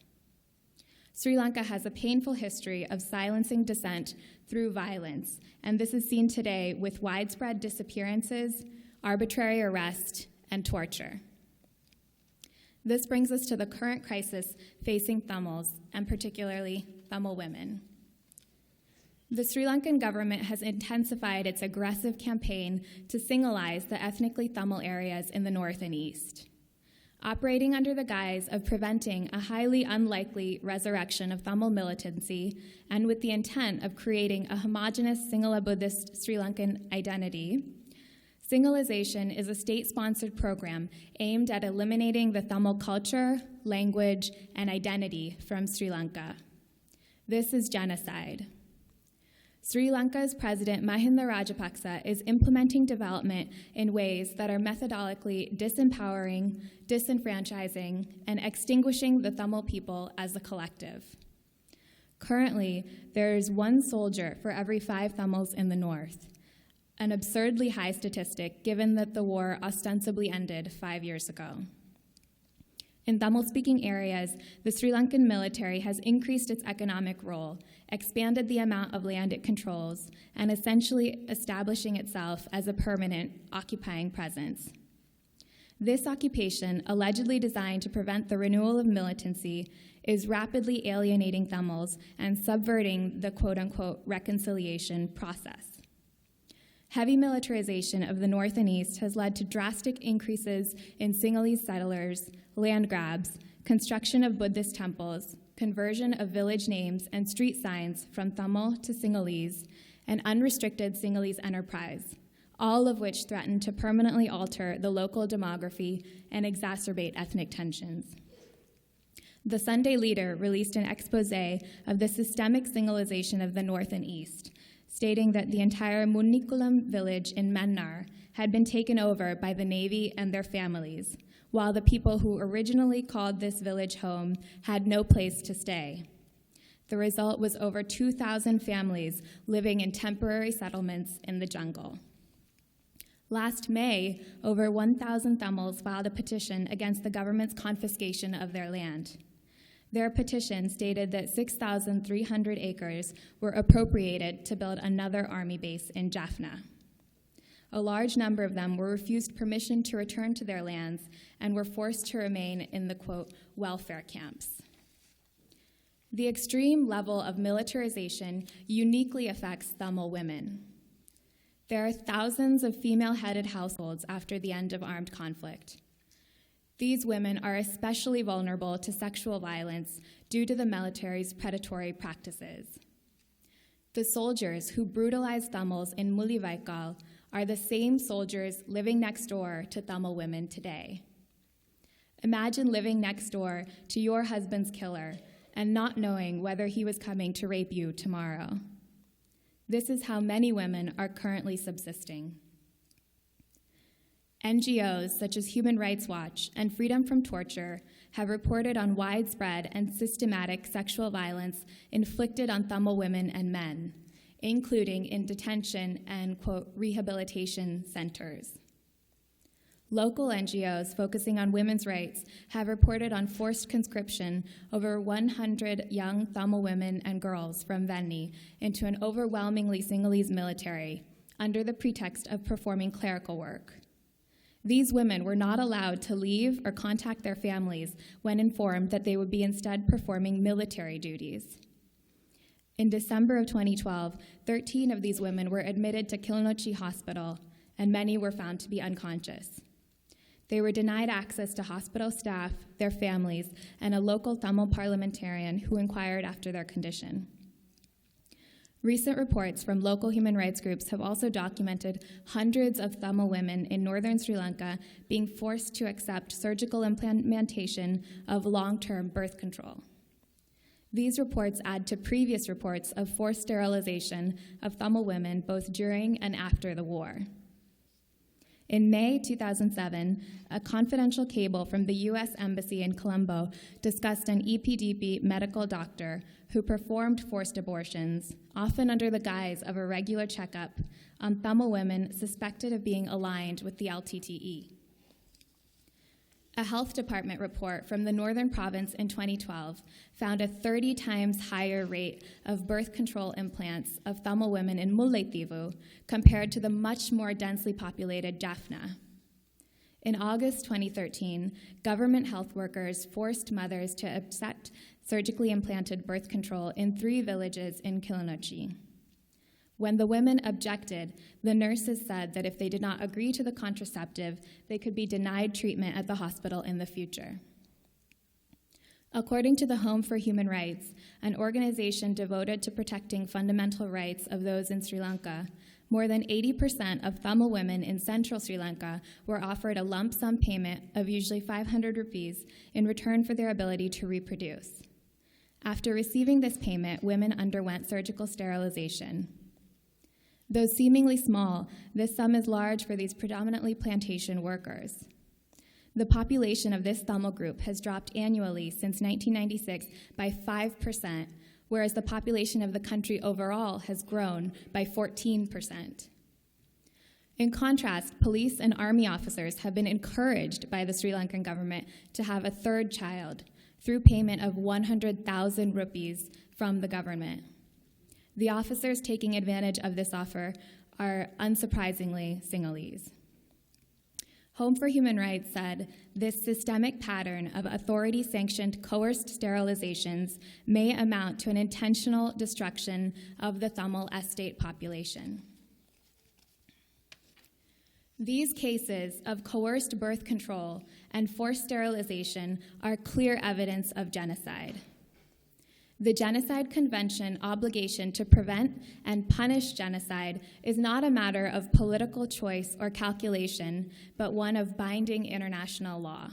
Sri Lanka has a painful history of silencing dissent through violence, and this is seen today with widespread disappearances, arbitrary arrest, and torture. This brings us to the current crisis facing Tamils, and particularly Tamil women. The Sri Lankan government has intensified its aggressive campaign to Sinhalize the ethnically Tamil areas in the north and east. Operating under the guise of preventing a highly unlikely resurrection of Tamil militancy and with the intent of creating a homogeneous Sinhala Buddhist Sri Lankan identity, Sinhalization is a state-sponsored program aimed at eliminating the Tamil culture, language, and identity from Sri Lanka. This is genocide. Sri Lanka's President Mahinda Rajapaksa is implementing development in ways that are methodologically disempowering, disenfranchising, and extinguishing the Tamil people as a collective. Currently, there is 1 soldier for every 5 Tamils in the north, an absurdly high statistic given that the war ostensibly ended 5 years ago. In Tamil-speaking areas, the Sri Lankan military has increased its economic role, expanded the amount of land it controls, and essentially establishing itself as a permanent, occupying presence. This occupation, allegedly designed to prevent the renewal of militancy, is rapidly alienating Tamils and subverting the quote-unquote reconciliation process. Heavy militarization of the North and East has led to drastic increases in Sinhalese settlers, land grabs, construction of Buddhist temples, conversion of village names and street signs from Tamil to Sinhalese, and unrestricted Sinhalese enterprise, all of which threaten to permanently alter the local demography and exacerbate ethnic tensions. The Sunday Leader released an expose of the systemic Sinhalization of the North and East, stating that the entire Munnikulam village in Mannar had been taken over by the Navy and their families, while the people who originally called this village home had no place to stay. The result was over 2,000 families living in temporary settlements in the jungle. Last May, over 1,000 Tamils filed a petition against the government's confiscation of their land. Their petition stated that 6,300 acres were appropriated to build another army base in Jaffna. A large number of them were refused permission to return to their lands and were forced to remain in the, quote, welfare camps. The extreme level of militarization uniquely affects Tamil women. There are thousands of female-headed households after the end of armed conflict. These women are especially vulnerable to sexual violence due to the military's predatory practices. The soldiers who brutalized Tamils in Mullawaikal are the same soldiers living next door to Tamil women today. Imagine living next door to your husband's killer and not knowing whether he was coming to rape you tomorrow. This is how many women are currently subsisting. NGOs such as Human Rights Watch and Freedom from Torture have reported on widespread and systematic sexual violence inflicted on Tamil women and men, including in detention and, quote, rehabilitation centers. Local NGOs focusing on women's rights have reported on forced conscription over 100 young Tamil women and girls from Venni into an overwhelmingly Sinhalese military under the pretext of performing clerical work. These women were not allowed to leave or contact their families when informed that they would be instead performing military duties. In December of 2012, 13 of these women were admitted to Kilinochchi Hospital, and many were found to be unconscious. They were denied access to hospital staff, their families, and a local Tamil parliamentarian who inquired after their condition. Recent reports from local human rights groups have also documented hundreds of Tamil women in northern Sri Lanka being forced to accept surgical implantation of long-term birth control. These reports add to previous reports of forced sterilization of Tamil women both during and after the war. In May 2007, a confidential cable from the U.S. Embassy in Colombo discussed an EPDP medical doctor who performed forced abortions, often under the guise of a regular checkup, on Tamil women suspected of being aligned with the LTTE. A health department report from the Northern Province in 2012 found a 30 times higher rate of birth control implants of Tamil women in Mullaitivu compared to the much more densely populated Jaffna. In August 2013, government health workers forced mothers to accept surgically implanted birth control in 3 villages in Kilinochchi. When the women objected, the nurses said that if they did not agree to the contraceptive, they could be denied treatment at the hospital in the future. According to the Home for Human Rights, an organization devoted to protecting fundamental rights of those in Sri Lanka, more than 80% of Tamil women in central Sri Lanka were offered a lump sum payment of usually 500 rupees in return for their ability to reproduce. After receiving this payment, women underwent surgical sterilization. Though seemingly small, this sum is large for these predominantly plantation workers. The population of this Tamil group has dropped annually since 1996 by 5%, whereas the population of the country overall has grown by 14%. In contrast, police and army officers have been encouraged by the Sri Lankan government to have a 3rd child through payment of 100,000 rupees from the government. The officers taking advantage of this offer are, unsurprisingly, Sinhalese. Home for Human Rights said, this systemic pattern of authority-sanctioned coerced sterilizations may amount to an intentional destruction of the Tamil estate population. These cases of coerced birth control and forced sterilization are clear evidence of genocide. The Genocide Convention obligation to prevent and punish genocide is not a matter of political choice or calculation, but one of binding international law.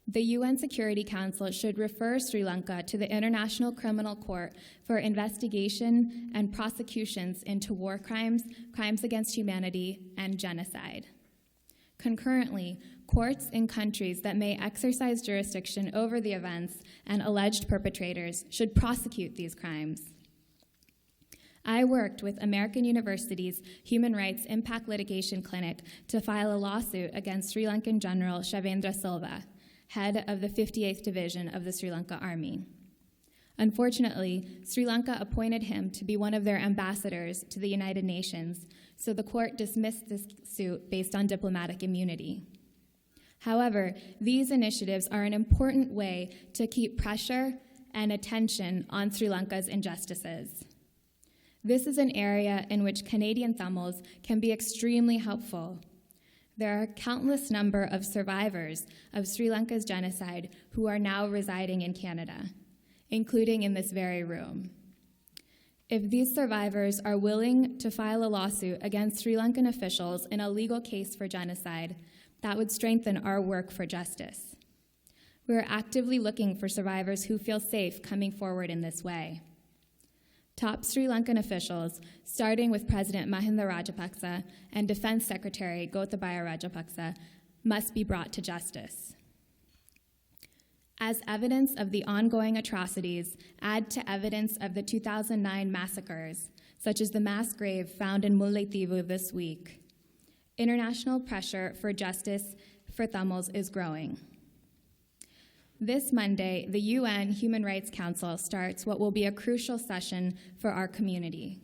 The UN Security Council should refer Sri Lanka to the International Criminal Court for investigation and prosecutions into war crimes, crimes against humanity, and genocide. Concurrently, courts in countries that may exercise jurisdiction over the events and alleged perpetrators should prosecute these crimes. I worked with American University's Human Rights Impact Litigation Clinic to file a lawsuit against Sri Lankan General Shavendra Silva, head of the 58th Division of the Sri Lanka Army. Unfortunately, Sri Lanka appointed him to be one of their ambassadors to the United Nations, so the court dismissed this suit based on diplomatic immunity. However, these initiatives are an important way to keep pressure and attention on Sri Lanka's injustices. This is an area in which Canadian Tamils can be extremely helpful. There are a countless number of survivors of Sri Lanka's genocide who are now residing in Canada, including in this very room. If these survivors are willing to file a lawsuit against Sri Lankan officials in a legal case for genocide, that would strengthen our work for justice. We are actively looking for survivors who feel safe coming forward in this way. Top Sri Lankan officials, starting with President Mahinda Rajapaksa and Defense Secretary Gotabaya Rajapaksa, must be brought to justice. As evidence of the ongoing atrocities add to evidence of the 2009 massacres, such as the mass grave found in Mullaitivu this week, international pressure for justice for Tamils is growing. This Monday, the UN Human Rights Council starts what will be a crucial session for our community.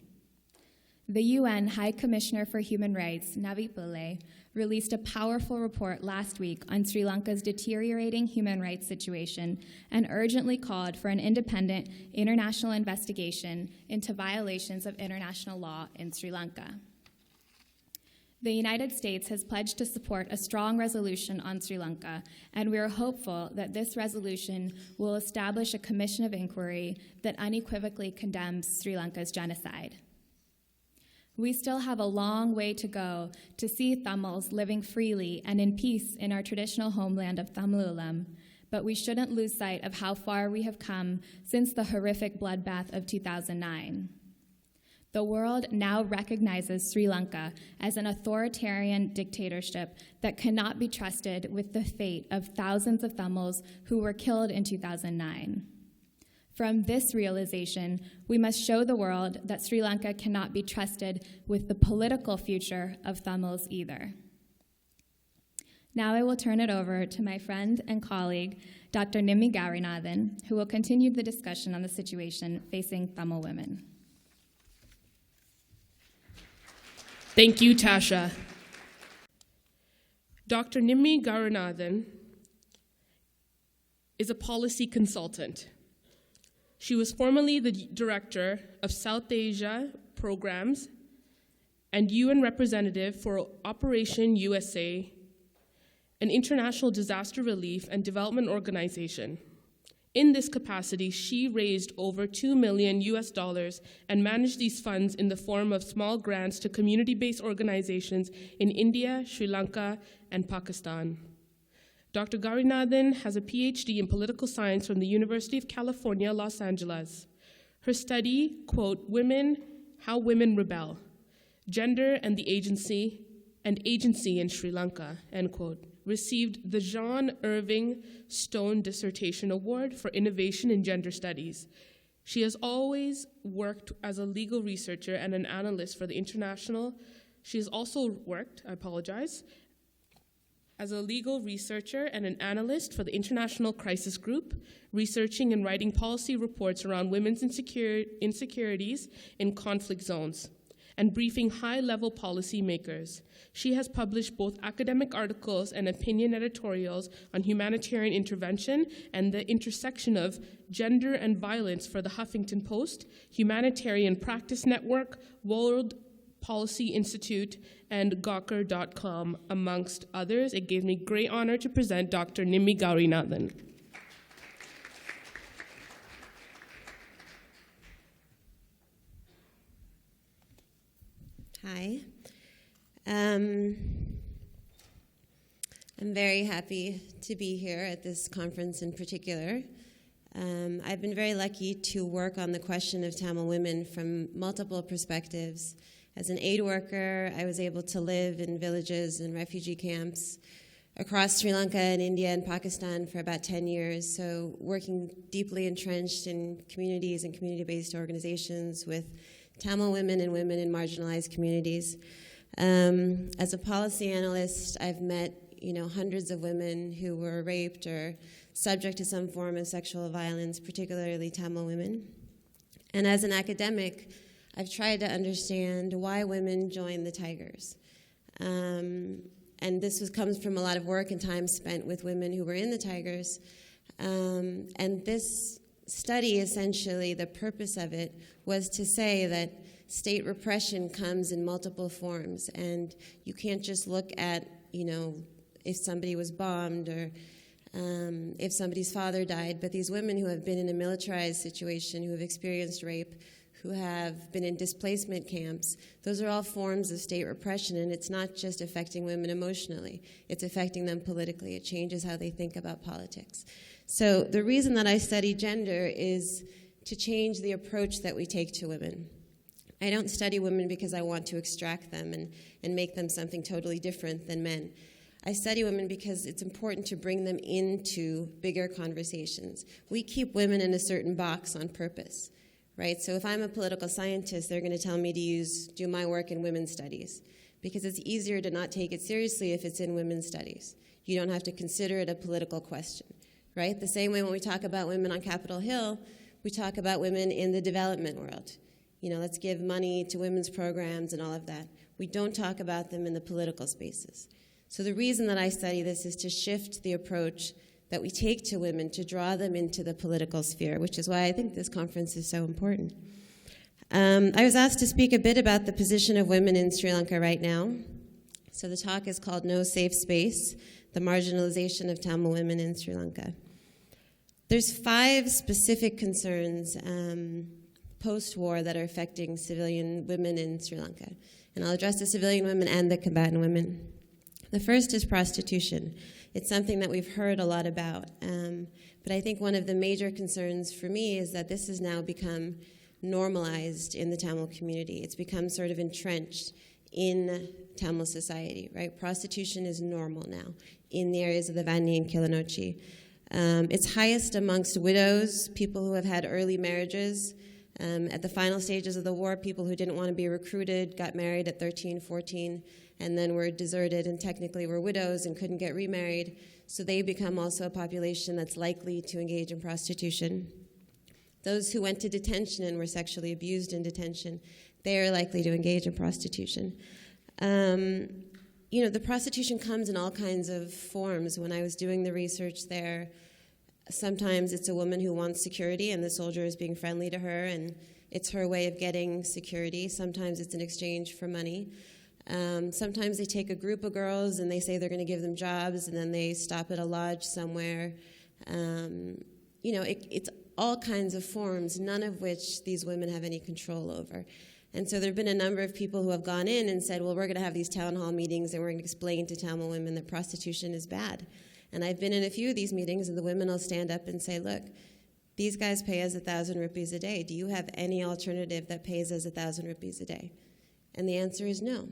The UN High Commissioner for Human Rights, Navi Pillay, released a powerful report last week on Sri Lanka's deteriorating human rights situation and urgently called for an independent international investigation into violations of international law in Sri Lanka. The United States has pledged to support a strong resolution on Sri Lanka, and we are hopeful that this resolution will establish a commission of inquiry that unequivocally condemns Sri Lanka's genocide. We still have a long way to go to see Tamils living freely and in peace in our traditional homeland of Tamilulam, but we shouldn't lose sight of how far we have come since the horrific bloodbath of 2009. The world now recognizes Sri Lanka as an authoritarian dictatorship that cannot be trusted with the fate of thousands of Tamils who were killed in 2009. From this realization, we must show the world that Sri Lanka cannot be trusted with the political future of Tamils either. Now I will turn it over to my friend and colleague, Dr. Nimmi Gaurinathan, who will continue the discussion on the situation facing Tamil women. Thank you, Tasha. Dr. Nimmi Gaurinathan is a policy consultant. She was formerly the director of South Asia programs and UN representative for Operation USA, an international disaster relief and development organization. In this capacity, she raised over $2 million and managed these funds in the form of small grants to community-based organizations in India, Sri Lanka, and Pakistan. Dr. Gaurinathan has a PhD in political science from the University of California, Los Angeles. Her study, quote, How Women Rebel, Gender and the Agency in Sri Lanka, end quote, received the John Irving Stone Dissertation Award for Innovation in Gender Studies. She has always worked as a legal researcher and an analyst for the international. She has also worked, as a legal researcher and an analyst for the International Crisis Group, researching and writing policy reports around women's insecurities in conflict zones. and briefing high-level policymakers. She has published both academic articles and opinion editorials on humanitarian intervention and the intersection of gender and violence for the Huffington Post, Humanitarian Practice Network, World Policy Institute, and Gawker.com, amongst others. It gives me great honor to present Dr. Nimmi Gaurinathan. Hi. I'm very happy to be here at this conference in particular. I've been very lucky to work on the question of Tamil women from multiple perspectives. As an aid worker, I was able to live in villages and refugee camps across Sri Lanka and India and Pakistan for about 10 years, so working deeply entrenched in communities and community-based organizations with Tamil women and women in marginalized communities. As a policy analyst, I've met hundreds of women who were raped or subject to some form of sexual violence, particularly Tamil women. And as an academic, I've tried to understand why women join the Tigers. And this comes from a lot of work and time spent with women who were in the Tigers. And this study, essentially, the purpose of it was to say that state repression comes in multiple forms, and you can't just look at, if somebody was bombed or if somebody's father died, but these women who have been in a militarized situation, who have experienced rape, who have been in displacement camps, those are all forms of state repression, and it's not just affecting women emotionally, it's affecting them politically. It changes how they think about politics. So the reason that I study gender is to change the approach that we take to women. I don't study women because I want to extract them and make them something totally different than men. I study women because it's important to bring them into bigger conversations. We keep women in a certain box on purpose, right? So if I'm a political scientist, they're going to tell me to do my work in women's studies because it's easier to not take it seriously if it's in women's studies. You don't have to consider it a political question, right? The same way when we talk about women on Capitol Hill, we talk about women in the development world. Let's give money to women's programs and all of that. We don't talk about them in the political spaces. So the reason that I study this is to shift the approach that we take to women to draw them into the political sphere, which is why I think this conference is so important. I was asked to speak a bit about the position of women in Sri Lanka right now. So the talk is called No Safe Space, the Marginalization of Tamil Women in Sri Lanka. There's 5 specific concerns post-war that are affecting civilian women in Sri Lanka. And I'll address the civilian women and the combatant women. The first is prostitution. It's something that we've heard a lot about. But I think one of the major concerns for me is that this has now become normalized in the Tamil community. It's become sort of entrenched in Tamil society, right? Prostitution is normal now in the areas of the Vanni and Kilinochchi. It's highest amongst widows, people who have had early marriages. At the final stages of the war, people who didn't want to be recruited got married at 13, 14, and then were deserted and technically were widows and couldn't get remarried. So they become also a population that's likely to engage in prostitution. Those who went to detention and were sexually abused in detention, they are likely to engage in prostitution. The prostitution comes in all kinds of forms. When I was doing the research there, sometimes it's a woman who wants security and the soldier is being friendly to her and it's her way of getting security. Sometimes it's in exchange for money. Sometimes they take a group of girls and they say they're going to give them jobs and then they stop at a lodge somewhere. It's all kinds of forms, none of which these women have any control over. And so there have been a number of people who have gone in and said, well, we're going to have these town hall meetings and we're going to explain to Tamil women that prostitution is bad. And I've been in a few of these meetings, and the women will stand up and say, look, these guys pay us 1,000 rupees a day. Do you have any alternative that pays us 1,000 rupees a day? And the answer is no.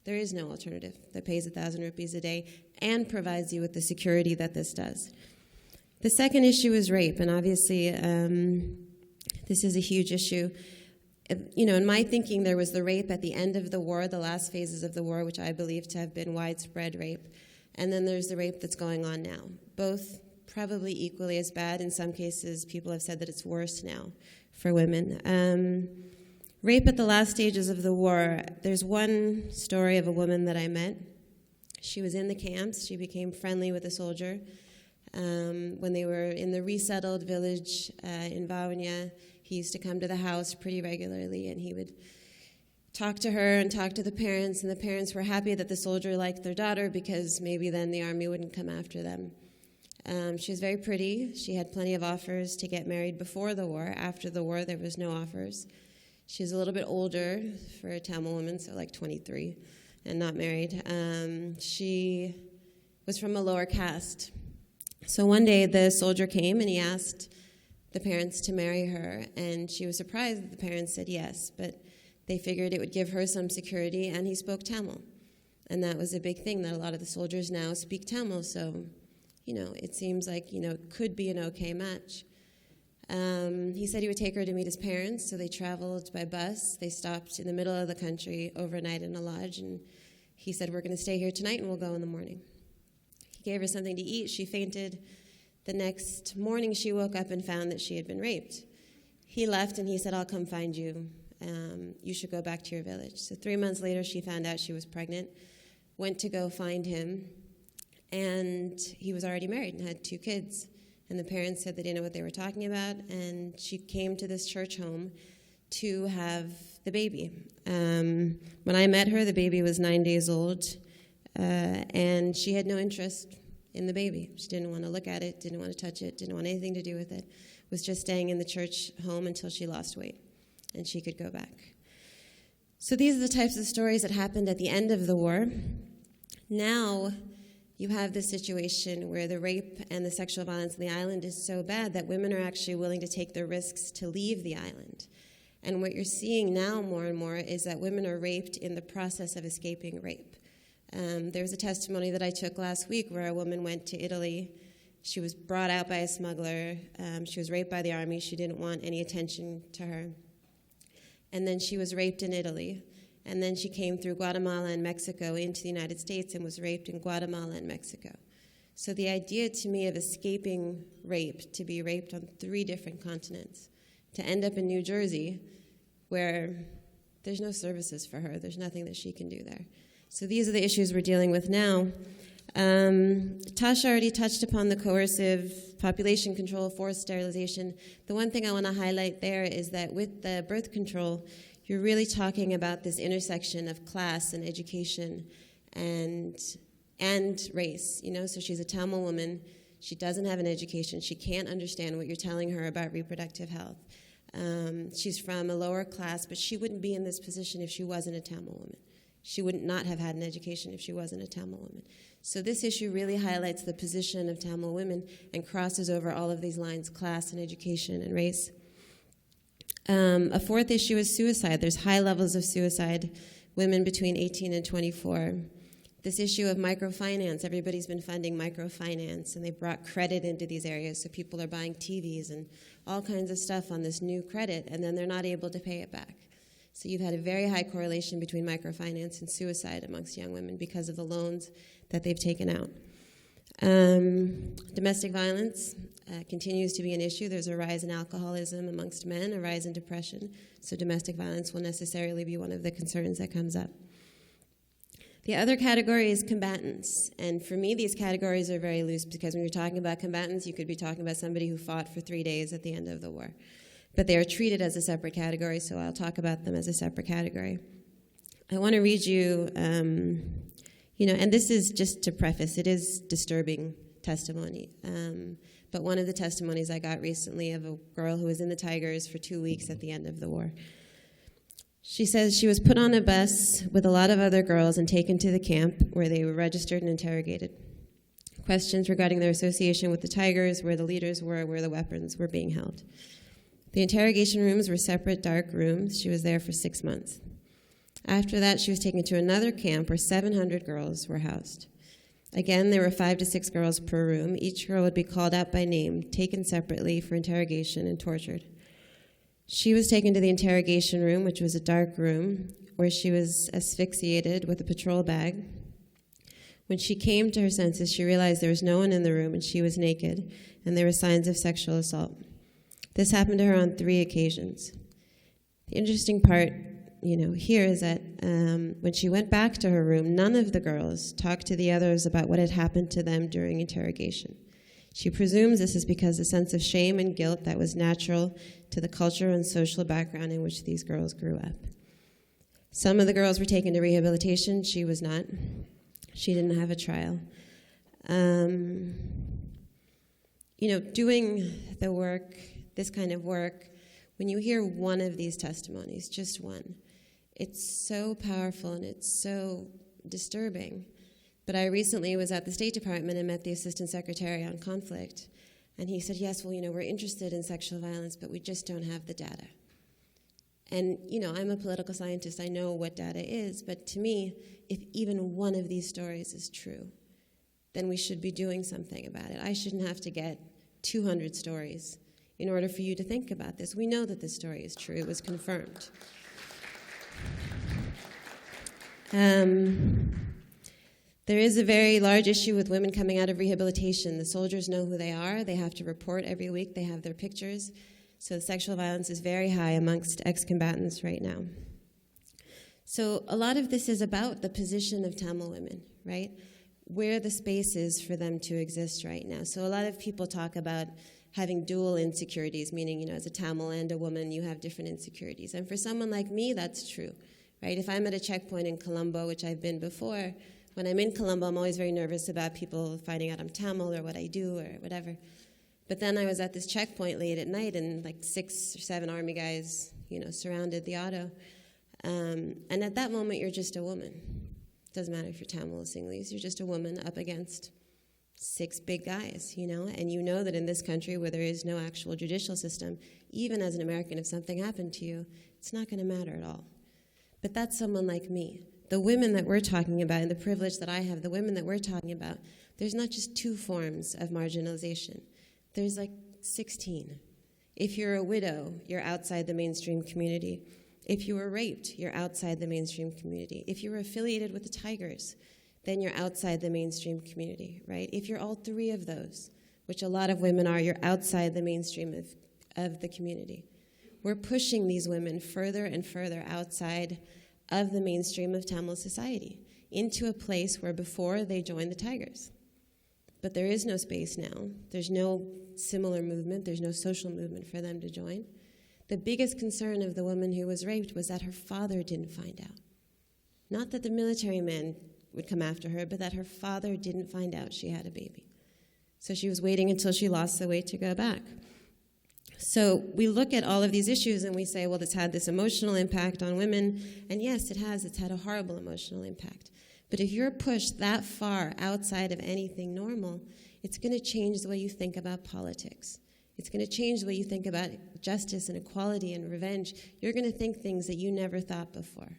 There is no alternative that pays 1,000 rupees a day and provides you with the security that this does. The second issue is rape, and obviously this is a huge issue. In my thinking, there was the rape at the end of the war, the last phases of the war, which I believe to have been widespread rape. And then there's the rape that's going on now, both probably equally as bad. In some cases, people have said that it's worse now for women. Rape at the last stages of the war. There's one story of a woman that I met. She was in the camps. She became friendly with a soldier. When they were in the resettled village in Vaunia, he used to come to the house pretty regularly, and he would talk to her and talk to the parents, and the parents were happy that the soldier liked their daughter because maybe then the army wouldn't come after them. She was very pretty. She had plenty of offers to get married before the war. After the war, there was no offers. She was a little bit older for a Tamil woman, so like 23, and not married. She was from a lower caste. So one day the soldier came and he asked the parents to marry her, and she was surprised that the parents said yes, but they figured it would give her some security, and he spoke Tamil. And that was a big thing, that a lot of the soldiers now speak Tamil, so, it seems like, it could be an okay match. He said he would take her to meet his parents, so they traveled by bus. They stopped in the middle of the country overnight in a lodge, and he said, we're going to stay here tonight, and we'll go in the morning. He gave her something to eat. She fainted. The next morning, she woke up and found that she had been raped. He left, and he said, I'll come find you. You should go back to your village. So 3 months later, she found out she was pregnant, went to go find him, and he was already married and had 2 kids. And the parents said they didn't know what they were talking about, and she came to this church home to have the baby. When I met her, the baby was 9 days old, and she had no interest in the baby. She didn't want to look at it, didn't want to touch it, didn't want anything to do with it, was just staying in the church home until she lost weight and she could go back. So these are the types of stories that happened at the end of the war. Now you have this situation where the rape and the sexual violence on the island is so bad that women are actually willing to take the risks to leave the island. And what you're seeing now more and more is that women are raped in the process of escaping rape. There was a testimony that I took last week where a woman went to Italy. She was brought out by a smuggler. She was raped by the army. She didn't want any attention to her. And then she was raped in Italy. And then she came through Guatemala and Mexico into the United States and was raped in Guatemala and Mexico. So the idea to me of escaping rape, to be raped on 3 different continents, to end up in New Jersey where there's no services for her, there's nothing that she can do there. So these are the issues we're dealing with now. Tasha already touched upon the coercive population control, forced sterilization. The one thing I want to highlight there is that with the birth control, you're really talking about this intersection of class and education and race. So she's a Tamil woman. She doesn't have an education. She can't understand what you're telling her about reproductive health. She's from a lower class, but she wouldn't be in this position if she wasn't a Tamil woman. She would not have had an education if she wasn't a Tamil woman. So this issue really highlights the position of Tamil women and crosses over all of these lines, class and education and race. A 4th issue is suicide. There's high levels of suicide, women between 18 and 24. This issue of microfinance, everybody's been funding microfinance, and they brought credit into these areas, so people are buying TVs and all kinds of stuff on this new credit, and then they're not able to pay it back. So you've had a very high correlation between microfinance and suicide amongst young women because of the loans that they've taken out. Domestic violence continues to be an issue. There's a rise in alcoholism amongst men, a rise in depression. So domestic violence will necessarily be one of the concerns that comes up. The other category is combatants. And for me, these categories are very loose because when you're talking about combatants, you could be talking about somebody who fought for 3 days at the end of the war. But they are treated as a separate category, so I'll talk about them as a separate category. I want to read you, and this is just to preface, it is disturbing testimony. But one of the testimonies I got recently of a girl who was in the Tigers for 2 weeks at the end of the war. She says she was put on a bus with a lot of other girls and taken to the camp where they were registered and interrogated. Questions regarding their association with the Tigers, where the leaders were, where the weapons were being held. The interrogation rooms were separate, dark rooms. She was there for 6 months. After that, she was taken to another camp where 700 girls were housed. Again, there were 5 to 6 girls per room. Each girl would be called out by name, taken separately for interrogation, and tortured. She was taken to the interrogation room, which was a dark room, where she was asphyxiated with a patrol bag. When she came to her senses, she realized there was no one in the room, and she was naked, and there were signs of sexual assault. This happened to her on 3 occasions. The interesting part, here is that when she went back to her room, none of the girls talked to the others about what had happened to them during interrogation. She presumes this is because the sense of shame and guilt that was natural to the culture and social background in which these girls grew up. Some of the girls were taken to rehabilitation. She was not. She didn't have a trial. Doing the work, this kind of work, when you hear one of these testimonies, just one, it's so powerful and it's so disturbing. But I recently was at the State Department and met the Assistant Secretary on Conflict, and he said, yes, well, we're interested in sexual violence, but we just don't have the data. And, I'm a political scientist. I know what data is, but to me, if even one of these stories is true, then we should be doing something about it. I shouldn't have to get 200 stories in order for you to think about this. We know that this story is true. It was confirmed. There is a very large issue with women coming out of rehabilitation. The soldiers know who they are. They have to report every week. They have their pictures. So sexual violence is very high amongst ex-combatants right now. So a lot of this is about the position of Tamil women, right? Where the space is for them to exist right now. So a lot of people talk about having dual insecurities, meaning, as a Tamil and a woman, you have different insecurities. And for someone like me, that's true, right? If I'm at a checkpoint in Colombo, which I've been before, when I'm in Colombo, I'm always very nervous about people finding out I'm Tamil or what I do or whatever. But then I was at this checkpoint late at night, and 6 or 7 army guys, surrounded the auto. And at that moment, you're just a woman. Doesn't matter if you're Tamil or Sinhalese, you're just a woman up against 6 big guys, and you know that in this country where there is no actual judicial system, even as an American, if something happened to you, it's not going to matter at all. But that's someone like me. The women that we're talking about and the privilege that I have, the women that we're talking about, there's not just 2 forms of marginalization. There's 16. If you're a widow, you're outside the mainstream community. If you were raped, you're outside the mainstream community. If you're affiliated with the Tigers, then you're outside the mainstream community, right? If you're all 3 of those, which a lot of women are, you're outside the mainstream of the community. We're pushing these women further and further outside of the mainstream of Tamil society into a place where before they joined the Tigers. But there is no space now. There's no similar movement. There's no social movement for them to join. The biggest concern of the woman who was raped was that her father didn't find out. Not that the military men would come after her, but that her father didn't find out she had a baby. So she was waiting until she lost the weight to go back. So we look at all of these issues and we say, well, it's had this emotional impact on women. And yes, it has. It's had a horrible emotional impact. But if you're pushed that far outside of anything normal, it's going to change the way you think about politics. It's going to change the way you think about justice and equality and revenge. You're going to think things that you never thought before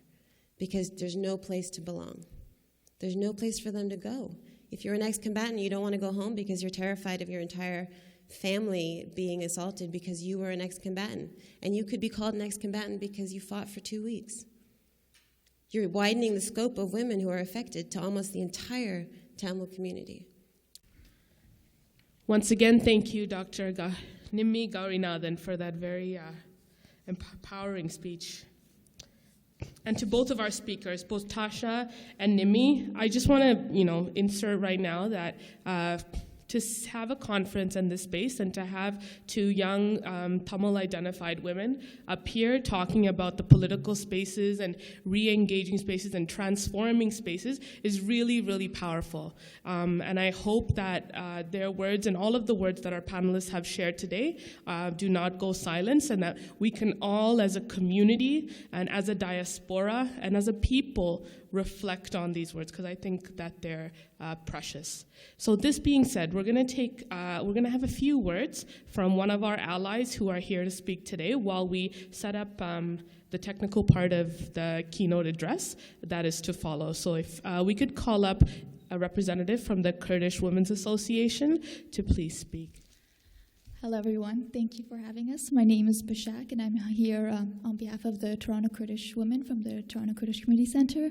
because there's no place to belong. There's no place for them to go. If you're an ex-combatant, you don't want to go home because you're terrified of your entire family being assaulted because you were an ex-combatant. And you could be called an ex-combatant because you fought for 2 weeks. You're widening the scope of women who are affected to almost the entire Tamil community. Once again, thank you, Dr. Nimmi Gaurinathan, for that very empowering speech. And to both of our speakers, both Tasha and Nimmi, I just want to, insert right now that to have a conference in this space and to have 2 young Tamil-identified women up here talking about the political spaces and re-engaging spaces and transforming spaces is really, really powerful. And I hope that their words and all of the words that our panelists have shared today do not go silent, and that we can all as a community and as a diaspora and as a people reflect on these words, because I think that they're precious. So this being said, we're going to have a few words from one of our allies who are here to speak today while we set up the technical part of the keynote address that is to follow. So if we could call up a representative from the Kurdish Women's Association to please speak. Hello, everyone. Thank you for having us. My name is Bashak, and I'm here on behalf of the Toronto Kurdish women from the Toronto Kurdish Community Center.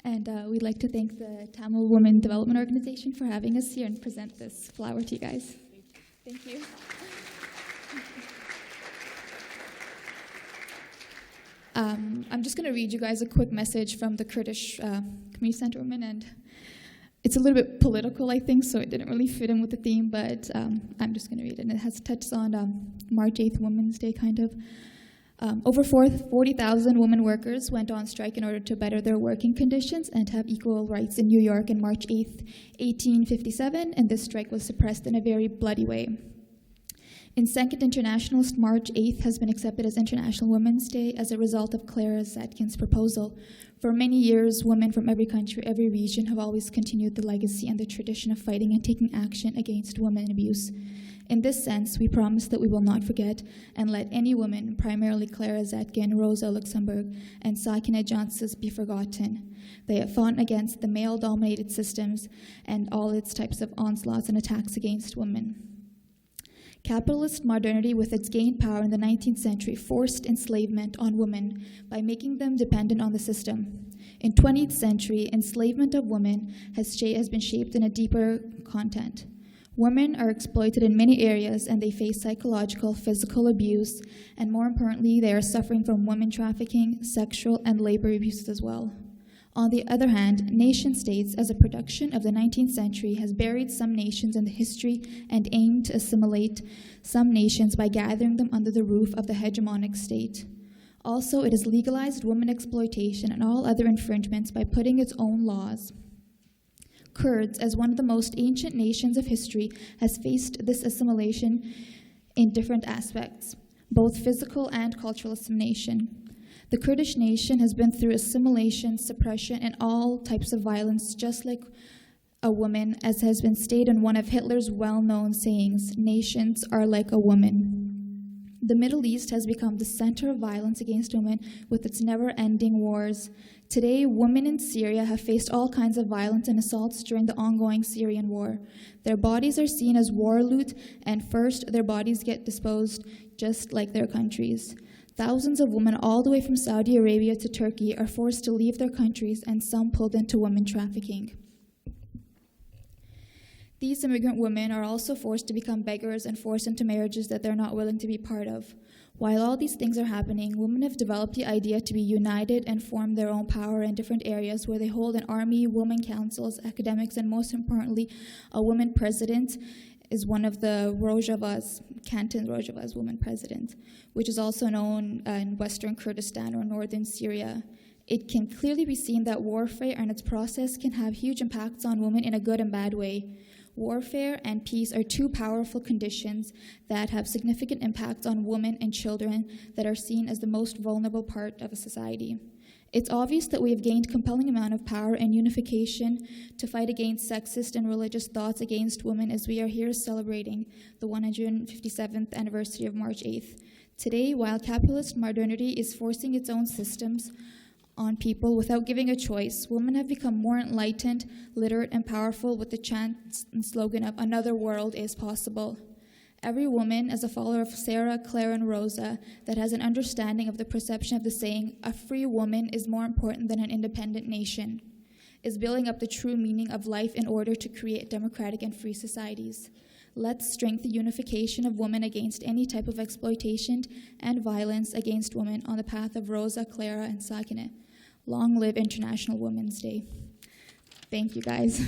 And we'd like to thank the Tamil Women Development Organization for having us here and present this flower to you guys. Thank you. I'm just going to read you guys a quick message from the Kurdish Community Center women, and it's a little bit political, I think, so it didn't really fit in with the theme, but I'm just going to read it. And it has touched on March 8th, Women's Day, kind of. Over 40,000 women workers went on strike in order to better their working conditions and have equal rights in New York on March 8th, 1857, and this strike was suppressed in a very bloody way. In Second International, March 8th has been accepted as International Women's Day as a result of Clara Zetkin's proposal. For many years, women from every country, every region have always continued the legacy and the tradition of fighting and taking action against women abuse. In this sense, we promise that we will not forget and let any woman, primarily Clara Zetkin, Rosa Luxemburg, and Sakina Johnson, be forgotten. They have fought against the male-dominated systems and all its types of onslaughts and attacks against women. Capitalist modernity, with its gained power in the 19th century, forced enslavement on women by making them dependent on the system. In 20th century, enslavement of women has been shaped in a deeper content. Women are exploited in many areas, and they face psychological, physical abuse, and more importantly, they are suffering from women trafficking, sexual, and labor abuses as well. On the other hand, nation-states, as a production of the 19th century, has buried some nations in the history and aimed to assimilate some nations by gathering them under the roof of the hegemonic state. Also, it has legalized women exploitation and all other infringements by putting its own laws. Kurds, as one of the most ancient nations of history, has faced this assimilation in different aspects, both physical and cultural assimilation. The Kurdish nation has been through assimilation, suppression, and all types of violence, just like a woman, as has been stated in one of Hitler's well-known sayings, "Nations are like a woman." The Middle East has become the center of violence against women with its never-ending wars. Today, women in Syria have faced all kinds of violence and assaults during the ongoing Syrian war. Their bodies are seen as war loot, and first, their bodies get disposed just like their countries. Thousands of women all the way from Saudi Arabia to Turkey are forced to leave their countries, and some pulled into women trafficking. These immigrant women are also forced to become beggars and forced into marriages that they're not willing to be part of. While all these things are happening, women have developed the idea to be united and form their own power in different areas where they hold an army, women councils, academics, and most importantly, a woman president is one of the Rojavas, Canton Rojava's woman president, which is also known in Western Kurdistan or northern Syria. It can clearly be seen that warfare and its process can have huge impacts on women in a good and bad way. Warfare and peace are two powerful conditions that have significant impacts on women and children that are seen as the most vulnerable part of a society. It's obvious that we have gained compelling amount of power and unification to fight against sexist and religious thoughts against women as we are here celebrating the 157th anniversary of March 8th. Today, while capitalist modernity is forcing its own systems on people without giving a choice, women have become more enlightened, literate, and powerful with the chant and slogan of "Another world is possible." Every woman, as a follower of Sarah, Claire, and Rosa, that has an understanding of the perception of the saying, "A free woman is more important than an independent nation," is building up the true meaning of life in order to create democratic and free societies. Let's strengthen the unification of women against any type of exploitation and violence against women on the path of Rosa, Clara, and Sakina. Long live International Women's Day. Thank you, guys.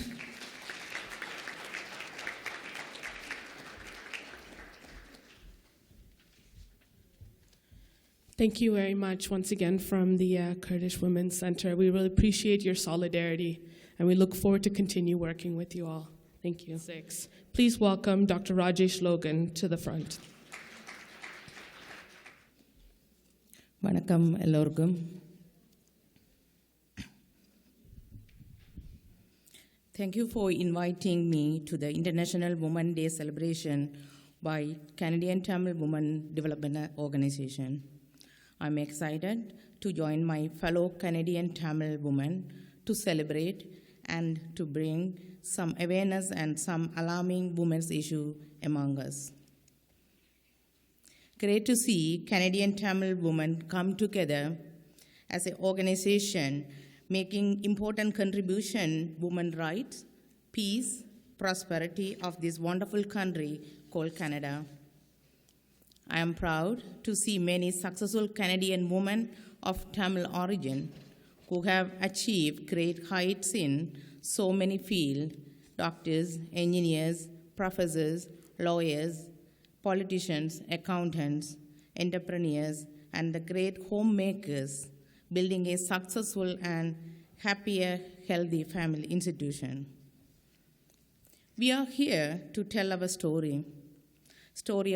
Thank you very much once again from the Kurdish Women's Center. We really appreciate your solidarity, and we look forward to continue working with you all. Thank you. Please welcome Dr. Rajesh Logan to the front. வணக்கம் எல்லோருக்கும். Thank you for inviting me to the International Women's Day celebration by Canadian Tamil Women Development Organization. I'm excited to join my fellow Canadian Tamil women to celebrate and to bring some awareness and some alarming women's issue among us. Great to see Canadian Tamil women come together as an organization making important contribution women rights, peace, prosperity of this wonderful country called Canada. I am proud to see many successful Canadian women of Tamil origin who have achieved great heights in so many fields: doctors, engineers, professors, lawyers, politicians, accountants, entrepreneurs, and the great homemakers, building a successful and happier, healthy family institution. We are here to tell our story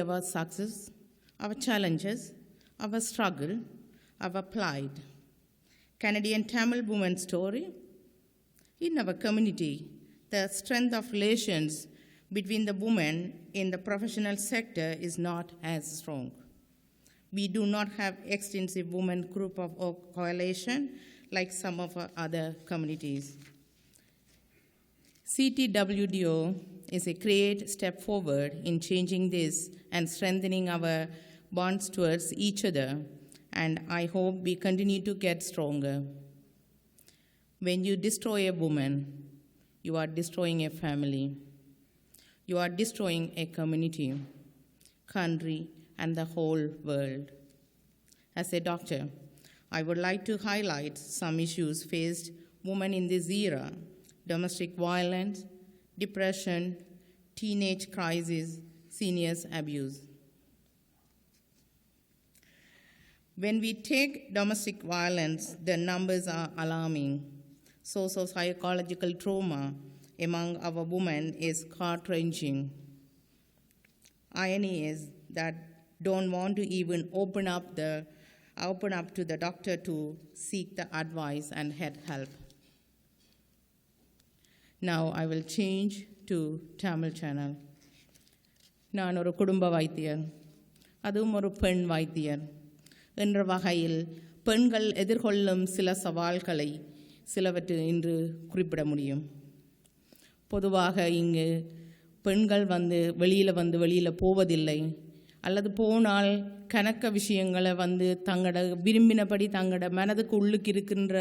of our success, our challenges, our struggle, our plight. Canadian Tamil women's story. In our community, the strength of relations between the women in the professional sector is not as strong. We do not have extensive women group of coalition like some of our other communities. CTWDO is a great step forward in changing this and strengthening our bonds towards each other, and I hope we continue to get stronger. When you destroy a woman, you are destroying a family. You are destroying a community, country, and the whole world. As a doctor, I would like to highlight some issues faced women in this era: domestic violence, depression, teenage crisis, seniors abuse. When we take domestic violence, the numbers are alarming. Socio-psychological trauma among our women is heart-wrenching. Irony is that don't want to even open up to the doctor to seek the advice and get help. Now I will change to Tamil channel. நான் ஒரு குடும்ப வைத்தியர், அதுவும் ஒரு பெண் வைத்தியர் என்ற வகையில் பெண்கள் எதிர்கொள்ளும் சில சவால்களை சிலவற்றை இன்று குறிப்பிட முடியும். பொதுவாக இங்கு பெண்கள் வெளியில் போவதில்லை, அல்லது போனால் கணக்க விஷயங்களை தங்களோட விரும்பினபடி தங்களோட மனதுக்கு உள்ளுக்கு இருக்கின்ற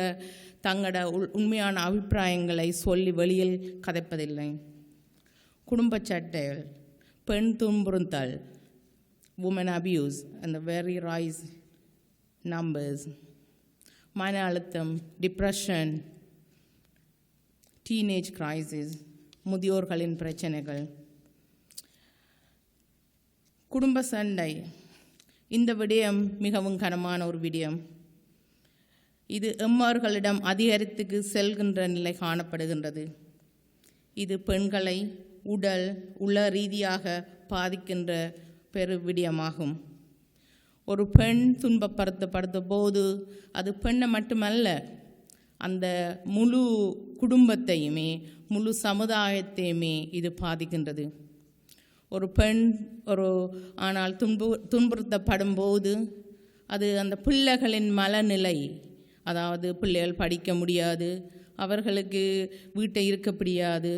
தங்களோட உண்மையான அபிப்பிராயங்களை சொல்லி வெளியில் கதைப்பதில்லை. குடும்ப சட்டைகள், பெண் துன்புறுத்தல், women abuse and the very rise numbers, மன அழுத்தம், depression, teenage crisis, முதியோர்களின் பிரச்சனைகள், குடும்ப சண்டை. இந்த விடயம் மிகவும் கனமான ஒரு விடயம். இது எம்மார்களிடம் அதிகரித்துக்கு செல்கின்ற நிலை காணப்படுகின்றது. இது பெண்களை உள ரீதியாக பாதிக்கின்ற பெரு விடயமாகும். ஒரு பெண் துன்பப்படுத்தப்படுத்த போது அது பெண்ணை மட்டுமல்ல, அந்த முழு குடும்பத்தையுமே முழு சமுதாயத்தையுமே இது பாதிக்கின்றது. ஒரு பெண் ஆனால் துன்புறுத்தப்படும் போது அது அந்த பிள்ளைகளின் மனநிலை, அதாவது பிள்ளைகள் படிக்க முடியாது, அவர்களுக்கு வீட்டை இருக்க முடியாது,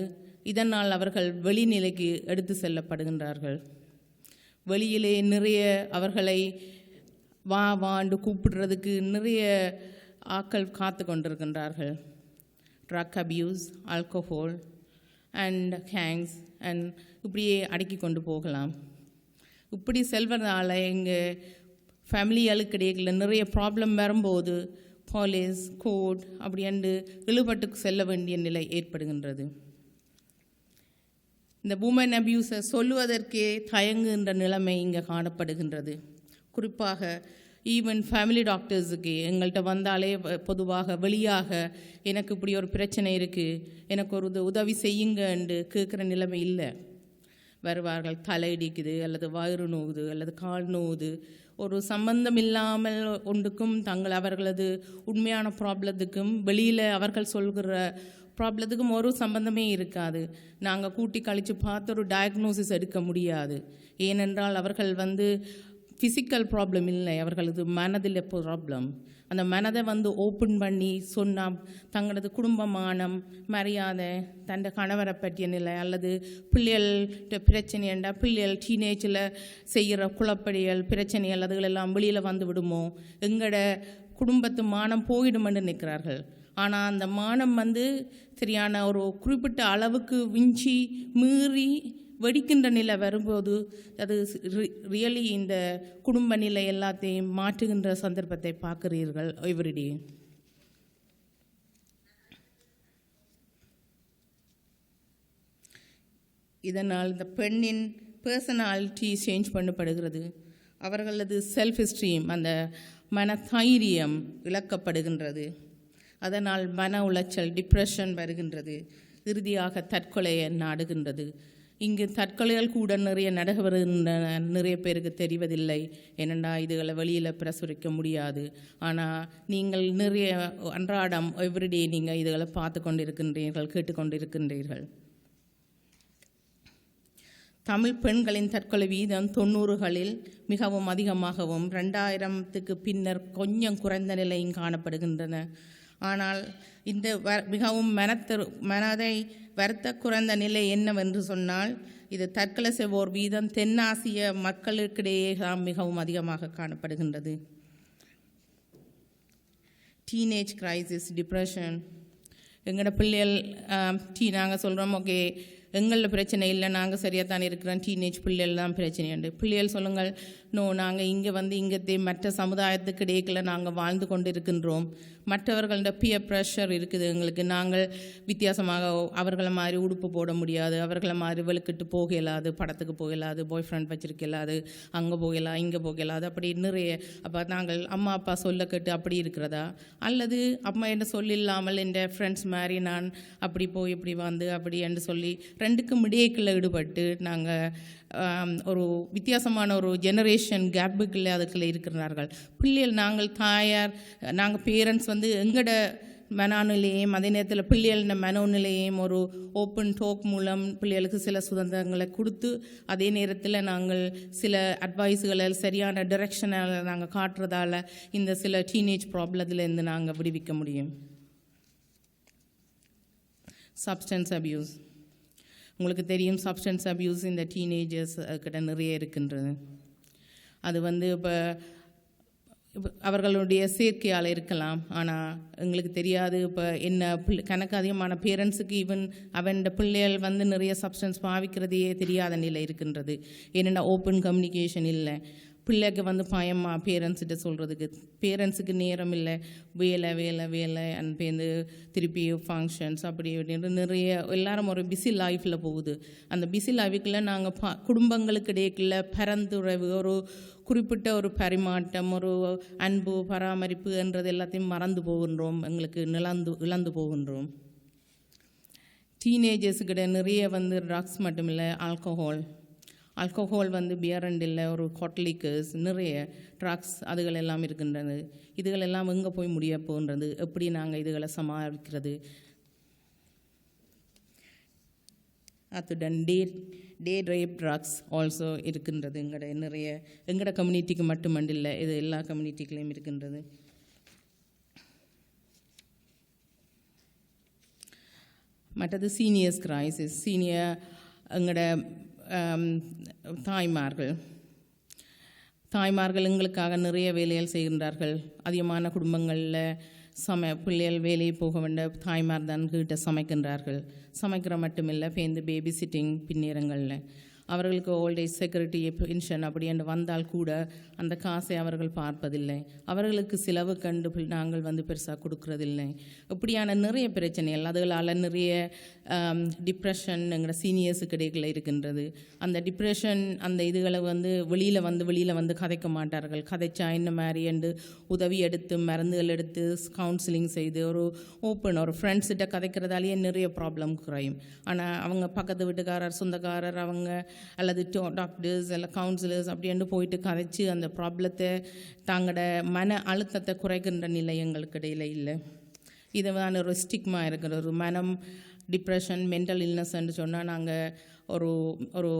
இதனால் அவர்கள் வெளிநிலைக்கு எடுத்து செல்லப்படுகின்றார்கள். வெளியிலே நிறைய அவர்களை வாண்டு கூப்பிடுறதுக்கு நிறைய ஆட்கள் காத்து கொண்டிருக்கின்றார்கள். Drug abuse, alcohol and gangs and இப்படியே அடக்கி கொண்டு போகலாம். இப்படி செல்வதால் எங்கள் ஃபேமிலிகளுக்கு இடையில நிறைய ப்ராப்ளம் வரும்போது போலீஸ் கோர்ட் அப்படி என்று இழுபட்டு செல்ல வேண்டிய நிலை ஏற்படுகின்றது. இந்த உமன் அபியூஸை சொல்லுவதற்கே தயங்குகின்ற நிலைமை இங்கே காணப்படுகின்றது. குறிப்பாக ஈவன் ஃபேமிலி டாக்டர்ஸுக்கு எங்கள்கிட்ட வந்தாலே பொதுவாக வெளியாக எனக்கு இப்படி ஒரு பிரச்சனை இருக்குது, எனக்கு ஒரு உதவி செய்யுங்க என்று கேட்குற நிலைமை இல்லை. வருவார்கள், தலையிடிக்குது அல்லது வயிறு நோவுது அல்லது கால் நோவுது, ஒரு சம்பந்தம் இல்லாமல் ஒன்றுக்கும் அவர்களது உண்மையான ப்ராப்ளத்துக்கும் வெளியில் அவர்கள் சொல்கிற ப்ராப்ளத்துக்கும் ஒரு சம்பந்தமே இருக்காது. நாங்கள் கூட்டி கழித்து பார்த்து ஒரு டயக்னோசிஸ் எடுக்க முடியாது. ஏனென்றால் அவர்கள் ஃபிசிக்கல் ப்ராப்ளம் இல்லை, அவர்களது மனதில் ப்ராப்ளம். அந்த மனதை ஓப்பன் பண்ணி சொன்னால் தங்களது குடும்பமானம், மரியாதை, தன் கணவரை பற்றிய நிலை அல்லது பிள்ளைகள்கிட்ட பிரச்சனை என்றால் பிள்ளைகள் டீனேஜில் செய்கிற குழப்படிகள் பிரச்சனைகள் அதுகளெல்லாம் வெளியில் விடுமோ, எங்களோட குடும்பத்து மானம் போயிடுமென்று நிற்கிறார்கள். ஆனால் அந்த மானம் சரியான ஒரு குறிப்பிட்ட அளவுக்கு விஞ்சி மீறி வெடிக்கின்ற நிலை வரும்போது அது ரியலி இந்த குடும்ப நிலை எல்லாத்தையும் மாற்றுகின்ற சந்தர்ப்பத்தை பார்க்கிறீர்கள் எவ்ரிடே. இதனால் இந்த பெண்ணின் பர்சனாலிட்டி சேஞ்ச் பண்ணப்படுகிறது. அவர்களது செல்ஃப் எஸ்டீம், அந்த மன தைரியம் இழக்கப்படுகின்றது. அதனால் மன உளைச்சல், டிப்ரெஷன் வருகின்றது. இறுதியாக தற்கொலையை நாடுகின்றது. இங்கு தற்கொலைகள் கூட நிறைய நடவருகின்றன, நிறைய பேருக்கு தெரிவதில்லை. ஏனெண்டா இதுகளை வெளியில் பிரசுரிக்க முடியாது. ஆனால் நீங்கள் நிறைய அன்றாடம் எவ்ரிடே நீங்கள் இதுகளை பார்த்து கொண்டிருக்கின்றீர்கள், கேட்டுக்கொண்டிருக்கின்றீர்கள். தமிழ் பெண்களின் தற்கொலை வீதம் 90களில் மிகவும் அதிகமாகவும் 2000க்கு பின்னர் கொஞ்சம் குறைந்த நிலையும் காணப்படுகின்றன. ஆனால் இந்த மிகவும் மனதை வருத்த குறைந்த நிலை என்னவென்று சொன்னால், இது தற்கொலை செய்வோர் வீதம் தென்னாசிய மக்களுக்கிடையே தான் மிகவும் அதிகமாக காணப்படுகின்றது. Teenage crisis, depression. எங்களோட பிள்ளைகள் நாங்கள் சொல்கிறோம், ஓகே எங்களில் பிரச்சனை இல்லை, நாங்கள் சரியாக தான் இருக்கிறோம், டீனேஜ் பிள்ளைகள் தான் பிரச்சனை உண்டு. பிள்ளைகள் சொல்லுங்கள், நோ நாங்கள் இங்கே இங்கத்தே மற்ற சமுதாயத்துக்கு இடையில நாங்கள் வாழ்ந்து கொண்டு இருக்கின்றோம். மற்றவர்களோட பியர் ப்ரெஷர் இருக்குது எங்களுக்கு. நாங்கள் வித்தியாசமாக அவர்களை மாதிரி உடுப்பு போட முடியாது, அவர்களை மாதிரி வெளுக்கிட்டு போக இயலாது, படத்துக்கு போக இயலாது, பாய் ஃப்ரெண்ட் வச்சிருக்க இயலாது, அங்கே போகலாம் இங்கே போக இயலாது, அப்படி நிறைய. அப்போ நாங்கள் அம்மா அப்பா சொல்ல கேட்டு அப்படி இருக்கிறதா, அல்லது அம்மா என்ன சொல்லில்லாமல் என் ஃப்ரெண்ட்ஸ் மாதிரி நான் அப்படி போய் இப்படி வந்து அப்படி என்று சொல்லி ரெண்டுக்கும் இடையேக்குள்ள ஈடுபட்டு நாங்கள் ஒரு வித்தியாசமான ஒரு ஜெனரேஷன் கேப்புக்குள்ளே அதுக்குள்ளே இருக்கிறார்கள் பிள்ளைகள். நாங்கள் பேரண்ட்ஸ் எங்களோட மனநிலையையும் அதே நேரத்தில் பிள்ளைகள மனோநிலையையும் ஒரு ஓப்பன் டோக் மூலம் பிள்ளைகளுக்கு சில சுதந்திரங்களை கொடுத்து, அதே நேரத்தில் நாங்கள் சில அட்வைஸுகளை சரியான டைரெக்ஷனில் நாங்கள் காட்டுறதால இந்த சில டீனேஜ் ப்ராப்ளத்துலேருந்து நாங்கள் விடுவிக்க முடியும். Substance abuse. உங்களுக்கு தெரியும், சப்ஸ்டன்ஸ் அபியூஸ் இந்த டீனேஜர்ஸ் கிட்ட நிறைய இருக்கின்றது. அது இப்போ அவர்களுடைய சேர்க்கையால் இருக்கலாம். ஆனால் எங்களுக்கு தெரியாது இப்போ என்ன கணக்கு அதிகமான பேரண்ட்ஸுக்கு அவன் பிள்ளைகள் நிறைய சப்ஸ்டன்ஸ் பாவிக்கிறதையே தெரியாத நிலை இருக்கின்றது. ஏன்னா ஓப்பன் கம்யூனிகேஷன் இல்லை. பிள்ளைக்கு பயமா பேரண்ட்ஸ்கிட்ட சொல்கிறதுக்கு, பேரண்ட்ஸுக்கு நேரம் இல்லை, வேலை வேலை வேலை அன்பேந்து திருப்பி ஃபங்க்ஷன்ஸ் அப்படி இப்படின்னு நிறைய எல்லாரும் ஒரு பிஸி லைஃப்பில் போகுது. அந்த பிஸி லைஃபுக்குள்ளே நாங்கள் குடும்பங்களுக்கு இடையேக்குள்ள பரந்துறவு, ஒரு குறிப்பிட்ட ஒரு பரிமாற்றம், ஒரு அன்பு பராமரிப்பு என்றது எல்லாத்தையும் மறந்து போகின்றோம், எங்களுக்கு இழந்து போகின்றோம். டீனேஜர்ஸுக்கிட்ட நிறைய ட்ரக்ஸ் மட்டும் இல்லை, ஆல்கஹால் பியர் அண்ட் இல்லை, ஒரு கொட்லிக்கர்ஸ், நிறைய ட்ரக்ஸ் அதுகள் எல்லாம் இருக்கின்றது. இதுகளெல்லாம் எங்கே போய் முடிய போன்றது, எப்படி நாங்கள் இதுகளை சமாளிக்கிறது. அத்துடன் டே ரேப் ட்ரக்ஸ் ஆல்சோ இருக்கின்றது. எங்களோட கம்யூனிட்டிக்கு மட்டுமண்டில்லை, இது எல்லா கம்யூனிட்டிகளையும் இருக்கின்றது. மற்றது சீனியர்ஸ் கிரைசிஸ். எங்களோட தாய்மார்கள் எங்களுக்காக நிறைய வேலைகள் செய்கின்றார்கள். அதிகமான குடும்பங்களில் பிள்ளைகள் வேலையை போக வேண்டிய தாய்மார் தான் கிட்ட சமைக்கின்றார்கள். சமைக்கிற மட்டுமில்லை, பேருந்து பேபி சிட்டிங் பின்னேரங்களில் அவர்களுக்கு ஓல்டேஜ் செக்யூரிட்டி பென்ஷன் அப்படி என்று வந்தால் கூட அந்த காசை அவர்கள் பார்ப்பதில்லை. அவர்களுக்கு செலவு கண்டு நாங்கள் பெருசாக கொடுக்கறதில்லை. இப்படியான நிறைய பிரச்சனைகள், அதுகளால் நிறைய டிப்ரெஷன் எங்களோட சீனியர்ஸுக்கு இடையில இருக்கின்றது. அந்த டிப்ரெஷன் அந்த இதுகளை வெளியில் கதைக்க மாட்டார்கள். கதைச்சா என்ன மாதிரி என்று உதவி எடுத்து மருந்துகள் எடுத்து கவுன்சிலிங் செய்து ஒரு ஒரு ஃப்ரெண்ட்ஸ்கிட்ட கதைக்கிறதாலேயே நிறைய ப்ராப்ளம் குறையும். ஆனால் அவங்க பக்கத்து வீட்டுக்காரர், சொந்தக்காரர், அவங்க அல்லது டாக்டர்ஸ் இல்லை கவுன்சிலர்ஸ் அப்படின்னு போயிட்டு கதைச்சு அந்த ப்ராப்ளத்தை தங்களோட மன அழுத்தத்தை குறைக்கின்ற நிலை எங்களுக்கு இடையில் இல்லை. இதுதான் ஒரு ஸ்டிக்மா இருக்கிற ஒரு மனம் டிப்ரெஷன், மென்டல் இல்னஸ்ன்னு சொன்னால் நாங்கள்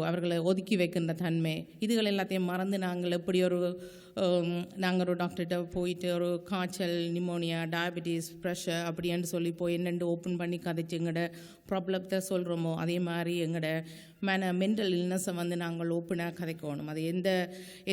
அவர்களை ஒதுக்கி வைக்கின்ற தன்மை, இதுகள் எல்லாத்தையும் மறந்து நாங்கள் எப்படி நாங்கள் ஒரு டாக்டர்கிட்ட போயிட்டு ஒரு காய்ச்சல், நிமோனியா, டயபெட்டிஸ், ப்ரெஷர் அப்படின்னு சொல்லி போய் என்னென்று ஓப்பன் பண்ணி கதைச்சு எங்களோட ப்ராப்ளத்தை சொல்கிறோமோ, அதே மாதிரி எங்களோட மென்டல் இல்னஸை வந்து நாங்கள் ஓப்பனாக கதைக்கணும். அது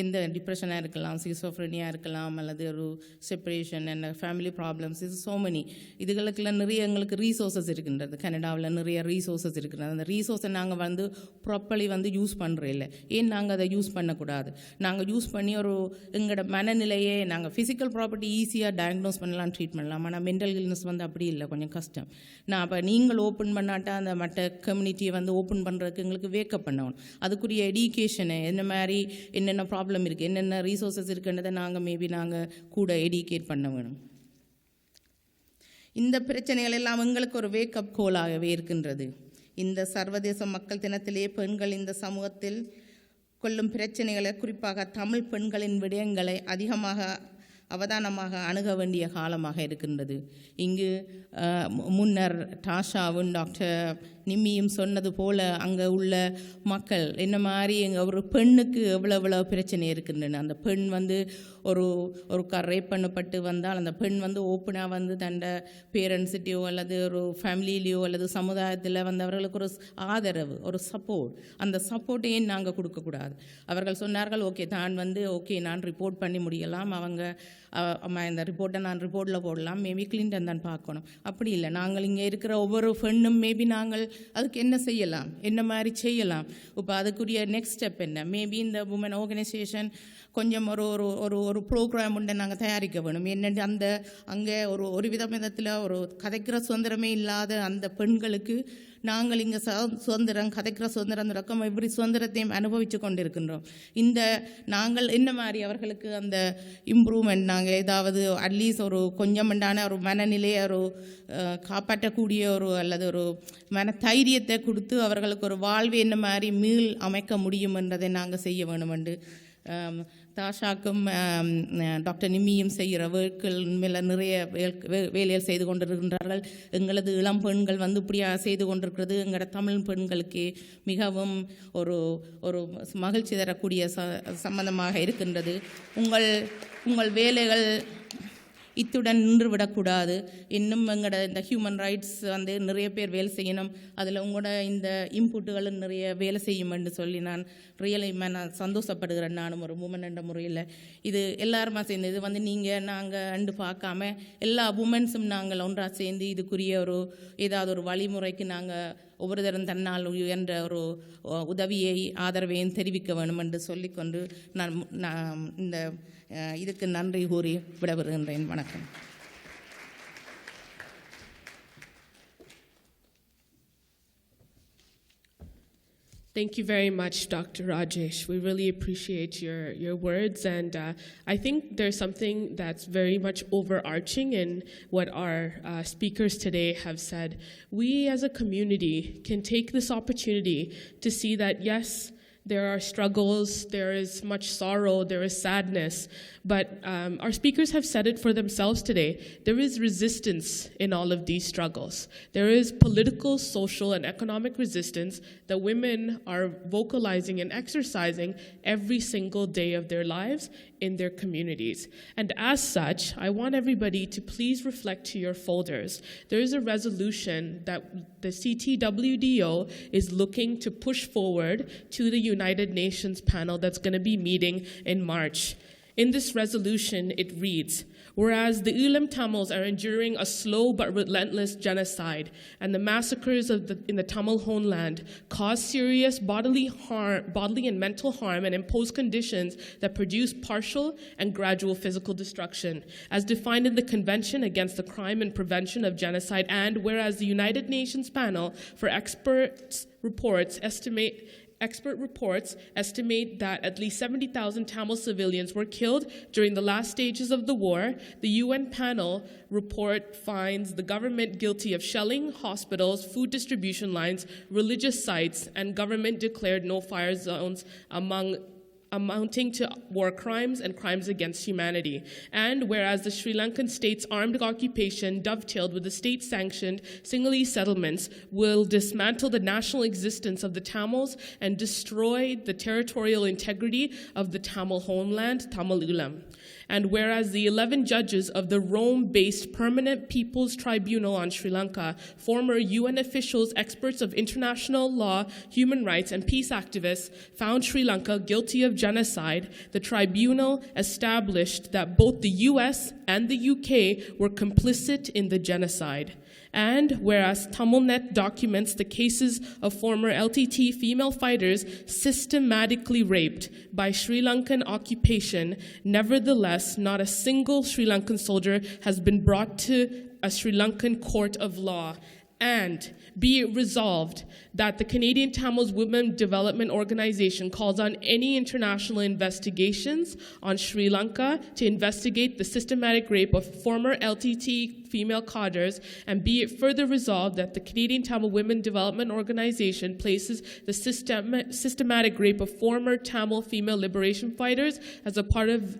எந்த டிப்ரெஷனாக இருக்கலாம், சிசோஃப்ரெனியாக இருக்கலாம், அல்லது ஒரு செப்பரேஷன் அண்ட் ஃபேமிலி ப்ராப்ளம்ஸ், இது ஸோ மெனி. இதுகளுக்கெல்லாம் நிறைய எங்களுக்கு ரீசோர்ஸஸ் இருக்கின்றது. கனடாவில் நிறைய ரீசோர்ஸஸ் இருக்கின்றது. அந்த ரீசோர்ஸை நாங்கள் வந்து ப்ராப்பர்லி வந்து யூஸ் பண்ணுறோம் இல்லை. ஏன் நாங்கள் அதை யூஸ் பண்ணக்கூடாது? நாங்கள் யூஸ் பண்ணி ஒரு எங்களோட மனநிலையே நாங்கள் ஃபிசிக்கல் ப்ராப்பர்ட்டி ஈஸியாக டயக்னோஸ் பண்ணலாம், ட்ரீட் பண்ணலாம். ஆனால் மென்டல் இல்னஸ் வந்து அப்படி இல்லை, கொஞ்சம் கஷ்டம். நான் அப்போ நீங்கள் ஓப்பன் பண்ணாட்டா அந்த மற்ற கம்யூனிட்டியை வந்து ஓப்பன் பண்ணுறதுக்கு எங்களுக்கு வேக்கப் பண்ணணும். அதுக்குரிய எடிகேஷனை என்ன மாதிரி என்னென்ன ப்ராப்ளம் இருக்குது, என்னென்ன ரீசோர்ஸஸ் இருக்குன்றதை நாங்கள் கூட எடிகேட் பண்ண வேணும். இந்த பிரச்சனைகள் எல்லாம் எங்களுக்கு ஒரு வேக்கப் கோலாகவே இருக்கின்றது. இந்த சர்வதேச மக்கள் தினத்திலே பெண்கள் இந்த சமூகத்தில் கொள்ளும் பிரச்சனைகளை, குறிப்பாக தமிழ் பெண்களின் விடயங்களை அதிகமாக அவதானமாக அணுக வேண்டிய காலமாக இருக்கின்றது. இங்கு முன்னர் டாஷாவும் டாக்டர் நிம்மியும் சொன்னது போல் அங்கே உள்ள மக்கள் என்ன மாதிரி ஒரு பெண்ணுக்கு எவ்வளோ பிரச்சனை இருக்கின்றன. அந்த பெண் வந்து ஒரு ரேப் பண்ணப்பட்டு வந்தால் அந்த பெண் வந்து ஓப்பனாக வந்து தண்ட பேரண்ட்ஸ்கிட்டையோ அல்லது ஒரு ஃபேமிலியிலையோ அல்லது சமுதாயத்தில் வந்து அவர்களுக்கு ஒரு ஆதரவு, ஒரு சப்போர்ட், அந்த சப்போர்ட்டையும் நாங்கள் கொடுக்கக்கூடாது. அவர்கள் சொன்னார்கள், ஓகே நான் ரிப்போர்ட் பண்ணி முடியலாம், இந்த ரிப்போர்ட்டை நான் ரிப்போர்ட்டில் போடலாம், மேபி கிளின்டன் தான் பார்க்கணும். அப்படி இல்லை. நாங்கள் இங்கே இருக்கிற ஒவ்வொரு பெண்ணும் மேபி நாங்கள் அதுக்கு என்ன செய்யலாம், என்ன மாதிரி செய்யலாம், இப்போ அதுக்குரிய நெக்ஸ்ட் ஸ்டெப் என்ன, மேபி இந்த உமன் ஆர்கனைசேஷன் கொஞ்சம் ஒரு ப்ரோக்ராம் உண்டு நாங்கள் தயாரிக்க வேணும். என்னென்று அங்கே ஒரு விதத்தில் ஒரு கதைக்கிற சுதந்திரமே இல்லாத அந்த பெண்களுக்கு நாங்கள் இங்கே சுதந்திரம், கதைக்கிற சுதந்திரம், அந்த ரக்கம் இப்படி சுதந்திரத்தையும் அனுபவித்து கொண்டிருக்கின்றோம். நாங்கள் என்ன மாதிரி அவர்களுக்கு அந்த இம்ப்ரூவ்மெண்ட், நாங்கள் ஏதாவது அட்லீஸ்ட் ஒரு கொஞ்சமெண்டான ஒரு மனநிலையை காப்பாற்றக்கூடிய அல்லது ஒரு மன தைரியத்தை கொடுத்து அவர்களுக்கு ஒரு வாழ்வு என்ன மாதிரி மீள் அமைக்க முடியும் என்றதை நாங்கள் செய்ய வேணும் என்று தாஷாக்கும் டாக்டர் நிம்மியும் செய்கிற வேட்கள் மேலே நிறைய வேலைகள் செய்து கொண்டிருக்கின்றார்கள். எங்களது இளம் பெண்கள் வந்து இப்படியாக செய்து கொண்டிருக்கிறது எங்களோட தமிழ் பெண்களுக்கு மிகவும் ஒரு மகிழ்ச்சி தரக்கூடிய சம்பந்தமாக இருக்கின்றது. உங்கள் வேலைகள் இத்துடன் நின்றுவிடக்கூடாது. இன்னும் எங்களோட இந்த ஹியூமன் ரைட்ஸ் வந்து நிறைய பேர் வேலை செய்யணும். அதில் உங்களோட இந்த இன்புட்டுகளும் நிறைய வேலை செய்யும் என்று சொல்லி நான் சந்தோஷப்படுகிறேன். நானும் ஒரு உமன் என்ற முறையில் இது எல்லாருமா சேர்ந்து இது வந்து நாங்கள் பார்க்காம எல்லா உமன்ஸும் நாங்கள் ஒன்றாக சேர்ந்து இதுக்குரிய ஏதாவது ஒரு வழிமுறைக்கு நாங்கள் ஒவ்வொரு தரம் தன்னால் என்ற ஒரு உதவியை ஆதரவையும் தெரிவிக்க வேண்டும் என்று சொல்லிக்கொண்டு நான் இந்த இதுக்கு நன்றி கூறி விடைபெறுகின்றேன். வணக்கம். Thank you very much, Dr. Rajesh. We really appreciate your words, and I think there's something that's very much overarching in what our speakers today have said. We as a community can take this opportunity to see that, yes, there are struggles, there is much sorrow, there is sadness, but our speakers have said it for themselves today. There is resistance in all of these struggles. There is political, social, and economic resistance that women are vocalizing and exercising every single day of their lives in their communities. And as such, I want everybody to please reflect to your folders. There is a resolution that the CTWDO is looking to push forward to the United Nations panel that's going to be meeting in March. In this resolution, it reads, whereas the Ulam Tamils are enduring a slow but relentless genocide, and the massacres in the Tamil homeland cause serious bodily and mental harm and impose conditions that produce partial and gradual physical destruction, as defined in the Convention Against the Crime and Prevention of Genocide, and whereas the United Nations Panel for Expert reports estimate that at least 70,000 Tamil civilians were killed during the last stages of the war, the UN panel report finds the government guilty of shelling hospitals, food distribution lines, religious sites, and government-declared no-fire zones amounting to war crimes and crimes against humanity. And whereas the Sri Lankan state's armed occupation, dovetailed with the state-sanctioned Sinhalese settlements, will dismantle the national existence of the Tamils and destroy the territorial integrity of the Tamil homeland, Tamil Ulam. And whereas the 11 judges of the Rome-based Permanent People's Tribunal on Sri Lanka, former UN officials, experts of international law, human rights, and peace activists, found Sri Lanka guilty of genocide, the tribunal established that both the US and the UK were complicit in the genocide. And whereas Tamilnet documents the cases of former LTT female fighters systematically raped by Sri Lankan occupation, nevertheless, not a single Sri Lankan soldier has been brought to a Sri Lankan court of law. And be it resolved that the Canadian Tamils Women Development Organization calls on any international investigations on Sri Lanka to investigate the systematic rape of former LTT female cadres, and be it further resolved that the Canadian Tamil Women Development Organization places the systematic rape of former Tamil female liberation fighters as a part of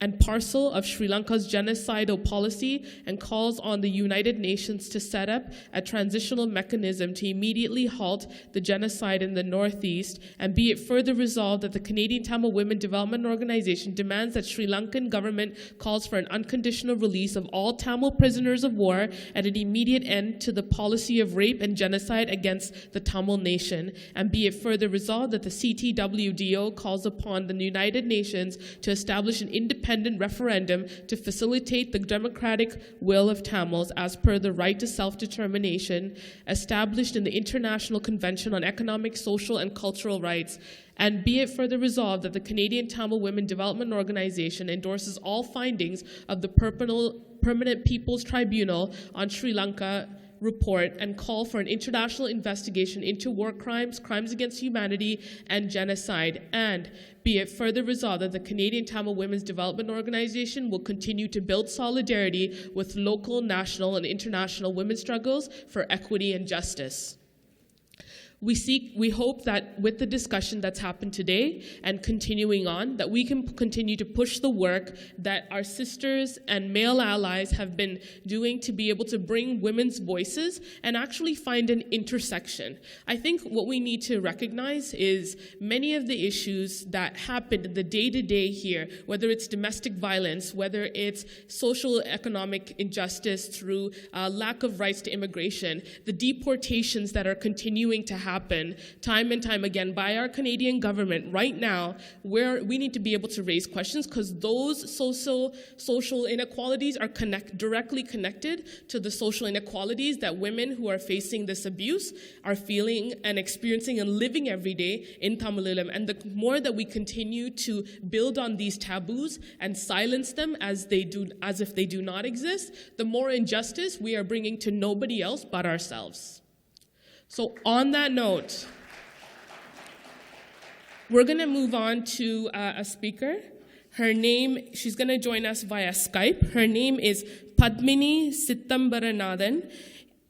and parcel of Sri Lanka's genocidal policy, and calls on the United Nations to set up a transitional mechanism to immediately halt the genocide in the Northeast, and be it further resolved that the Canadian Tamil Women Development Organization demands that Sri Lankan government calls for an unconditional release of all Tamil prisoners of war and an immediate end to the policy of rape and genocide against the Tamil nation, and be it further resolved that the CTWDO calls upon the United Nations to establish an independent referendum to facilitate the democratic will of Tamils as per the right to self-determination established in the International Convention on Economic, Social, and Cultural Rights. And be it further resolved that the Canadian Tamil Women Development Organization endorses all findings of the Permanent People's Tribunal on Sri Lanka report and call for an international investigation into war crimes, crimes against humanity, and genocide. And be it further resolved that the Canadian Tamil Women's Development Organization will continue to build solidarity with local, national, and international women's struggles for equity and justice. We hope that with the discussion that's happened today and continuing on, that we can continue to push the work that our sisters and male allies have been doing to be able to bring women's voices and actually find an intersection. I think what we need to recognize is many of the issues that happen in the day-to-day here, whether it's domestic violence, whether it's social economic injustice through lack of rights to immigration, the deportations that are continuing to happen time and time again by our Canadian government right now, where we need to be able to raise questions, because those social inequalities are directly connected to the social inequalities that women who are facing this abuse are feeling and experiencing and living every day in Tamil Ulam. And the more that we continue to build on these taboos and silence them as if they do not exist, the more injustice we are bringing to nobody else but ourselves. So on that note, we're going to move on to a speaker. She's going to join us via Skype. Her name is Padmini Sithambaranathan.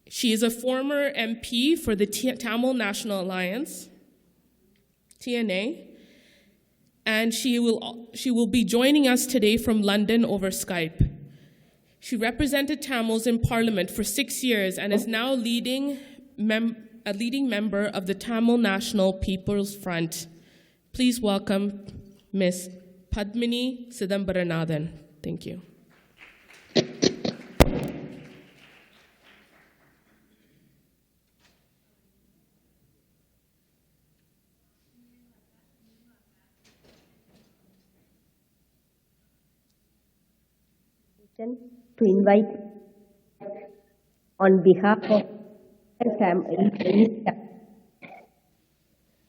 She is a former MP for the Tamil National Alliance, TNA, and she will be joining us today from London over Skype. She represented Tamils in Parliament for 6 years and is now a leading member of the Tamil National People's Front. Please welcome Ms. Padmini Sithambaranathan. Thank you. To invite on behalf of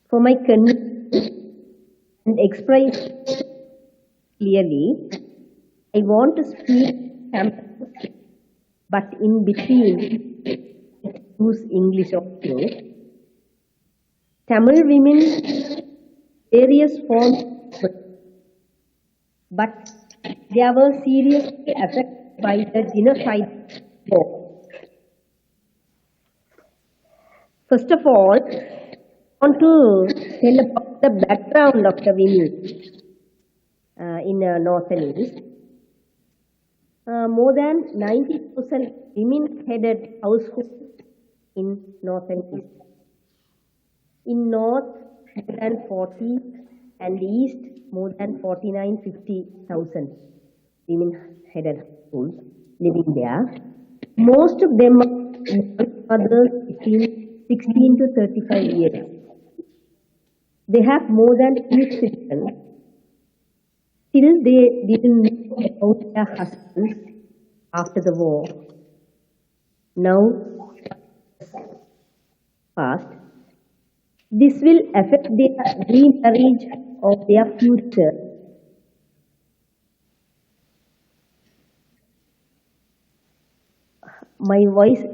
for my and express clearly, I want to speak but in between use English also. Tamil women, various forms, but they were seriously affected by the genocide war. First of all, I want to tell about the background of the women in North and East. More than 90,000 women-headed households in North and East. In North, 140, and East, more than 49,000-50,000 women-headed households living there. Most of them are mothers between 16 to 35 years. They have more than 2 children. Still, they didn't know about their husbands after the war. Now, past. This will affect their remarriage of their future. My voice.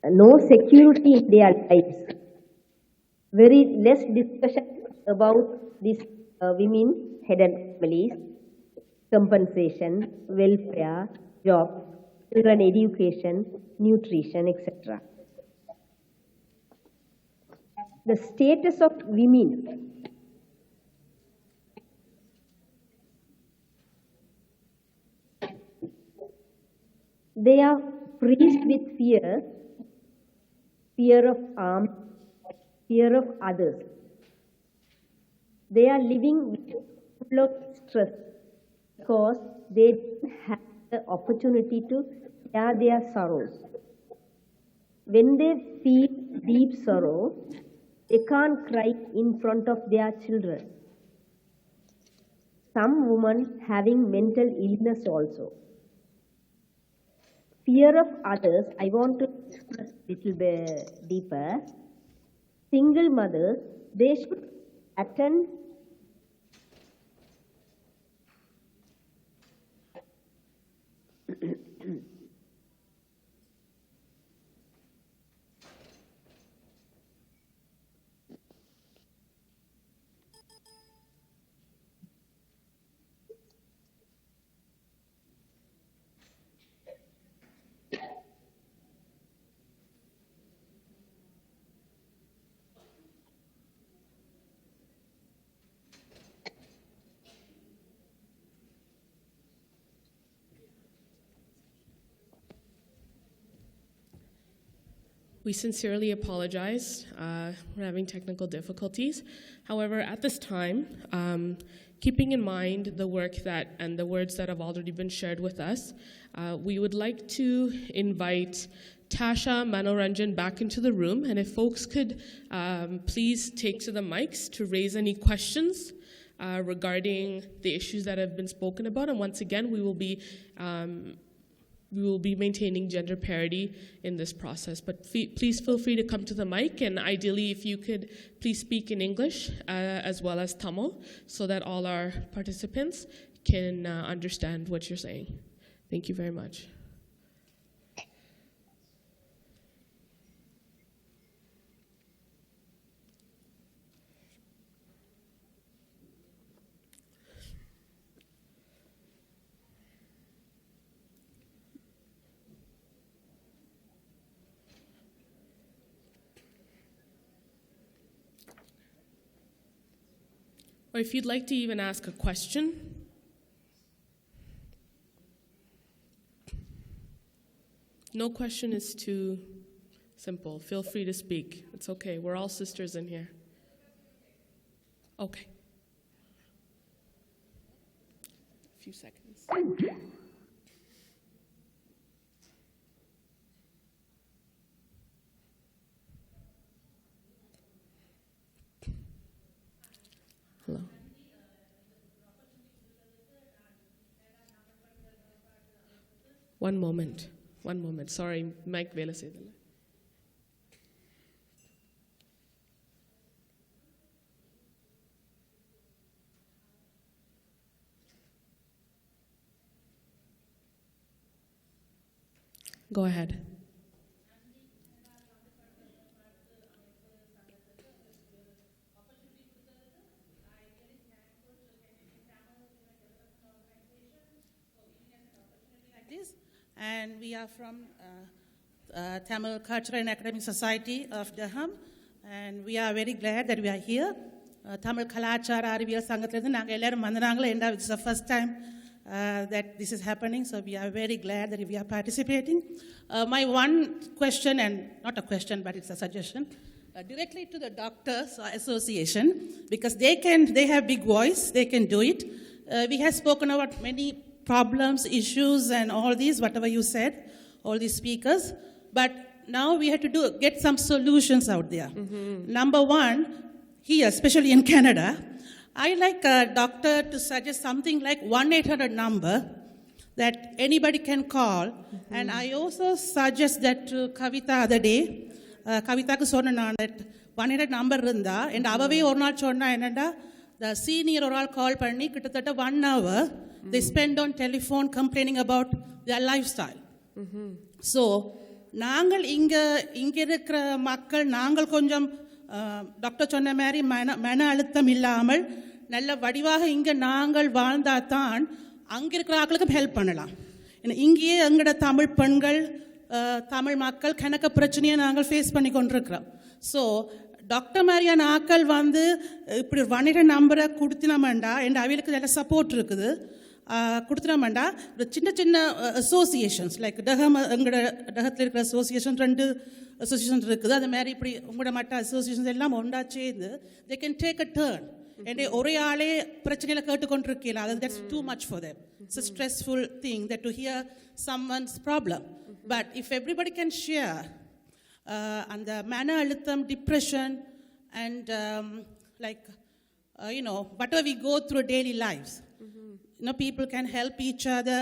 No security in their lives. Very less discussion about these women-headed families, compensation, welfare, job, children education, nutrition, etc. The status of women. They are freezed with fear of harm, fear of others. They are living full of stress because they don't have the opportunity to share their sorrows. When they feel deep sorrow, they can't cry in front of their children. Some women having mental illness also. Fear of others, I want to express a little bit deeper. Single mothers, they should attend We sincerely apologize. We're having technical difficulties. However, at this time, keeping in mind the work that and the words that have already been shared with us, we would like to invite Tasha Manoranjan back into the room, and if folks could please take to the mics to raise any questions regarding the issues that have been spoken about. And once again, we will be maintaining gender parity in this process. But please feel free to come to the mic, and ideally if you could please speak in English as well as Tamil so that all our participants can understand what you're saying. Thank you very much. Or if you'd like to even ask a question. No question is too simple. Feel free to speak. It's okay. We're all sisters in here. Okay. A few seconds. Hello. One moment. Sorry, Mike Vela Sedala. Go ahead. and we are from Tamil Cultural and Academic Society of Durham, and we are very glad that we are here. Tamil Kalachara Ariviyal Sangathilirundhu naanga ellarum vandanaanga enda it's the first time that this is happening, so we are very glad that we are participating. My one question, and not a question but it's a suggestion, directly to the Doctors Association, because they have big voice, they can do it. We have spoken about many problems, issues and all these, whatever you said, all these speakers, but now we have to get some solutions out there. Number one, here, especially in Canada, I like a doctor to suggest something like 1-800 number that anybody can call. And I also suggest that to Kavita other day. Kavithaku sonna that 1-800 number irundha and avave or naal sonna enna the senior or all call panni kittatta 1 hour they spend on telephone complaining about their lifestyle. So நாங்கள் இங்க இருக்கிற மக்கள் நாங்கள் கொஞ்சம் doctor சொன்ன மாதிரி மன அழுத்தம் இல்லாமல் நல்ல வடிவாக இங்கே நாங்கள் வாழ்ந்தாதான் அங்கே இருக்கிற ஆட்களுக்கும் ஹெல்ப் பண்ணலாம். இங்கேயே எங்களோட தமிழ் பெண்கள் தமிழ் மக்கள் கணக்க பிரச்சனையை நாங்கள் ஃபேஸ் பண்ணி கொண்டிருக்கிறோம். ஸோ டாக்டர் மாதிரியான ஆக்கள் வந்து இப்படி 1-800 நம்பரை கொடுத்தினோம்டா என் அவைகளுக்கு நல்ல சப்போர்ட் இருக்குது. கொடுத்துனோம்டா சின்ன சின்ன அசோசியேஷன்ஸ் லைக் எங்களோட டகத்தில் இருக்கிற அசோசியேஷன் 2 அசோசியேஷன் இருக்குது. அது மாதிரி இப்படி உங்களோட மற்ற அசோசியேஷன்ஸ் எல்லாம் ஒன்றா சேர்ந்து they can take a turn. ஒரே ஆளே பிரச்சனையில கேட்டுக்கொண்டிருக்கீங்களா, அது that's too much for them. It's a stressful thing that to hear someone's problem. But if everybody can share அந்த மன அழுத்தம், depression and like whatever we go through daily lives, people can help each other.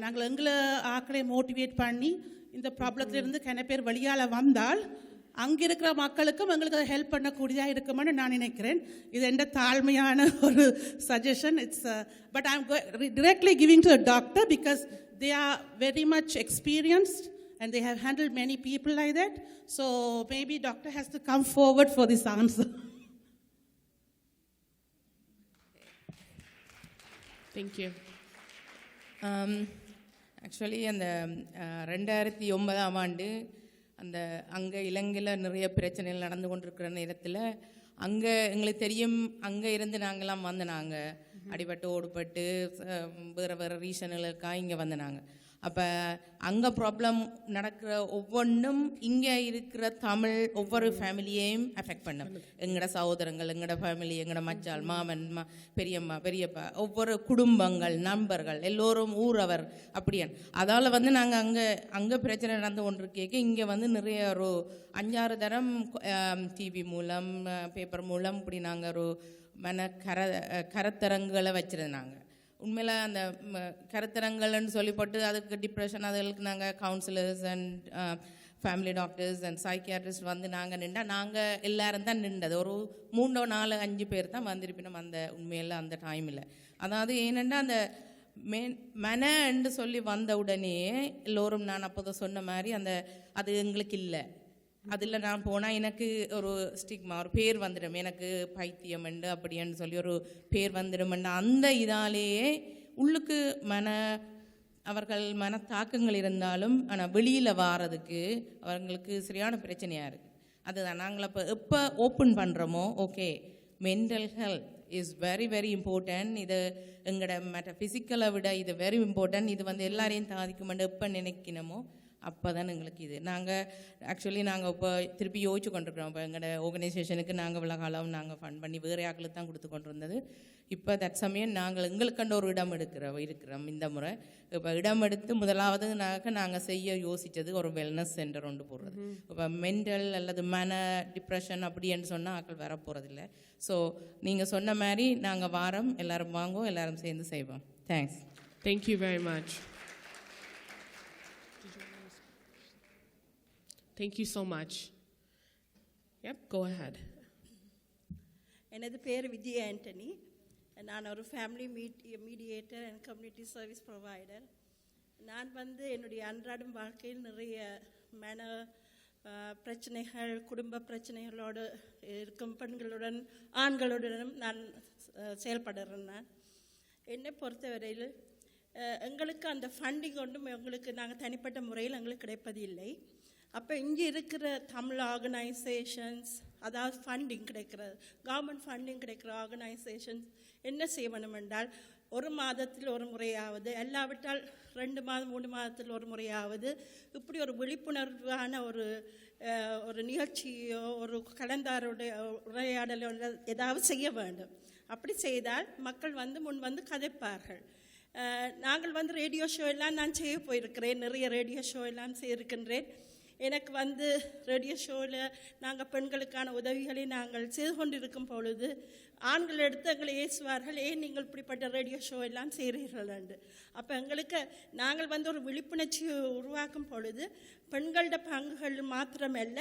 நாங்கள் எங்களை ஆக்களை motivate பண்ணி இந்த ப்ராப்ளத்திலிருந்து கன பேர் வெளியால் வந்தால் அங்கே இருக்கிற மக்களுக்கும் எங்களுக்கு அதை ஹெல்ப் பண்ணக்கூடியதாக இருக்குமென்னு நான் நினைக்கிறேன். இது எந்த தாழ்மையான ஒரு suggestion. It's but I am directly giving to the doctor because they are very much experienced and they have handled many people like that. So maybe doctor has to come forward for this answer. Thank you. Actually அந்த 2009ஆம் ஆண்டு அந்த அங்கே இலங்கையில் நிறைய பிரச்சனைகள் நடந்து கொண்டிருக்கிற நேரத்தில் அங்கே எங்களுக்கு தெரியும், அங்கே இருந்து நாங்களாம் வந்தனாங்க, அடிபட்டு ஓடுபட்டு வேறு வேறு ரீசனுகளுக்காக இங்கே வந்தனாங்க. அப்போ அங்கே ப்ராப்ளம் நடக்கிற ஒவ்வொன்றும் இங்கே இருக்கிற தமிழ் ஒவ்வொரு ஃபேமிலியையும் அஃபெக்ட் பண்ணும். எங்களோட சகோதரங்கள், எங்களோட ஃபேமிலி, எங்களோட மச்சாள், மாமன், பெரியம்மா, பெரியப்பா, ஒவ்வொரு குடும்பங்கள், நண்பர்கள், எல்லோரும் ஊரவர் அப்படியான். அதால் வந்து நாங்கள் அங்கே பிரச்சனை நடந்து கொண்டிருக்கேக்க இங்கே வந்து நிறைய ஒரு 5-6 தரம் டிவி மூலம், பேப்பர் மூலம் இப்படி நாங்கள் ஒரு கருத்தரங்குகளை வச்சுருந்தாங்க. உண்மையில் அந்த கருத்தரங்கள்னு சொல்லிப்பட்டு அதுக்கு டிப்ரெஷன், அதுகளுக்கு நாங்கள் counsellors and family doctors and psychiatrist வந்து நாங்கள் நின்றால் நாங்கள் எல்லோரும் தான் நின்றது. ஒரு 3-4-5 பேர் தான் வந்திருப்பினோம் அந்த உண்மையில் அந்த டைமில். அதாவது ஏனென்னா அந்த மனன்னு சொல்லி வந்த உடனே எல்லோரும் நான் அப்போதான் சொன்ன மாதிரி அது எங்களுக்கு இல்லை. அதில் நான் போனால் எனக்கு ஒரு ஸ்டிக்மா, ஒரு பேர் வந்துடும், எனக்கு பைத்தியம் உண்டு அப்படின்னு சொல்லி ஒரு பேர் வந்துடும்ண்டு அந்த இதாலேயே உள்ளுக்கு அவர்கள் மனத்தாக்கங்கள் இருந்தாலும் ஆனால் வெளியில் வாரதுக்கு அவங்களுக்கு சரியான பிரச்சனையாக இருக்குது. அதுதான் நாங்கள் எப்போ ஓப்பன் பண்ணுறோமோ, okay mental health is very very important, இது எங்களோட ஃபிசிக்கலை விட இது வெரி இம்பார்ட்டன்ட், இது வந்து எல்லாரையும் சாதிக்குமெண்டு எப்போ நினைக்கணுமோ அப்போ தான் எங்களுக்கு இது. நாங்கள் இப்போ திருப்பி யோசிச்சு கொண்டிருக்கிறோம். இப்போ எங்களோட ஆர்கனைசேஷனுக்கு நாங்கள் இவ்வளோ காலம் நாங்கள் ஃபண்ட் பண்ணி வேறு ஆக்களுக்கு தான் கொடுத்து கொண்டு இருந்தது. இப்போ தற்சமயம் நாங்கள் எங்களுக்கண்ட ஒரு இடம் இருக்கிறோம் இந்த முறை. இப்போ இடம் எடுத்து முதலாவது நாங்கள் செய்ய யோசித்தது ஒரு வெல்னஸ் சென்டர் ஒன்று போடுறது. இப்போ மென்டல் அல்லது டிப்ரெஷன் அப்படின்னு சொன்னால் ஆக்கள் வர போகிறதில்ல. ஸோ நீங்கள் சொன்ன மாதிரி நாங்கள் வாரம் எல்லோரும் வாங்குவோம், எல்லோரும் சேர்ந்து செய்வோம். Thanks. Thank you very much. Thank you so much. Yep, go ahead. எனது பேர் விஜய் ஆண்டனி. நான் ஒரு family mediator and community service provider. நான் வந்து என்னுடைய அன்றாடம் வாழ்க்கையில் நிறைய மன பிரச்சனைகள், குடும்ப பிரச்சனைகளோடு இருக்கும் பெண்களுடன் ஆண்களுடனும் நான் செயல்படுறேன். நான் என்னை பொறுத்தவரையில் எங்களுக்கு அந்த ஃபண்டிங் ஒன்றும் எங்களுக்கு நாங்கள் தனிப்பட்ட முறையில் எங்களுக்கு கிடைப்பதில்லை. அப்போ இங்கே இருக்கிற தமிழ் ஆர்கனைசேஷன்ஸ், அதாவது ஃபண்டிங் கிடைக்கிறது, கவர்மெண்ட் ஃபண்டிங் கிடைக்கிற ஆர்கனைசேஷன்ஸ் என்ன செய்யணும் என்றால், ஒரு மாதத்தில் ஒரு முறையாவது, எல்லாவிட்டால் 2 மாதம் 3 மாதத்தில் ஒரு முறையாவது இப்படி ஒரு விழிப்புணர்வான ஒரு நிகழ்ச்சியோ ஒரு கலந்தாருடைய உரையாடலோ ஏதாவது செய்ய வேண்டும். அப்படி செய்தால் மக்கள் முன் வந்து கதைப்பார்கள். நாங்கள் ரேடியோ ஷோ எல்லாம் நான் செய்ய போயிருக்கிறேன், நிறைய ரேடியோ ஷோ எல்லாம் செய்திருக்கின்றேன். எனக்கு ரேடியோ ஷோவில் நாங்கள் பெண்களுக்கான உதவிகளை நாங்கள் செய்து கொண்டிருக்கும் பொழுது ஆண்கள் எடுத்து எங்களை ஏசுவார்கள், ஏன் நீங்கள் இப்படிப்பட்ட ரேடியோ ஷோ எல்லாம் செய்கிறீர்கள் என்று. அப்போ எங்களுக்கு நாங்கள் ஒரு விழிப்புணர்ச்சியை உருவாக்கும் பொழுது பெண்களோட பங்குகள் மாத்திரமல்ல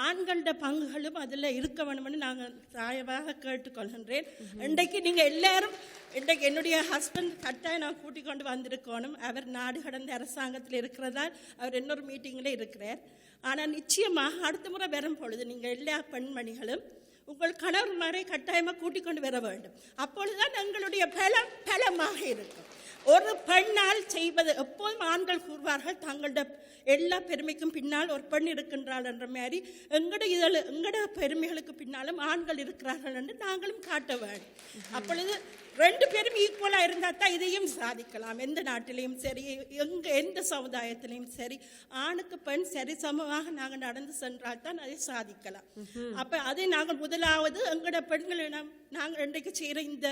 ஆண்களோட பங்குகளும் அதில் இருக்க வேணும்னு நாங்கள் தாயவாக கேட்டுக்கொள்கின்றேன். இன்றைக்கு நீங்கள் எல்லாரும், இன்றைக்கு என்னுடைய ஹஸ்பண்ட் கட்டாயம் நான் கூட்டிக் கொண்டு வந்திருக்கணும். அவர் நாடு கடந்த அரசாங்கத்தில் இருக்கிறதால் அவர் இன்னொரு மீட்டிங்கில் இருக்கிறார். ஆனால் நிச்சயமாக அடுத்த முறை வரும் பொழுது நீங்கள் எல்லா பெண்மணிகளும் உங்கள் கணவன்மாரை கட்டாயமாக கூட்டிக் கொண்டு வர வேண்டும். அப்பொழுதுதான் எங்களுடைய பலமாக இருக்கும். ஒரு பெண்ணால் செய்வது, எப்போதும் ஆண்கள் கூறுவார்கள் தங்களோட எல்லா பெருமைக்கும் பின்னால் ஒரு பெண் இருக்கின்றாள் என்ற மாதிரி, எங்களோட பெருமைகளுக்கு பின்னாலும் ஆண்கள் இருக்கிறார்கள் என்று நாங்களும் காட்ட வேண்டும். அப்பொழுது 2 பேரும் ஈக்குவலாக இருந்தால் தான் இதையும் சாதிக்கலாம். எந்த நாட்டிலையும் சரி, எந்த சமுதாயத்திலையும் சரி, ஆணுக்கு பெண் சரி சமமாக நாங்கள் நடந்து சென்றால் தான் அதை சாதிக்கலாம். அப்போ அதை நாங்கள் முதலாவது எங்களோட பெண்களிடம் நாங்கள் இன்றைக்கு செய்கிற இந்த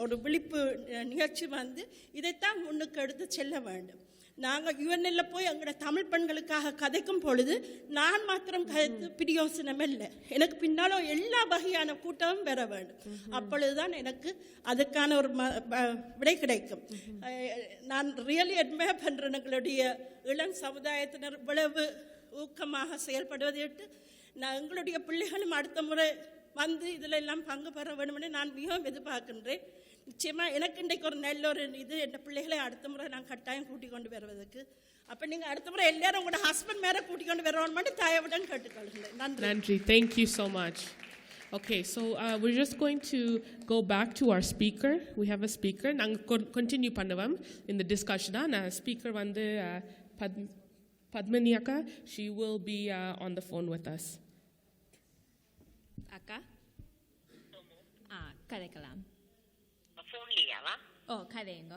ஒரு விழிப்பு நிகழ்ச்சி இதைத்தான் முன்னுக்கு எடுத்து செல்ல வேண்டும். நாங்கள் யுஎன்எல்ல போய் எங்களோட தமிழ் பெண்களுக்காக கதைக்கும் பொழுது நான் மாத்திரம் கதைத்து பிரயோசனம் இல்லை, எனக்கு பின்னாலும் எல்லா வகையான கூட்டமும் பெற வேண்டும். அப்பொழுதுதான் எனக்கு அதுக்கான ஒரு விடை கிடைக்கும். நான் ரியலி அட்மையர் பண்ணுறேன் எங்களுடைய இளம் சமுதாயத்தினர் இவ்வளவு ஊக்கமாக செயல்படுவதையிட்டு நான் எங்களுடைய பிள்ளைகளும் அடுத்த முறை இதில் எல்லாம் பங்கு பெற வேண்டும்னு நான் மிகவும் எதிர்பார்க்கின்றேன். நிச்சயமாக எனக்கு இன்றைக்கு ஒரு நல்ல என் பிள்ளைகளை அடுத்த முறை நான் கட்டாயம் கூட்டிக் கொண்டு வருவதற்கு. அப்போ நீங்கள் அடுத்த முறை எல்லாரும் உங்களோட ஹஸ்பண்ட் மேலே கூட்டிக் கொண்டு வரணும்னு தாயவுடன் கேட்டுக்கொள்கிறேன். நன்றி. Thank you so much. Okay, so we're just going to go back to our speaker. We have a speaker. நாங்கள் continue பண்ணுவோம் in the discussion. Speaker Padmini Akka, she will be on the phone with us. Akka? Kathaikkalam. ஃபோன்லியாவா? O, கதைங்க.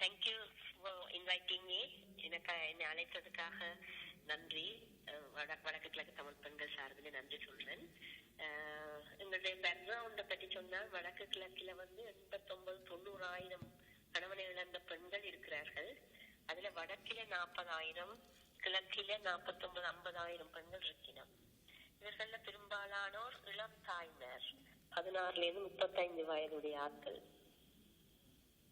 Thank you for inviting me. என்னை அழைத்ததுக்காக நன்றி. வடக்கு கிழக்கு தமிழ் பெண்கள் சார்பில் நன்றி சொல்றேன். எங்களுடைய பேக்ரவுண்டை பற்றி சொன்னால் வடக்கு கிழக்கில் 89,000-90,000 கணவனை இழந்த பெண்கள் இருக்கிறார்கள். அதுல வடக்கில 40,000, கிழக்கில 49,000-50,000 பெண்கள் இருக்கிறோம். இவர்கள பெரும்பாலானோர் இளம் தாய்மார், 16-35 வயதுடைய ஆட்கள்.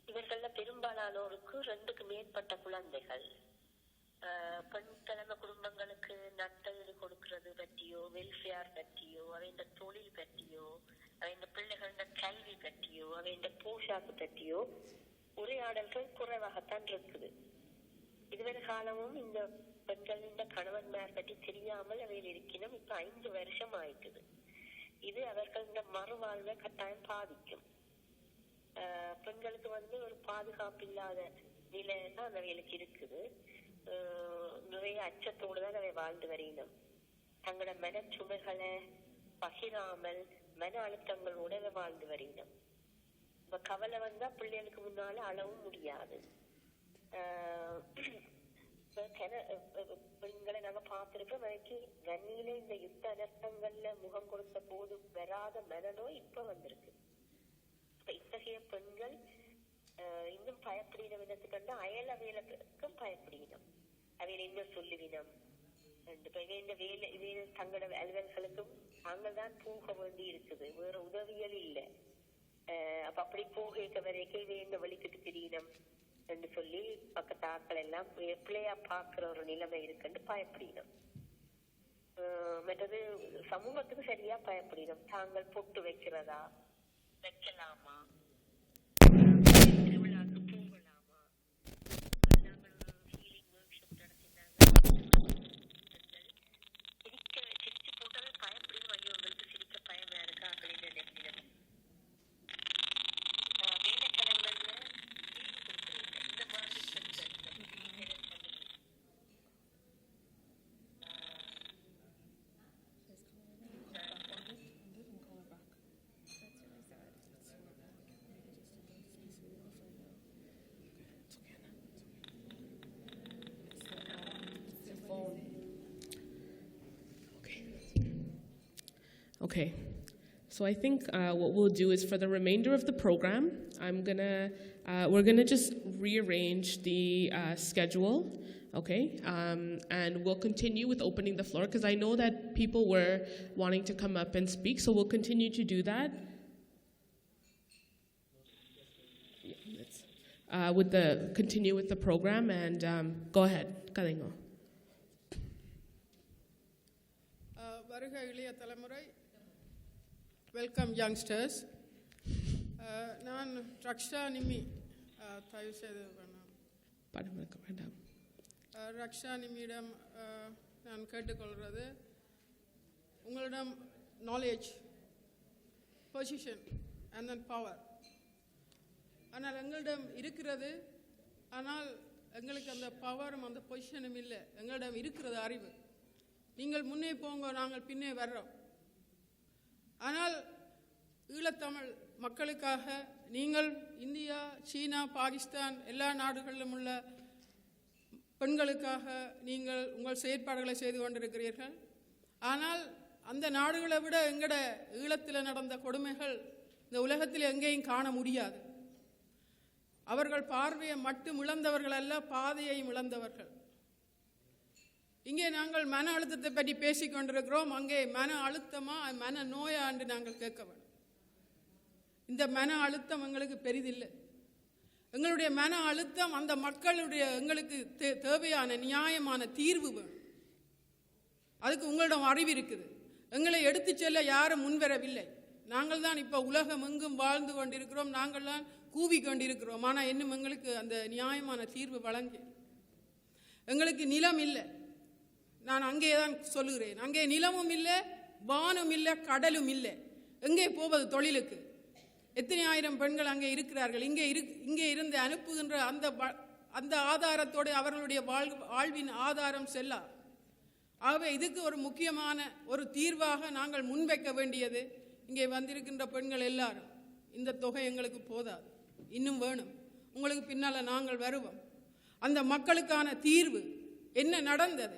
இவர்கள பெரும்பாலானோருக்கு 2க்கு மேற்பட்ட குழந்தைகள். பெண் தலைமை குடும்பங்களுக்கு நட்டஈடு கொடுக்கிறது பற்றியோ, வெல்ஃபேர் பற்றியோ, அவைந்த தொழில் பற்றியோ, அவைந்த பிள்ளைகள கல்வி பற்றியோ, அவைந்த போஷாக்கு பற்றியோ உரையாடல்கள் குறைவாகத்தான் இருக்குது. இதுவரை காலமும் இந்த பெண்களின் கணவன்மார் பற்றி தெரியாமல் அவையில் இருக்கணும். இப்ப 5 வருஷம் ஆயிட்டுது. இது அவர்கள் மறுவாழ்வை கட்டாயம் பாதிக்கும். பெண்களுக்கு ஒரு பாதுகாப்பு இல்லாத நிலை தான் அவைகளுக்கு இருக்குது. நிறைய அச்சத்தோடு தான் அவை வாழ்ந்து வரையினோம். தங்களோட மனச்சுமைகளை பகிராமல் மன அழுத்தங்களோட வாழ்ந்து வரையினோம். இப்ப கவலை வந்தா பிள்ளைகளுக்கு முன்னால அழவும் முடியாது. பெண்களை நாங்க பார்த்திருக்கோம். எனக்கு கண்ணியில இந்த யுத்த அனர்த்தங்கள்ல முகம் கொடுத்த போது வராத மனநோய் இப்ப வந்திருக்கு. இத்தகைய பெண்கள் இன்னும் பயப்படுகிற விதத்தை கண்டு அயல் அவைகளுக்கும் பயப்படுகினோம். அவையில என்ன சொல்லுவினம் இந்த வேலை தங்களோட அலுவல்களுக்கும் தாங்கள் தான் போக வேண்டி இருக்குது. வேற உதவிகள் இல்லை. அப்ப அப்படி போக வரைக்கும் வேண்ட வலிக்கிட்டு தெரியணும் என்று சொல்லி பக்கத்து ஆக்கள் எல்லாம் பிள்ளையா பாக்குற ஒரு நிலைமை இருக்குன்னு பயப்படினோம். மற்றது சமூகத்துக்கு சரியா பயப்படினோம். தாங்கள் பொட்டு வைக்கிறதா, வைக்கலாமா, திருவிழாக்கு போகலாமா. நாங்கள் ஒரு ஹீலிங் ஒர்க் ஷாப் நடத்தினாங்க. சிரிச்சு போட்டாவே பயப்படினோம். ஐயோ உங்களுக்கு சிரிக்க Okay. So I think what we'll do is for the remainder of the program, we're gonna just rearrange the schedule, okay? And we'll continue with opening the floor because I know that people were wanting to come up and speak, so we'll continue to do that. Continue with the program and go ahead, Kalingo. வருக இளைய தலைமுறை. Welcome youngsters. நான் ரக்ஷா நிமி தயவு செய்து ரக்ஷா நிமியிடம் நான் கேட்டுக்கொள்கிறது உங்களிடம் knowledge, position and then power ஆனால் எங்களிடம் இருக்கிறது, ஆனால் எங்களுக்கு அந்த பவரும் அந்த பொசிஷனும் இல்லை. எங்களிடம் இருக்கிறது அறிவு. நீங்கள் முன்னே போங்க, நாங்கள் பின்னே வர்றோம். ஆனால் ஈழத்தமிழ் மக்களுக்காக நீங்கள் இந்தியா, சீனா, பாகிஸ்தான் எல்லா நாடுகளிலும் உள்ள பெண்களுக்காக நீங்கள் உங்கள் செயற்பாடுகளை செய்து கொண்டிருக்கிறீர்கள். ஆனால் அந்த நாடுகளை விட எங்கட ஈழத்தில் நடந்த கொடுமைகள் இந்த உலகத்தில் எங்கேயும் காண முடியாது. அவர்கள் பார்வையை மட்டும் இழந்தவர்கள் அல்ல, பாதையையும் இழந்தவர்கள். இங்கே நாங்கள் மன அழுத்தத்தை பற்றி பேசிக் கொண்டிருக்கிறோம். அங்கே மன அழுத்தமா மன நோயா என்று நாங்கள் கேட்க வேண்டும். இந்த மன அழுத்தம் எங்களுக்கு பெரிதில்லை. எங்களுடைய மன அழுத்தம் அந்த மக்களுடைய எங்களுக்கு தேவையான நியாயமான தீர்வு வேணும். அதுக்கு உங்களிடம் அறிவு இருக்குது. எங்களை எடுத்து செல்ல யாரும் முன்வரவில்லை. நாங்கள் தான் இப்போ உலகம் எங்கும் வாழ்ந்து கொண்டிருக்கிறோம். நாங்கள் தான் கூவி கொண்டிருக்கிறோம். ஆனால் இன்னும் எங்களுக்கு அந்த நியாயமான தீர்வு வழங்கி. எங்களுக்கு நிலம் இல்லை. நான் அங்கே தான் சொல்லுகிறேன். அங்கே நிலமும் இல்லை, வானும் இல்லை, கடலும் இல்லை. எங்கே போவது தொழிலுக்கு? எத்தனை ஆயிரம் பெண்கள் அங்கே இருக்கிறார்கள். இங்கே இருந்து அனுப்புகின்ற அந்த ஆதாரத்தோடு அவர்களுடைய வாழ்வின் ஆதாரம் செல்லா. ஆகவே இதுக்கு ஒரு முக்கியமான ஒரு தீர்வாக நாங்கள் முன்வைக்க வேண்டியது, இங்கே வந்திருக்கின்ற பெண்கள் எல்லாரும் இந்த தொகை எங்களுக்கு போதாது, இன்னும் வேணும். உங்களுக்கு பின்னால் நாங்கள் வருவோம். அந்த மக்களுக்கான தீர்வு என்ன நடந்தது?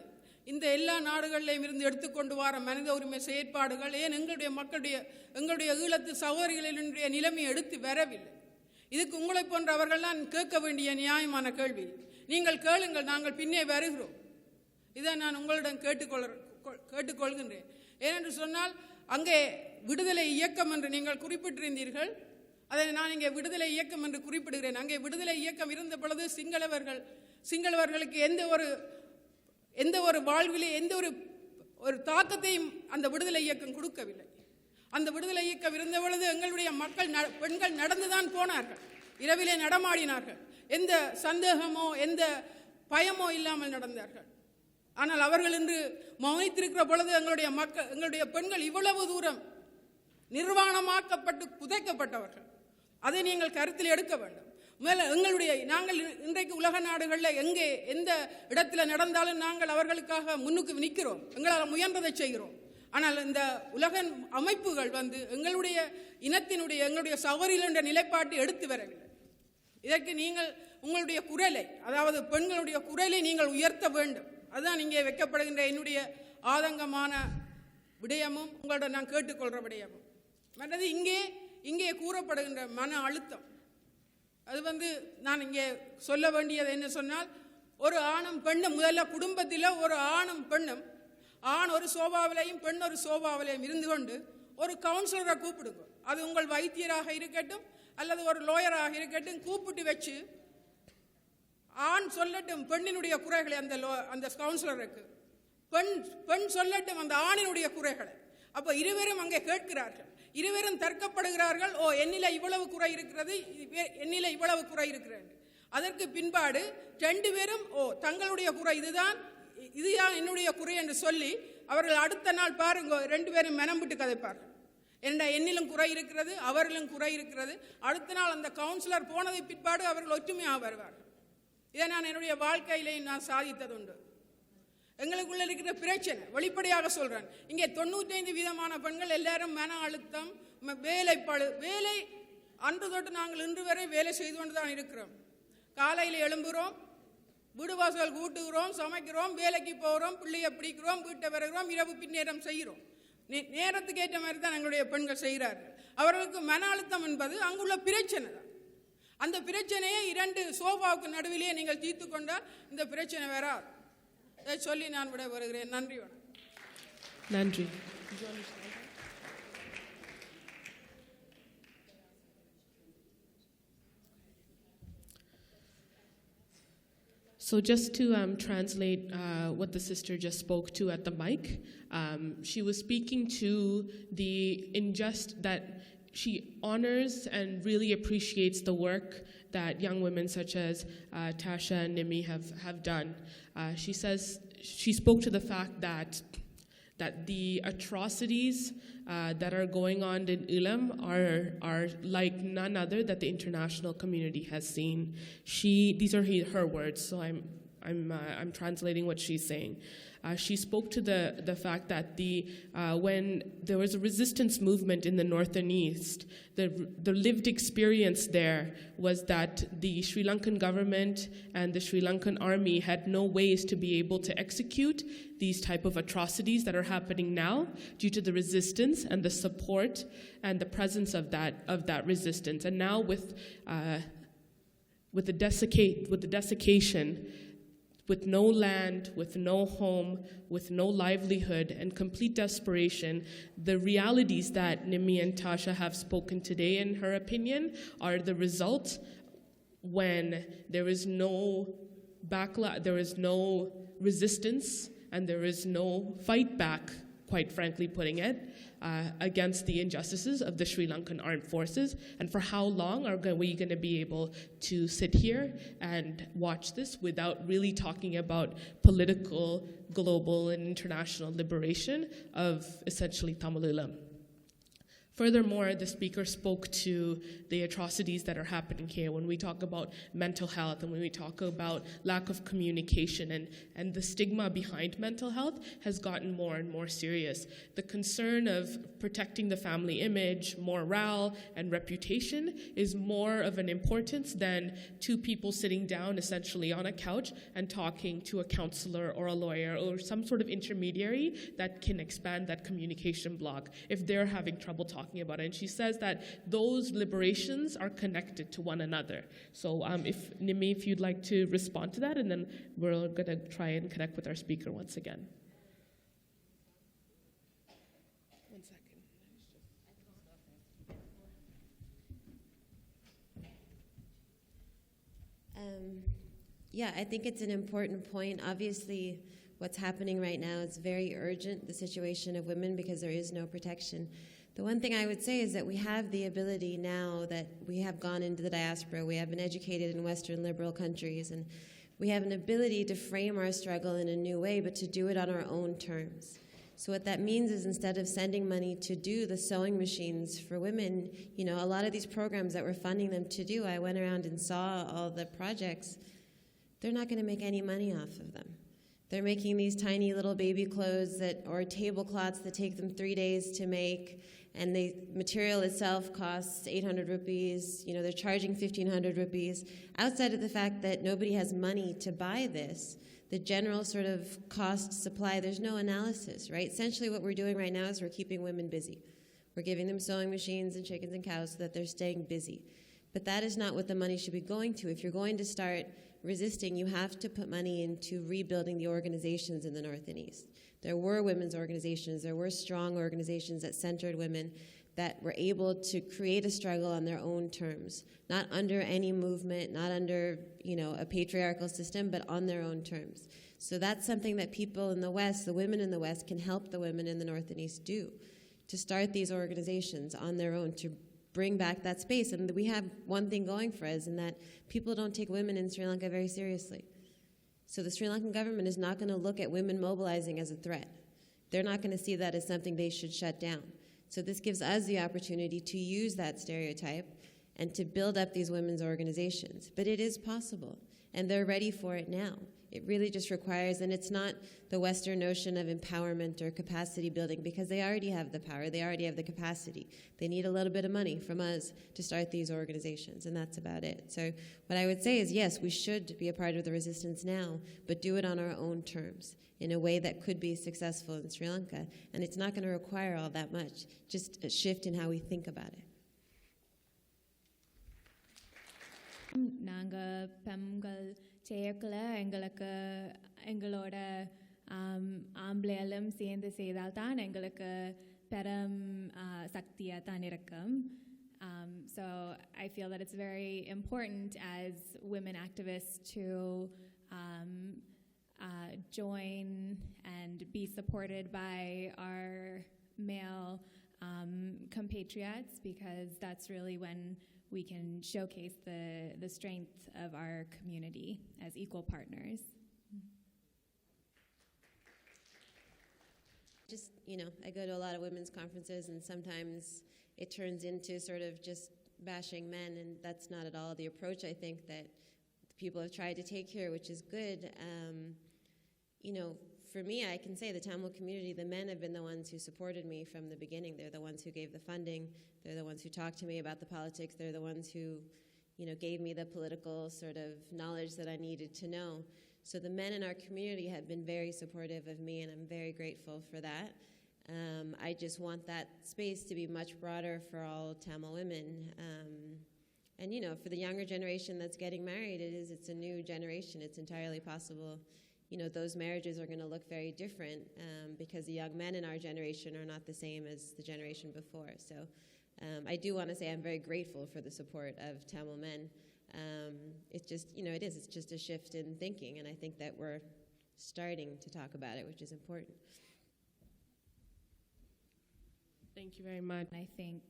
இந்த எல்லா நாடுகளிலும் இருந்து எடுத்துக்கொண்டு வர மனித உரிமை செயற்பாடுகள் ஏன் எங்களுடைய ஈழத்து சகோதரிகளினுடைய நிலைமையை எடுத்து வரவில்லை? இதுக்கு உங்களை போன்றவர்கள் தான் கேட்க வேண்டிய நியாயமான கேள்வி. நீங்கள் கேளுங்கள், நாங்கள் பின்னே வருகிறோம். இதை நான் உங்களிடம் கேட்டுக்கொள்கின்றேன். ஏனென்று சொன்னால் அங்கே விடுதலை இயக்கம் என்று நீங்கள் குறிப்பிட்டிருந்தீர்கள். அதை நான் இங்கே விடுதலை இயக்கம் என்று குறிப்பிடுகிறேன். அங்கே விடுதலை இயக்கம் இருந்த பொழுது சிங்களவர்களுக்கு எந்த ஒரு வாழ்விலே எந்த ஒரு தாக்கத்தையும் அந்த விடுதலை இயக்கம் கொடுக்கவில்லை. அந்த விடுதலை இயக்கம் இருந்த பொழுது எங்களுடைய பெண்கள் நடந்துதான் போனார்கள், இரவிலே நடமாடினார்கள். எந்த சந்தேகமோ எந்த பயமோ இல்லாமல் நடந்தார்கள். ஆனால் அவர்கள் இன்று மௌனித்திருக்கிற பொழுது எங்களுடைய பெண்கள் இவ்வளவு தூரம் நிர்வாணமாக்கப்பட்டு புதைக்கப்பட்டவர்கள். அதை நீங்கள் கருத்தில் எடுக்க வேண்டும். நாங்கள் இன்றைக்கு உலக நாடுகளில் எந்த இடத்துல நடந்தாலும் நாங்கள் அவர்களுக்காக முன்னுக்கு நிற்கிறோம், எங்களால் முயன்றதை செய்கிறோம். ஆனால் இந்த உலக அமைப்புகள் எங்களுடைய இனத்தினுடைய எங்களுடைய சகோதரிகளுடைய நிலைப்பாட்டை எடுத்து வரவில்லை. இதற்கு நீங்கள் உங்களுடைய குரலை, அதாவது பெண்களுடைய குரலை நீங்கள் உயர்த்த வேண்டும். அதுதான் இங்கே வைக்கப்படுகின்ற என்னுடைய ஆதங்கமான விடயமும் உங்களோட நான் கேட்டுக்கொள்கிற விடயமும். மற்றது இங்கே கூறப்படுகின்ற மன அழுத்தம், அது நான் இங்கே சொல்ல வேண்டியது என்ன சொன்னால், ஒரு ஆணும் பெண்ணும் முதல்ல குடும்பத்தில் ஒரு ஆணும் பெண்ணும், ஆண் ஒரு சோபாவிலையும் பெண் ஒரு சோபாவிலையும் இருந்து கொண்டு ஒரு கவுன்சிலரை கூப்பிடுங்க. அது உங்கள் வைத்தியராக இருக்கட்டும் அல்லது ஒரு லோயராக இருக்கட்டும், கூப்பிட்டு வச்சு ஆண் சொல்லட்டும் பெண்ணினுடைய குறைகளை அந்த கவுன்சிலருக்கு, பெண் சொல்லட்டும் அந்த ஆணினுடைய குறைகளை. அப்போ இருவரும் அங்கே கேட்கிறார்கள், இருவரும் தர்க்கப்படுகிறார்கள். என்னில இவ்வளவு குறை இருக்கிறது, என்னில இவ்வளவு குறை இருக்கிறது. அதற்கு பின்பாடு ரெண்டு பேரும் தங்களுடைய குறை இதுதான் என்னுடைய குறை என்று சொல்லி அவர்கள் அடுத்த நாள் பாருங்க ரெண்டு பேரும் மனம் விட்டு கதைப்பார்கள். என்னிலும் குறை இருக்கிறது, அவர்களும் குறை இருக்கிறது. அடுத்த நாள் அந்த கவுன்சிலர் போனதை பிற்பாடு அவர்கள் ஒற்றுமையாக வருவார்கள். இதை நான் என்னுடைய வாழ்க்கையிலேயும் நான் சாதித்ததுண்டு. எங்களுக்குள்ள இருக்கிற பிரச்சனை வெளிப்படையாக சொல்றேன். இங்கே 95% பெண்கள் எல்லாரும் மன அழுத்தம், வேலை அன்று தொட்டு நாங்கள் இன்று வரை வேலை செய்து கொண்டு தான் இருக்கிறோம். காலையில் எழும்புகிறோம், வீடு வாசல் கூட்டுகிறோம், சமைக்கிறோம், வேலைக்கு போகிறோம், பிள்ளையை பிடிக்கிறோம், வீட்டை வருகிறோம், இரவு பின்னேறம் செய்கிறோம். நேரத்துக்கு ஏற்ற மாதிரி தான் எங்களுடைய பெண்கள் செய்கிறார்கள். அவர்களுக்கு மன அழுத்தம் என்பது அங்குள்ள பிரச்சனை தான். அந்த பிரச்சனையை 2 சோபாவுக்கு நடுவிலேயே நீங்கள் தீர்த்து கொண்டால் இந்த பிரச்சனை வராது. இதை சொல்லி நான் விட வருகிறேன். நன்றி. நன்றி. So just to translate what the sister just spoke to at the mic, she was speaking to the that she honors and really appreciates the work that young women such as Tasha and Nimi have done. She says she spoke to the fact that the atrocities that are going on in Ulam are like none other that the international community has seen. These are her words, so I'm translating what she's saying. She spoke to the fact that when there was a resistance movement in the north and east, the lived experience there was that the Sri Lankan government and the Sri Lankan army had no ways to be able to execute these type of atrocities that are happening now due to the resistance and the support and the presence of that resistance. And now with the desiccation, with no land, with no home, with no livelihood, and complete desperation, the realities that Nimi and Tasha have spoken today, in her opinion, are the result when there is no backlash, there is no resistance, and there is no fight back, quite frankly putting it, against the injustices of the Sri Lankan armed forces. And for how long are we going to be able to sit here and watch this without really talking about political, global, and international liberation of essentially Tamilulam? Furthermore, the speaker spoke to the atrocities that are happening here when we talk about mental health and when we talk about lack of communication, and the stigma behind mental health has gotten more and more serious. The concern of protecting the family image, morale, and reputation is more of an importance than 2 people sitting down essentially on a couch and talking to a counselor or a lawyer or some sort of intermediary that can expand that communication block if they're having trouble talking about it. And she says that those liberations are connected to one another. So Nimi, if you'd like to respond to that, and then we're going to try and connect with our speaker once again. One second. Yeah, I think it's an important point. Obviously, what's happening right now is very urgent, the situation of women, because there is no protection. The one thing I would say is that we have the ability now that we have gone into the diaspora, we have been educated in Western liberal countries, and we have an ability to frame our struggle in a new way, but to do it on our own terms. So what that means is instead of sending money to do the sewing machines for women, a lot of these programs that we're funding them to do, I went around and saw all the projects, they're not going to make any money off of them. They're making these tiny little baby clothes or tablecloths that take them 3 days to make, and the material itself costs 800 rupees. They're charging 1,500 rupees. Outside of the fact that nobody has money to buy this, the general sort of cost supply, there's no analysis, right? Essentially what we're doing right now is we're keeping women busy. We're giving them sewing machines and chickens and cows so that they're staying busy. But that is not what the money should be going to. If you're going to start resisting, you have to put money into rebuilding the organizations in the North and East. There were women's organizations, there were strong organizations that centered women that were able to create a struggle on their own terms, not under any movement, not under, a patriarchal system, but on their own terms. So that's something that people in the West, the women in the West, can help the women in the North and East do, to start these organizations on their own, to bring back that space. And we have one thing going for us, in that people don't take women in Sri Lanka very seriously. So the Sri Lankan government is not going to look at women mobilizing as a threat. They're not going to see that as something they should shut down. So this gives us the opportunity to use that stereotype and to build up these women's organizations. But it is possible, and they're ready for it now. It really just requires, and it's not the Western notion of empowerment or capacity building, because they already have the power, they already have the capacity. They need a little bit of money from us to start these organizations, and that's about it. So what I would say is, yes, we should be a part of the resistance now, but do it on our own terms, in a way that could be successful in Sri Lanka. And it's not going to require all that much, just a shift in how we think about it. நாங்க பெண்கள் செய்யக்குள்ள எங்களோட ஆம்பளையாலும் சேர்ந்து செய்தால் தான் எங்களுக்கு பெரும் சக்தியாக தான் இருக்கும். So I feel that it's very important as women activists to join and be supported by our male compatriots, because that's really when we can showcase the strength of our community as equal partners. Just, I go to a lot of women's conferences, and sometimes it turns into sort of just bashing men, and that's not at all the approach I think that people have tried to take here, which is good. For me, I can say the Tamil community, the men have been the ones who supported me from the beginning. They're the ones who gave the funding. They're the ones who talked to me about the politics. They're the ones who, gave me the political sort of knowledge that I needed to know. So the men in our community have been very supportive of me, and I'm very grateful for that. I just want that space to be much broader for all Tamil women. And, for the younger generation that's getting married, it's a new generation. It's entirely possible. Those marriages are going to look very different because the young men in our generation are not the same as the generation before. So I do want to say I'm very grateful for the support of Tamil men. It's just, it's just a shift in thinking, and I think that we're starting to talk about it, which is important. Thank you very much. I think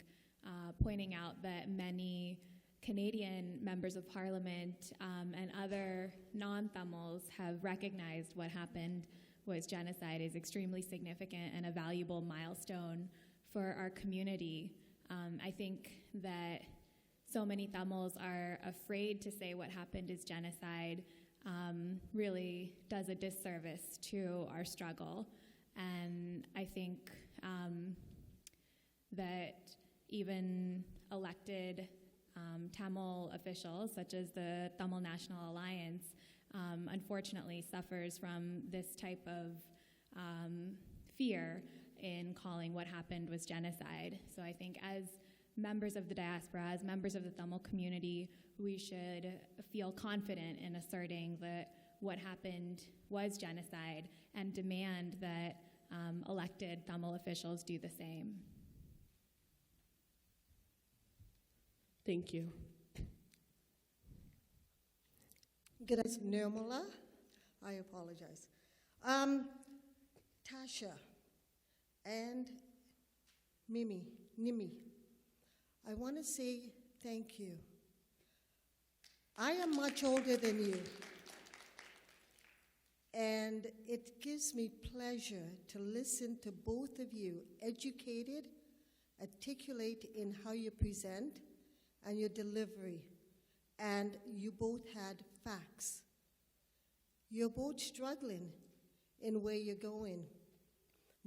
pointing out that many Canadian members of parliament and other non-Tamils have recognized what happened was genocide is extremely significant and a valuable milestone for our community. I think that so many Tamils are afraid to say what happened is genocide really does a disservice to our struggle. And I think that even elected Tamil officials, such as the Tamil National Alliance, unfortunately suffers from this type of fear in calling what happened was genocide. So I think as members of the diaspora, as members of the Tamil community, we should feel confident in asserting that what happened was genocide and demand that elected Tamil officials do the same. Thank you. Good as Nirmala. I apologize. Tasha and Nimi, I want to say thank you. I am much older than you, and it gives me pleasure to listen to both of you, educated, articulate in how you present, and your delivery, and you both had facts. You're both struggling in where you're going,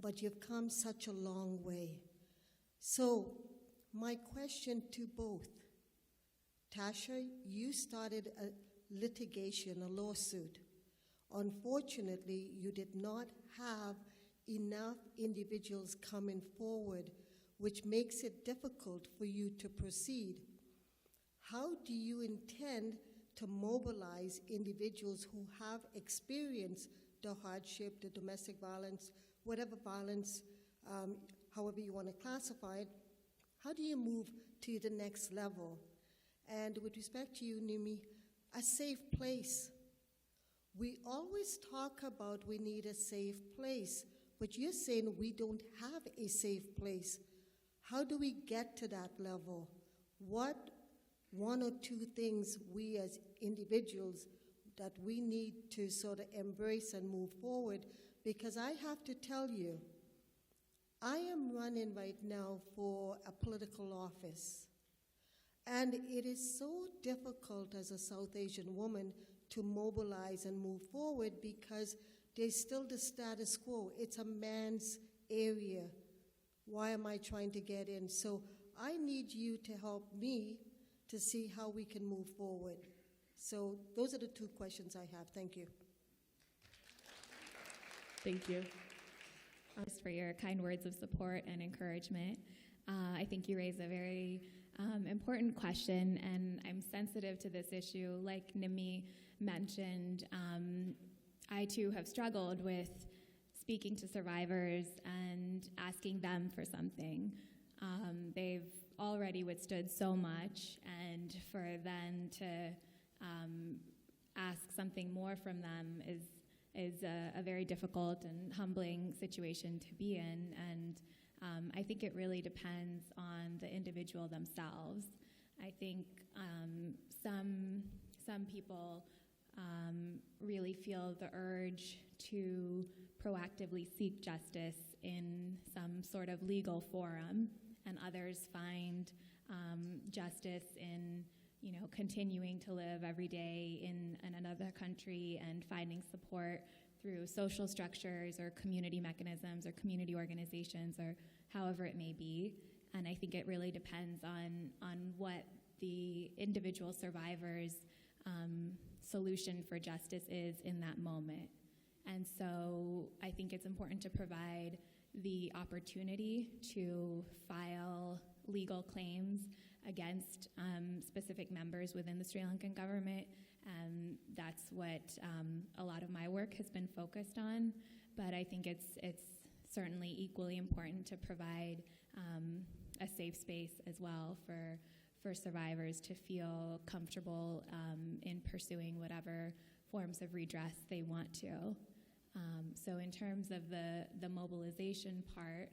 but you've come such a long way. So my question to both, Tasha, you started a litigation, a lawsuit. Unfortunately, you did not have enough individuals coming forward, which makes it difficult for you to proceed. How do you intend to mobilize individuals who have experienced the hardship, the domestic violence, whatever violence, however you want to classify it? How do you move to the next level? And with respect to you, Nimi, a safe place. We always talk about we need a safe place, but you're saying we don't have a safe place. How do we get to that level? What one or two things we as individuals that we need to sort of embrace and move forward? Because I have to tell you, I am running right now for a political office. And it is so difficult as a South Asian woman to mobilize and move forward because there's still the status quo. It's a man's area. Why am I trying to get in? So I need you to help me to see how we can move forward. So those are the two questions I have. Thank you. Thank you. Just for your kind words of support and encouragement. I think you raise a very important question, and I'm sensitive to this issue. Like Nimi mentioned, I too have struggled with speaking to survivors and asking them for something. They've already withstood so much, and for them to ask something more from them is a very difficult and humbling situation to be in. And I think it really depends on the individual themselves. I think some people really feel the urge to proactively seek justice in some sort of legal forum, and others find justice in continuing to live every day in another country and finding support through social structures or community mechanisms or community organizations or however it may be. And I think it really depends on what the individual survivor's solution for justice is in that moment. And so I think it's important to provide the opportunity to file legal claims against specific members within the Sri Lankan government. That's what a lot of my work has been focused on. But I think it's certainly equally important to provide a safe space as well for survivors to feel comfortable in pursuing whatever forms of redress they want to. So in terms of the mobilization part,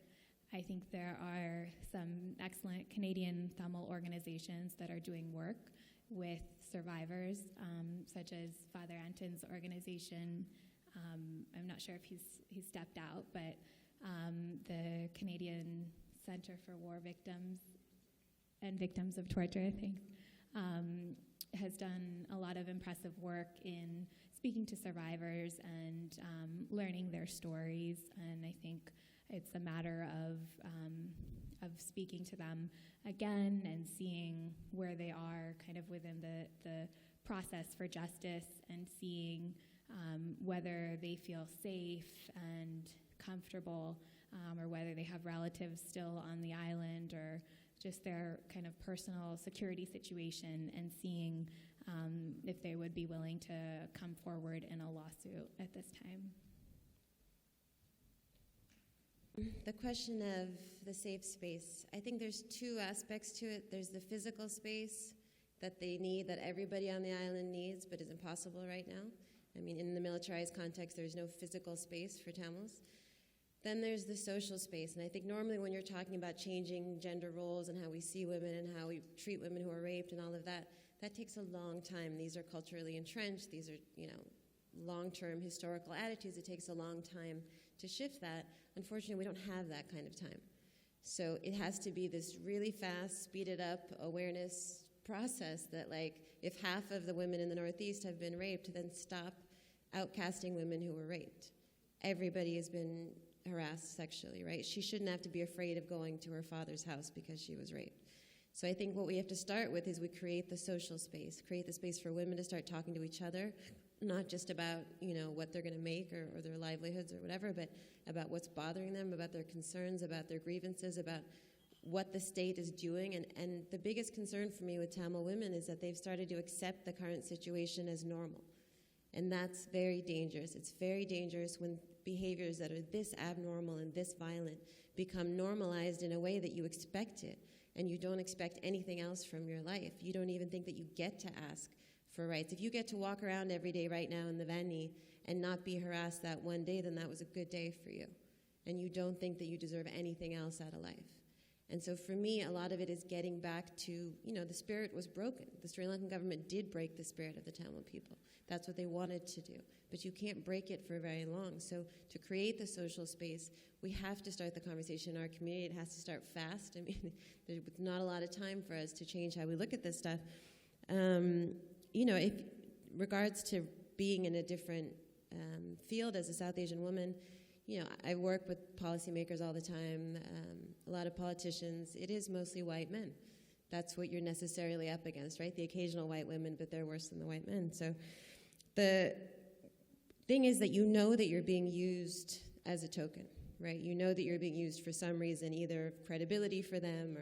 I think there are some excellent Canadian Tamil organizations that are doing work with survivors, such as Father Anton's organization. I'm not sure if he's stepped out, but the Canadian Center for War Victims and Victims of Torture, I think, has done a lot of impressive work in speaking to survivors and learning their stories. And I think it's a matter of speaking to them again and seeing where they are kind of within the process for justice and seeing whether they feel safe and comfortable or whether they have relatives still on the island or just their kind of personal security situation, and seeing if they would be willing to come forward in a lawsuit at this time. The question of the safe space, I think there's two aspects to it. There's the physical space that they need, that everybody on the island needs, but is impossible right now. I mean, in the militarized context, there's no physical space for Tamils. Then there's the social space, and I think normally when you're talking about changing gender roles and how we see women and how we treat women who are raped and all of that, that takes a long time. These are culturally entrenched. These are, long-term historical attitudes. It takes a long time to shift that. Unfortunately, we don't have that kind of time. So it has to be this really fast, speeded up awareness process that, like, if half of the women in the Northeast have been raped, then stop outcasting women who were raped. Everybody has been harassed sexually, right? She shouldn't have to be afraid of going to her father's house because she was raped. So I think what we have to start with is we create the social space, create the space for women to start talking to each other, not just about, what they're going to make or their livelihoods or whatever, but about what's bothering them, about their concerns, about their grievances, about what the state is doing. And the biggest concern for me with Tamil women is that they've started to accept the current situation as normal. And that's very dangerous. It's very dangerous when behaviors that are this abnormal and this violent become normalized in a way that you expect it, and you don't expect anything else from your life. You don't even think that you get to ask for rights. If you get to walk around every day right now in the Vani and not be harassed that one day, then that was a good day for you. And you don't think that you deserve anything else out of life. And so for me, a lot of it is getting back to, the spirit was broken. The Sri Lankan government did break the spirit of the Tamil people. That's what they wanted to do. But you can't break it for very long. So to create the social space, we have to start the conversation in our community. It has to start fast. I mean, there's not a lot of time for us to change how we look at this stuff. If regards to being in a different field as a South Asian woman, you know, I work with policymakers all the time, a lot of politicians. It is mostly white men. That's what you're necessarily up against, right? The occasional white women, but they're worse than the white men. So the thing is that you know that you're being used as a token, right? You know that you're being used for some reason, either credibility for them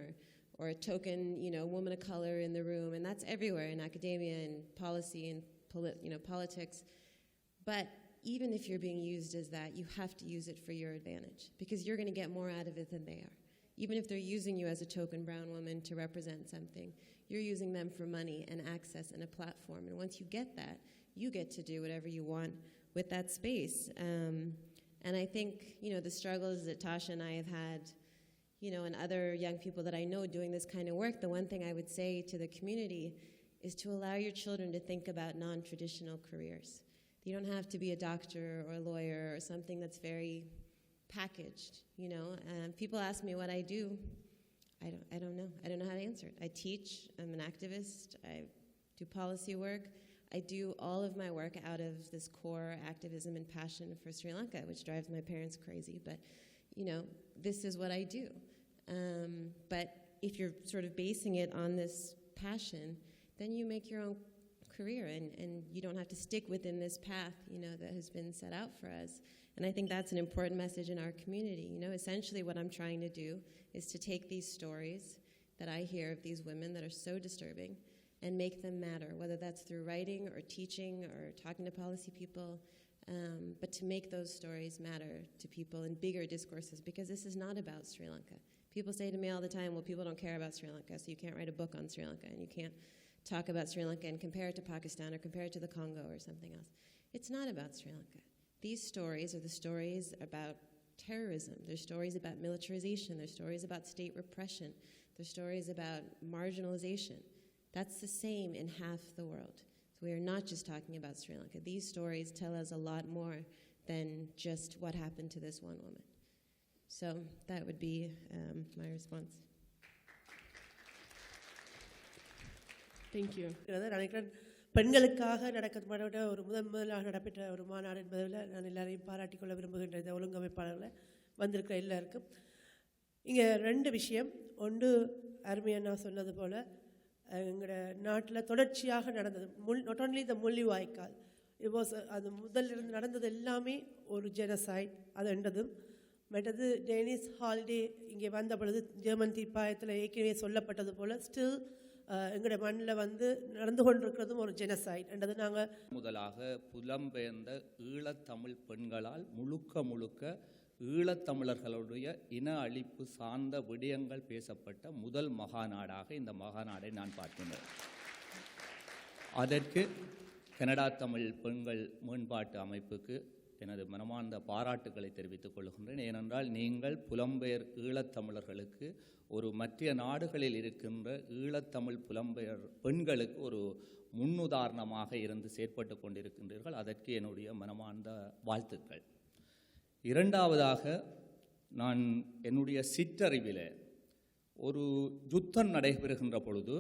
or a token, you know, woman of color in the room, and that's everywhere in academia and policy and politics. But even if you're being used as that, you have to use it for your advantage because you're going to get more out of it than they are. Even if they're using you as a token brown woman to represent something, you're using them for money and access and a platform. And once you get that, you get to do whatever you want with that space. And I think, you know, the struggles that Tasha and I have had, you know, and other young people that I know doing this kind of work, the one thing I would say to the community is to allow your children to think about non-traditional careers. You don't have to be a doctor or a lawyer or something that's very packaged, you know. People ask me what I do. I don't know. I don't know how to answer it. I teach. I'm an activist. I do policy work. I do all of my work out of this core activism and passion for Sri Lanka, which drives my parents crazy. But, you know, this is what I do. But if you're sort of basing it on this passion, then you make your own career and you don't have to stick within this path, you know, that has been set out for us. And I think that's an important message in our community. You know, essentially what I'm trying to do is to take these stories that I hear of these women that are so disturbing and make them matter, whether that's through writing or teaching or talking to policy people, but to make those stories matter to people in bigger discourses, because this is not about Sri Lanka. People say to me all the time, well, people don't care about Sri Lanka, so you can't write a book on Sri Lanka, and you can't talk about Sri Lanka and compare it to Pakistan or compare it to the Congo or something else. It's not about Sri Lanka. These stories are the stories about terrorism. They're stories about militarization. They're stories about state repression. They're stories about marginalization. That's the same in half the world. So we are not just talking about Sri Lanka. These stories tell us a lot more than just what happened to this one woman. So that would be my response. Thank you. நினைக்கிறேன் பெண்களுக்காக நடக்கப்பட்ட ஒரு முதலாக நடைபெற்ற ஒரு மாநாடு என்பதில் நான் எல்லாரையும் பாராட்டிக்கொள்ள விரும்புகின்ற இந்த ஒழுங்கமைப்பாளர்களை வந்திருக்கிற எல்லாருக்கும். இங்கே ரெண்டு விஷயம். ஒன்று அருமையாக நான் சொன்னது போல் எங்களோட நாட்டில் தொடர்ச்சியாக நடந்தது நாட் ஓன்லி த முள்ளிவாய்க்கால் அது முதலிருந்து நடந்தது எல்லாமே ஒரு ஜெனசைட் அது என்றதும். மற்றது டேனிஸ் ஹாலிடே இங்கே வந்த பொழுது ஜெர்மன் தீர்ப்பாயத்தில் ஏற்கனவே சொல்லப்பட்டது போல் ஸ்டில் எங்களுடைய மண்ணில் வந்து நடந்து கொண்டிருக்கிறதும் ஒரு ஜெனசைட் என்றது. நாங்கள் முதலாக புலம்பெயர்ந்த ஈழத்தமிழ் பெண்களால் முழுக்க ஈழத்தமிழர்களுடைய இன அழிப்பு சார்ந்த விடயங்கள் பேசப்பட்ட முதல் மகாநாடாக இந்த மகாநாடை நான் பார்க்கின்றேன். அதற்கு கனடா தமிழ் பெண்கள் மேம்பாட்டு அமைப்புக்கு எனது மனமார்ந்த பாராட்டுக்களை தெரிவித்துக் கொள்கின்றேன். ஏனென்றால் நீங்கள் புலம்பெயர் ஈழத்தமிழர்களுக்கு ஒரு மற்ற நாடுகளில் இருக்கின்ற ஈழத்தமிழ் புலம்பெயர் பெண்களுக்கு ஒரு முன்னுதாரணமாக இருந்து செயற்பட்டு கொண்டிருக்கின்றீர்கள். அதற்கு என்னுடைய மனமார்ந்த வாழ்த்துக்கள். இரண்டாவதாக, நான் என்னுடைய சிற்றறிவில் ஒரு யுத்தம் நடைபெறுகின்ற பொழுது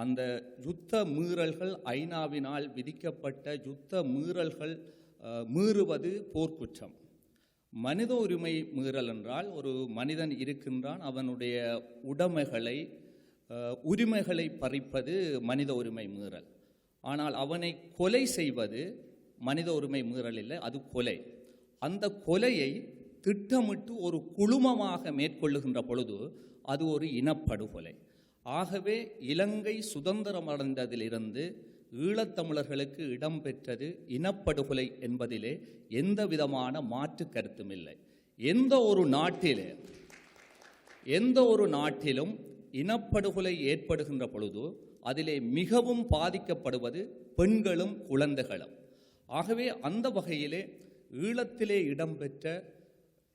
அந்த யுத்த மீறல்கள் ஐநாவினால் விதிக்கப்பட்ட யுத்த மீறல்கள் மீறுவது போர்க்குற்றம். மனித உரிமை மீறல் என்றால் ஒரு மனிதன் இருக்கின்றான், அவனுடைய உரிமைகளை பறிப்பது மனித உரிமை மீறல். ஆனால் அவனை கொலை செய்வது மனித உரிமை மீறல் இல்லை, அது கொலை. அந்த கொலையை திட்டமிட்டு ஒரு குழுமமாக மேற்கொள்ளுகின்ற பொழுது அது ஒரு இனப்படுகொலை. ஆகவே இலங்கை சுதந்திரம் அடைந்ததிலிருந்து ஈழத்தமிழர்களுக்கு இடம்பெற்றது இனப்படுகொலை என்பதிலே எந்த விதமான மாற்று கருத்தும் இல்லை. எந்த ஒரு நாட்டிலும் இனப்படுகொலை ஏற்படுகின்ற பொழுது அதிலே மிகவும் பாதிக்கப்படுவது பெண்களும் குழந்தைகளும். ஆகவே அந்த வகையிலே ஈழத்திலே இடம்பெற்ற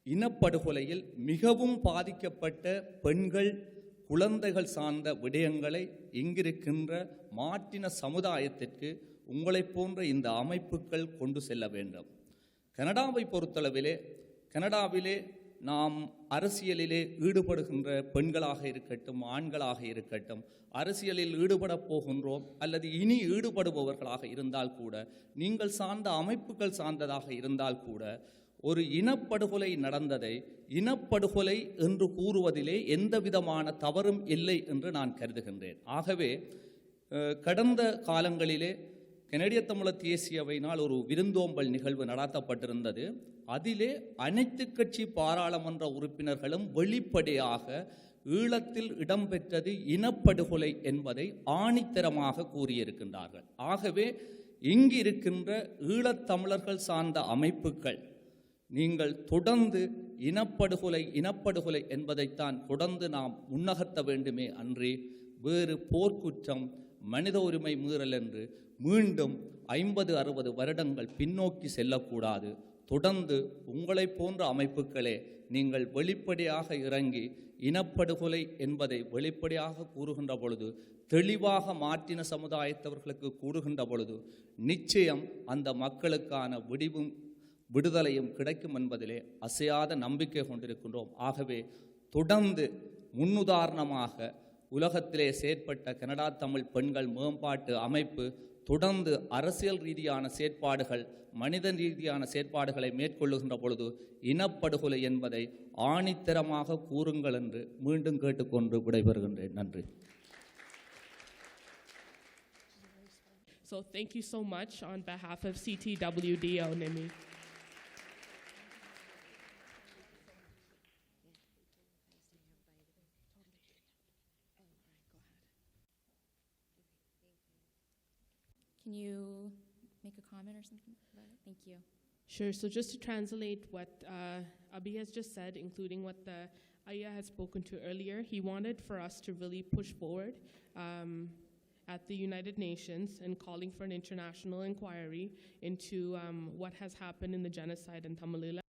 இனப்படுகொலையில் மிகவும் பாதிக்கப்பட்ட பெண்கள் குழந்தைகள் சார்ந்த விடயங்களை இங்கிருக்கின்ற மாற்றின சமுதாயத்திற்கு உங்களைப் போன்ற இந்த அமைப்புகள் கொண்டு செல்ல வேண்டும். கனடாவை பொறுத்தளவிலே கனடாவிலே நாம் அரசியலிலே ஈடுபடுகின்ற பெண்களாக இருக்கட்டும், ஆண்களாக இருக்கட்டும், அரசியலில் ஈடுபடப் போகின்றோம் அல்லது இனி ஈடுபடுபவர்களாக இருந்தால் கூட, நீங்கள் சார்ந்த அமைப்புகள் சார்ந்ததாக இருந்தால் கூட, ஒரு இனப்படுகொலை நடந்ததை இனப்படுகொலை என்று கூறுவதிலே எந்த விதமான தவறும் இல்லை என்று நான் கருதுகின்றேன். ஆகவே கடந்த காலங்களிலே கனடிய தமிழர் தேசிய அவையினால் ஒரு விருந்தோம்பல் நிகழ்வு நடத்தப்பட்டிருந்தது. அதிலே அனைத்து கட்சி பாராளுமன்ற உறுப்பினர்களும் வெளிப்படையாக ஈழத்தில் இடம்பெற்றது இனப்படுகொலை என்பதை ஆணித்தரமாக கூறியிருக்கின்றார்கள். ஆகவே இங்கு இருக்கின்ற ஈழத்தமிழர்கள் சார்ந்த அமைப்புகள், நீங்கள் தொடர்ந்து இனப்படுகொலை என்பதைத்தான் தொடர்ந்து நாம் முன்னகர்த்த வேண்டுமே அன்றி வேறு போர்க்குற்றம், மனித உரிமை மீறல் என்று மீண்டும் 50-60 வருடங்கள் பின்னோக்கி செல்லக்கூடாது. தொடர்ந்து உங்களை போன்ற அமைப்புகளே நீங்கள் வெளிப்படையாக இறங்கி இனப்படுகொலை என்பதை வெளிப்படையாக கூறுகின்ற பொழுது, தெளிவாக மாற்றின சமுதாயத்தவர்களுக்கு கூறுகின்ற பொழுது, நிச்சயம் அந்த மக்களுக்கான விடுதலையும் கிடைக்கும் என்பதிலே அசையாத நம்பிக்கை கொண்டிருக்கின்றோம். ஆகவே தொடர்ந்து முன்னுதாரணமாக உலகத்திலே செயற்பட்ட கனடா தமிழ் பெண்கள் மேம்பாட்டு அமைப்பு தொடர்ந்து அரசியல் ரீதியான செயற்பாடுகள், மனித ரீதியான செயற்பாடுகளை மேற்கொள்ளுகின்ற பொழுது இனப்படுகொலை என்பதை ஆணித்தரமாக கூறுங்கள் என்று மீண்டும் கேட்டுக்கொண்டு விடைபெறுகின்றேன். நன்றி. So thank you so much on behalf of CTWDO, Nimi. Can you make a comment or something about it? Thank you. Sure. So just to translate what Abi has just said, including what the Aya has spoken to earlier, he wanted for us to really push forward at the United Nations and calling for an international inquiry into what has happened in the genocide in Tamalila.